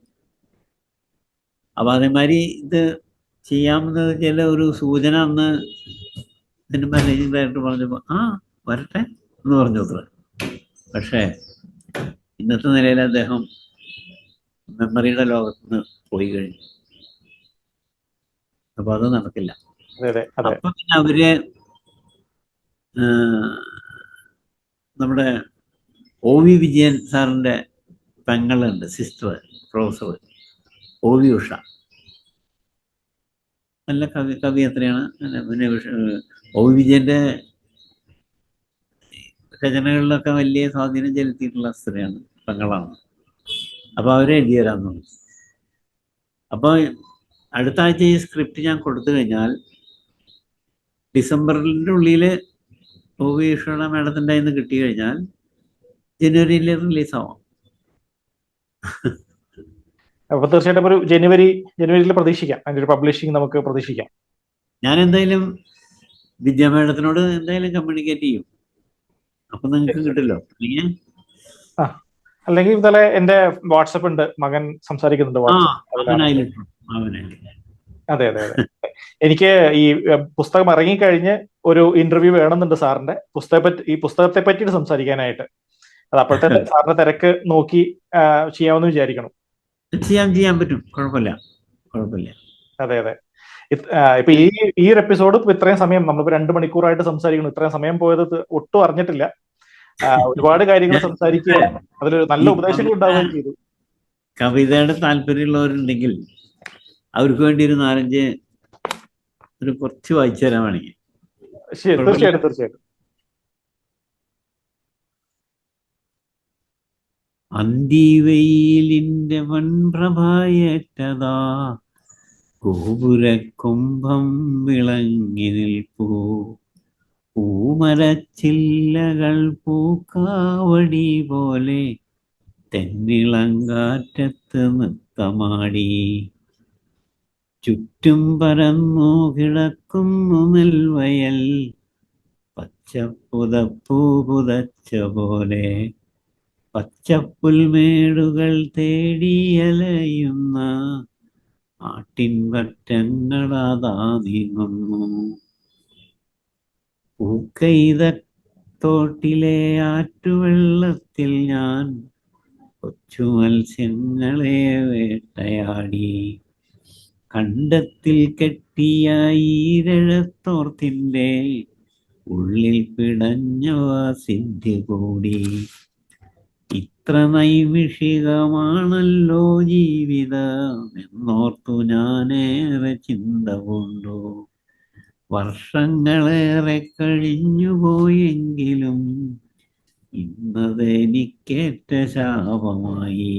S1: അപ്പൊ അതേമാതിരി ഇത് ചെയ്യാമെന്ന് ചില ഒരു സൂചന അന്ന് ഇതിന്റെ മാനേജിങ് ഡയറക്ടർ പറഞ്ഞപ്പോ വരട്ടെ എന്ന് പറഞ്ഞു അത്ര. പക്ഷേ ഇന്നത്തെ നിലയിൽ അദ്ദേഹം മെമ്മറിയുടെ ലോകത്ത് നിന്ന് പോയി കഴിഞ്ഞു. അപ്പൊ അത് നടക്കില്ല. അപ്പൊ പിന്നെ അവര് നമ്മുടെ OV വിജയൻ സാറിന്റെ പെങ്ങളുണ്ട്, സിസ്റ്റർ, പ്രൊഫസർ OV ഉഷ. നല്ല കവി എത്രയാണ്. പിന്നെ OV വിജയന്റെ രചനകളിലൊക്കെ വലിയ സ്വാധീനം ചെലുത്തിയിട്ടുള്ള സ്ത്രീയാണ്, പെങ്ങളാണ്. അപ്പൊ അവരെ എഴുതി തരാമെന്ന് പറഞ്ഞു. അപ്പൊ അടുത്ത ആഴ്ച ഈ സ്ക്രിപ്റ്റ് ഞാൻ കൊടുത്തു കഴിഞ്ഞാൽ ഡിസംബറിൻ്റെ ഉള്ളിൽ OV ഉഷയുടെ മാഡത്തിൻ്റെ കയ്യിൽ നിന്ന് കിട്ടി കഴിഞ്ഞാൽ ജനുവരിയിൽ റിലീസാവാം.
S2: അപ്പൊ തീർച്ചയായിട്ടും ഒരു ജനുവരിയിൽ പ്രതീക്ഷിക്കാം, അതിന്റെ ഒരു പബ്ലിഷിംഗ് നമുക്ക് പ്രതീക്ഷിക്കാം.
S1: ഞാൻ എന്തായാലും വിദ്യാ മാഡത്തിനോട് എന്തായാലും കമ്മ്യൂണിക്കേറ്റ് ചെയ്യും. അപ്പൊ നിങ്ങൾക്ക് കിട്ടില്ലോ.
S2: അല്ലെങ്കിൽ ഇന്നലെ എന്റെ വാട്സപ്പ് ഉണ്ട്, മകൻ സംസാരിക്കുന്നുണ്ട്. അതെ അതെ അതെ. എനിക്ക് ഈ പുസ്തകം ഇറങ്ങിക്കഴിഞ്ഞ് ഒരു ഇന്റർവ്യൂ വേണമെന്നുണ്ട് സാറിന്റെ ഈ പുസ്തകത്തെ പറ്റിയിട്ട് സംസാരിക്കാനായിട്ട്. അത് അപ്പോഴത്തെ സാറിന്റെ തിരക്ക് നോക്കി ചെയ്യാമെന്ന് വിചാരിക്കണം.
S1: ചെയ്യാൻ പറ്റും, കുഴപ്പമില്ല.
S2: അതെ അതെ. ഇപ്പൊ ഈ ഒരു എപ്പിസോഡ് ഇത്രയും സമയം നമ്മളിപ്പോ 2 മണിക്കൂറായിട്ട് സംസാരിക്കണം. ഇത്രയും സമയം പോയത് ഒട്ടും അറിഞ്ഞിട്ടില്ല. ഒരുപാട് കാര്യങ്ങൾ സംസാരിക്കുകയും അതിലൊരു നല്ല ഉപദേശങ്ങൾ ഉണ്ടാവുകയും ചെയ്തു.
S1: കവിതയുടെ താല്പര്യമുള്ളവരുണ്ടെങ്കിൽ അവർക്ക് വേണ്ടി ഒരു 4-5 കുറച്ച് വായിച്ചു തരാൻ വേണമെങ്കിൽ.
S2: തീർച്ചയായിട്ടും.
S1: അന്തിവെയിലിന്റെ വൻപ്രഭയേറ്റതാ ഗോപുരക്കുംഭം വിളങ്ങി നിൽപ്പൂ, പൂമരച്ചില്ലകൾ പൂക്കാവടി പോലെ തെന്നിളങ്കാറ്റത്ത് നൃത്തമാടി, ചുറ്റും പരന്നു കിടക്കുന്നു നെൽവയൽ പച്ചപ്പുതപ്പൂ പുതച്ച പോലെ, പച്ചപ്പുൽമേടുകൾ തേടിയലയുന്ന ആട്ടിൻപറ്റങ്ങളതാ നീങ്ങുന്നു. പൂക്കൈതത്തോട്ടിലെ ആറ്റുവെള്ളത്തിൽ ഞാൻ കൊച്ചു മത്സ്യങ്ങളെ വേട്ടയാടി. കണ്ടത്തിൽ കെട്ടിയ ഈരഴത്തോർത്തിന്റെ ഉള്ളിൽ പിടഞ്ഞവ സിദ്ധി കൂടി. ഇത്ര നൈമിഷികമാണല്ലോ ജീവിതം എന്നോർത്തു ഞാനേറെ ചിന്ത കൊണ്ടു. വർഷങ്ങളേറെ കഴിഞ്ഞുപോയെങ്കിലും ഇന്നതെനിക്കേറ്റ ശാപമായി.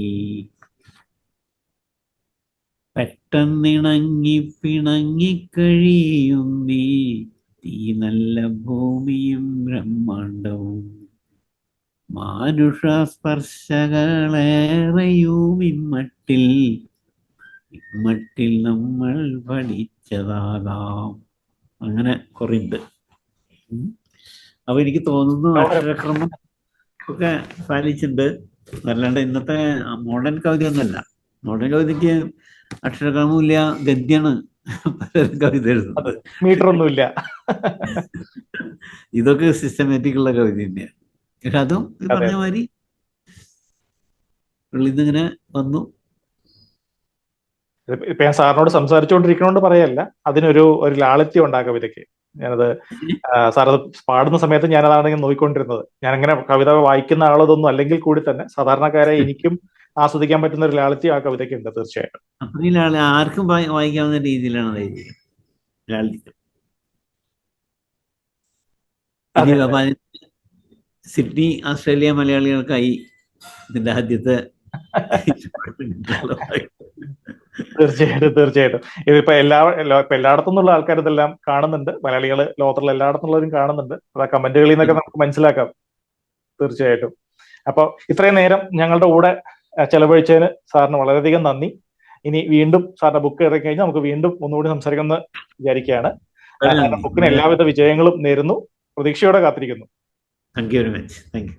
S1: പെട്ടെന്നിണങ്ങി പിണങ്ങിക്കഴിയും നീ നല്ല ഭൂമിയും ബ്രഹ്മാണ്ടവും. മാനുഷ സ്പർശകളേറെയും ഇമ്മട്ടിൽ നമ്മൾ പഠിച്ചതാകാം. അങ്ങനെ കുറേയുണ്ട്. അപ്പൊ എനിക്ക് തോന്നുന്നു അക്ഷരക്രമം ഒക്കെ പാലിച്ചിട്ടുണ്ട്. അല്ലാണ്ട് ഇന്നത്തെ മോഡേൺ കവിത ഒന്നുമല്ല. മോഡേൺ കവിതയ്ക്ക് അക്ഷരക്രമമില്ല, ഗദ്യാണ് കവിത എഴുതുന്നത്.
S2: മീറ്റർ ഒന്നുമില്ല.
S1: ഇതൊക്കെ സിസ്റ്റമാറ്റിക് ഉള്ള കവിത തന്നെയാണ്. പക്ഷെ അതും ഈ പറഞ്ഞ മാതിരി ഉള്ളിന്നിങ്ങനെ വന്നു.
S2: ഇപ്പൊ ഞാൻ സാറിനോട് സംസാരിച്ചുകൊണ്ടിരിക്കണോണ്ട് പറയല്ല, അതിനൊരു ലാളിത്യം ഉണ്ട് ആ കവിതയ്ക്ക്. ഞാനത് സാർ അത് പാടുന്ന സമയത്ത് ഞാനതാണ് നോക്കിക്കൊണ്ടിരുന്നത്. ഞാൻ അങ്ങനെ കവിത വായിക്കുന്ന ആളതൊന്നും അല്ലെങ്കിൽ കൂടി തന്നെ സാധാരണക്കാരെ എനിക്കും ആസ്വദിക്കാൻ പറ്റുന്ന ഒരു ലാളിത്യം ആ കവിതയ്ക്ക് ഉണ്ട്. തീർച്ചയായിട്ടും
S1: അത്രയും ആർക്കും വായിക്കാവുന്ന രീതിയിലാണ് അത് ലാളിത്യം. സിഡ്നി ഓസ്ട്രേലിയ മലയാളികൾക്കായി ഇതിന്റെ ആദ്യത്തെ
S2: തീർച്ചയായിട്ടും ഇതിപ്പോ എല്ലായിടത്തു നിന്നുള്ള ആൾക്കാർ ഇതെല്ലാം കാണുന്നുണ്ട്. മലയാളികൾ ലോകത്തുള്ള എല്ലായിടത്തുള്ളവരും കാണുന്നുണ്ട്. അത് ആ കമന്റുകളിൽ നിന്നൊക്കെ നമുക്ക് മനസ്സിലാക്കാം. തീർച്ചയായിട്ടും. അപ്പൊ ഇത്രയും നേരം ഞങ്ങളുടെ കൂടെ ചെലവഴിച്ചതിന് സാറിന് വളരെയധികം നന്ദി. ഇനി വീണ്ടും സാറിന്റെ ബുക്ക് ഇറങ്ങി കഴിഞ്ഞാൽ നമുക്ക് വീണ്ടും ഒന്നുകൂടി സംസാരിക്കുമെന്ന് വിചാരിക്കുകയാണ്. ബുക്കിന് എല്ലാവിധ വിജയങ്ങളും നേരുന്നു. പ്രതീക്ഷയോടെ കാത്തിരിക്കുന്നു.
S1: Thank you very much. Thank you.